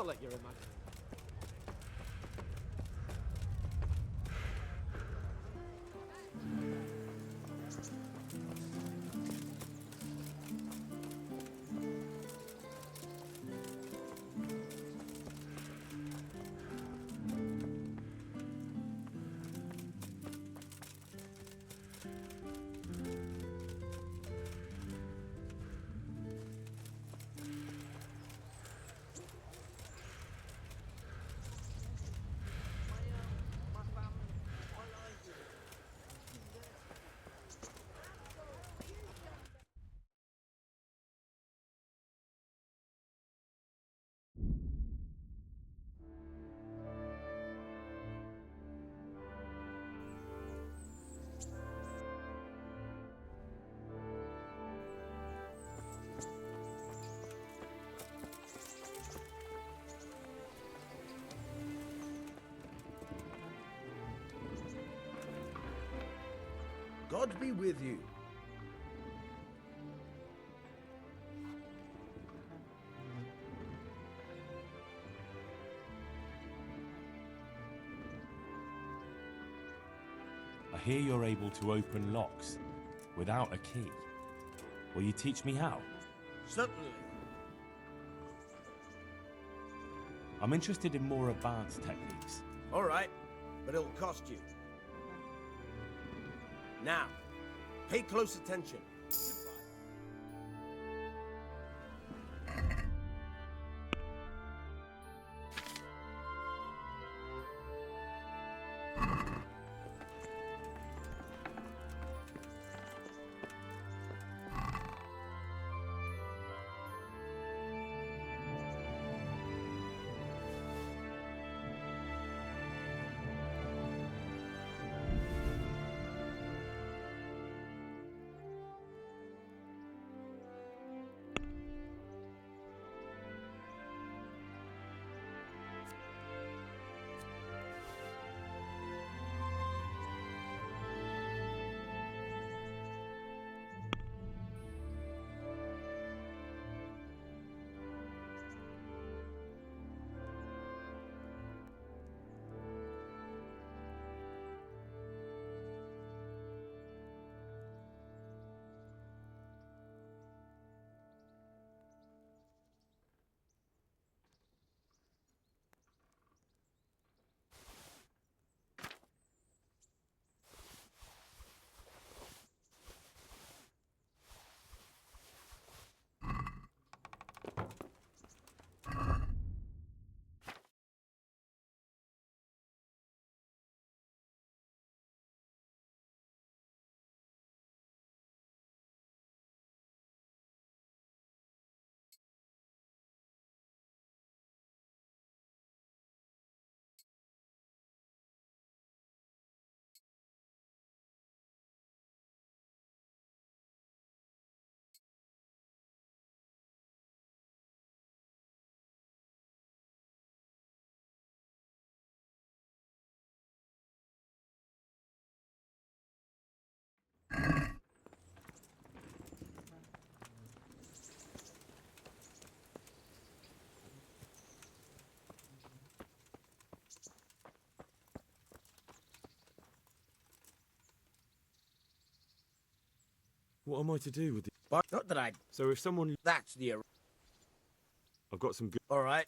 Don't let your imagination. God be with you. I hear you're able to open locks without a key. Will you teach me how? Certainly. I'm interested in more advanced techniques. All right, but it'll cost you. Now, pay close attention. What am I to do with the... But not that I... So if someone... That's the... I've got some good... All right.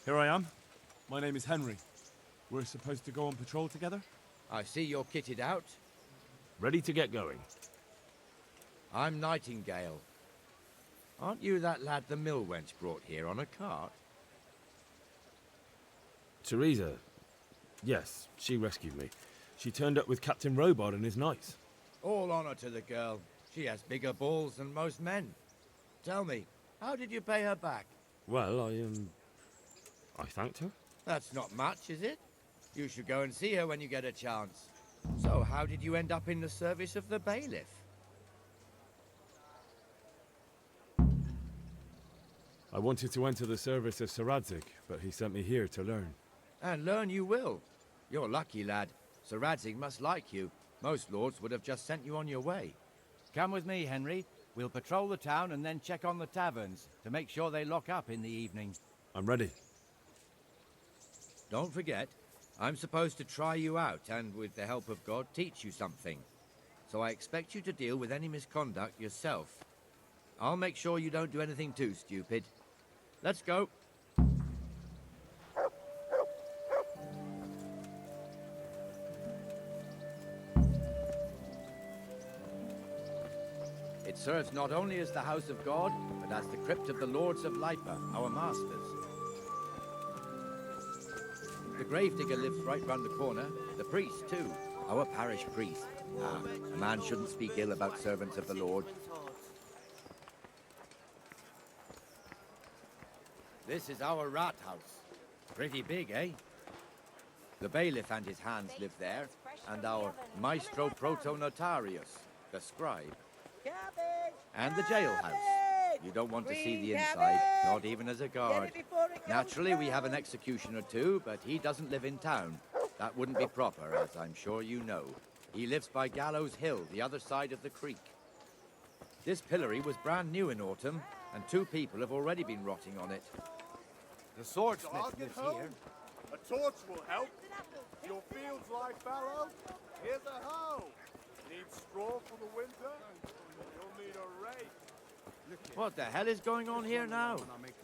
Here I am. My name is Henry. We're supposed to go on patrol together? I see you're kitted out. Ready to get going. I'm Nightingale. Aren't you that lad the mill wench brought here on a cart? Theresa. Yes, she rescued me. She turned up with Captain Robard and his knights. All honor to the girl. She has bigger balls than most men. Tell me, how did you pay her back? Well, I thanked her. That's not much, is it? You should go and see her when you get a chance. So, how did you end up in the service of the bailiff? I wanted to enter the service of Sir Radzig, but he sent me here to learn. And learn you will. You're lucky, lad. Sir Radzig must like you. Most lords would have just sent you on your way. Come with me, Henry. We'll patrol the town and then check on the taverns to make sure they lock up in the evening. I'm ready. Don't forget, I'm supposed to try you out and, with the help of God, teach you something. So I expect you to deal with any misconduct yourself. I'll make sure you don't do anything too stupid. Let's go. It serves not only as the house of God, but as the crypt of the lords of Lipa, our masters. The gravedigger lives right round the corner. The priest, too. Our parish priest. Ah, a man shouldn't speak ill about servants of the Lord. This is our rat house. Pretty big, eh? The bailiff and his hands live there, and our maestro proto-notarius, the scribe. And the jailhouse. You don't want to see the inside, not even as a guard. Naturally, we have an executioner too, but he doesn't live in town. That wouldn't be proper, as I'm sure you know. He lives by Gallows Hill, the other side of the creek. This pillory was brand new in autumn, and 2 people have already been rotting on it. The swordsmith lives here. A torch will help. Your fields lie fallow. Here's a hoe. Need straw for the winter? You'll need a rake. What the hell is going on here now?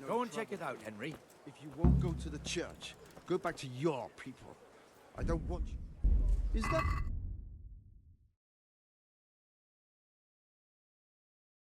Go and check it out, Henry. If you won't go to the church, go back to your people. I don't want you. Is that...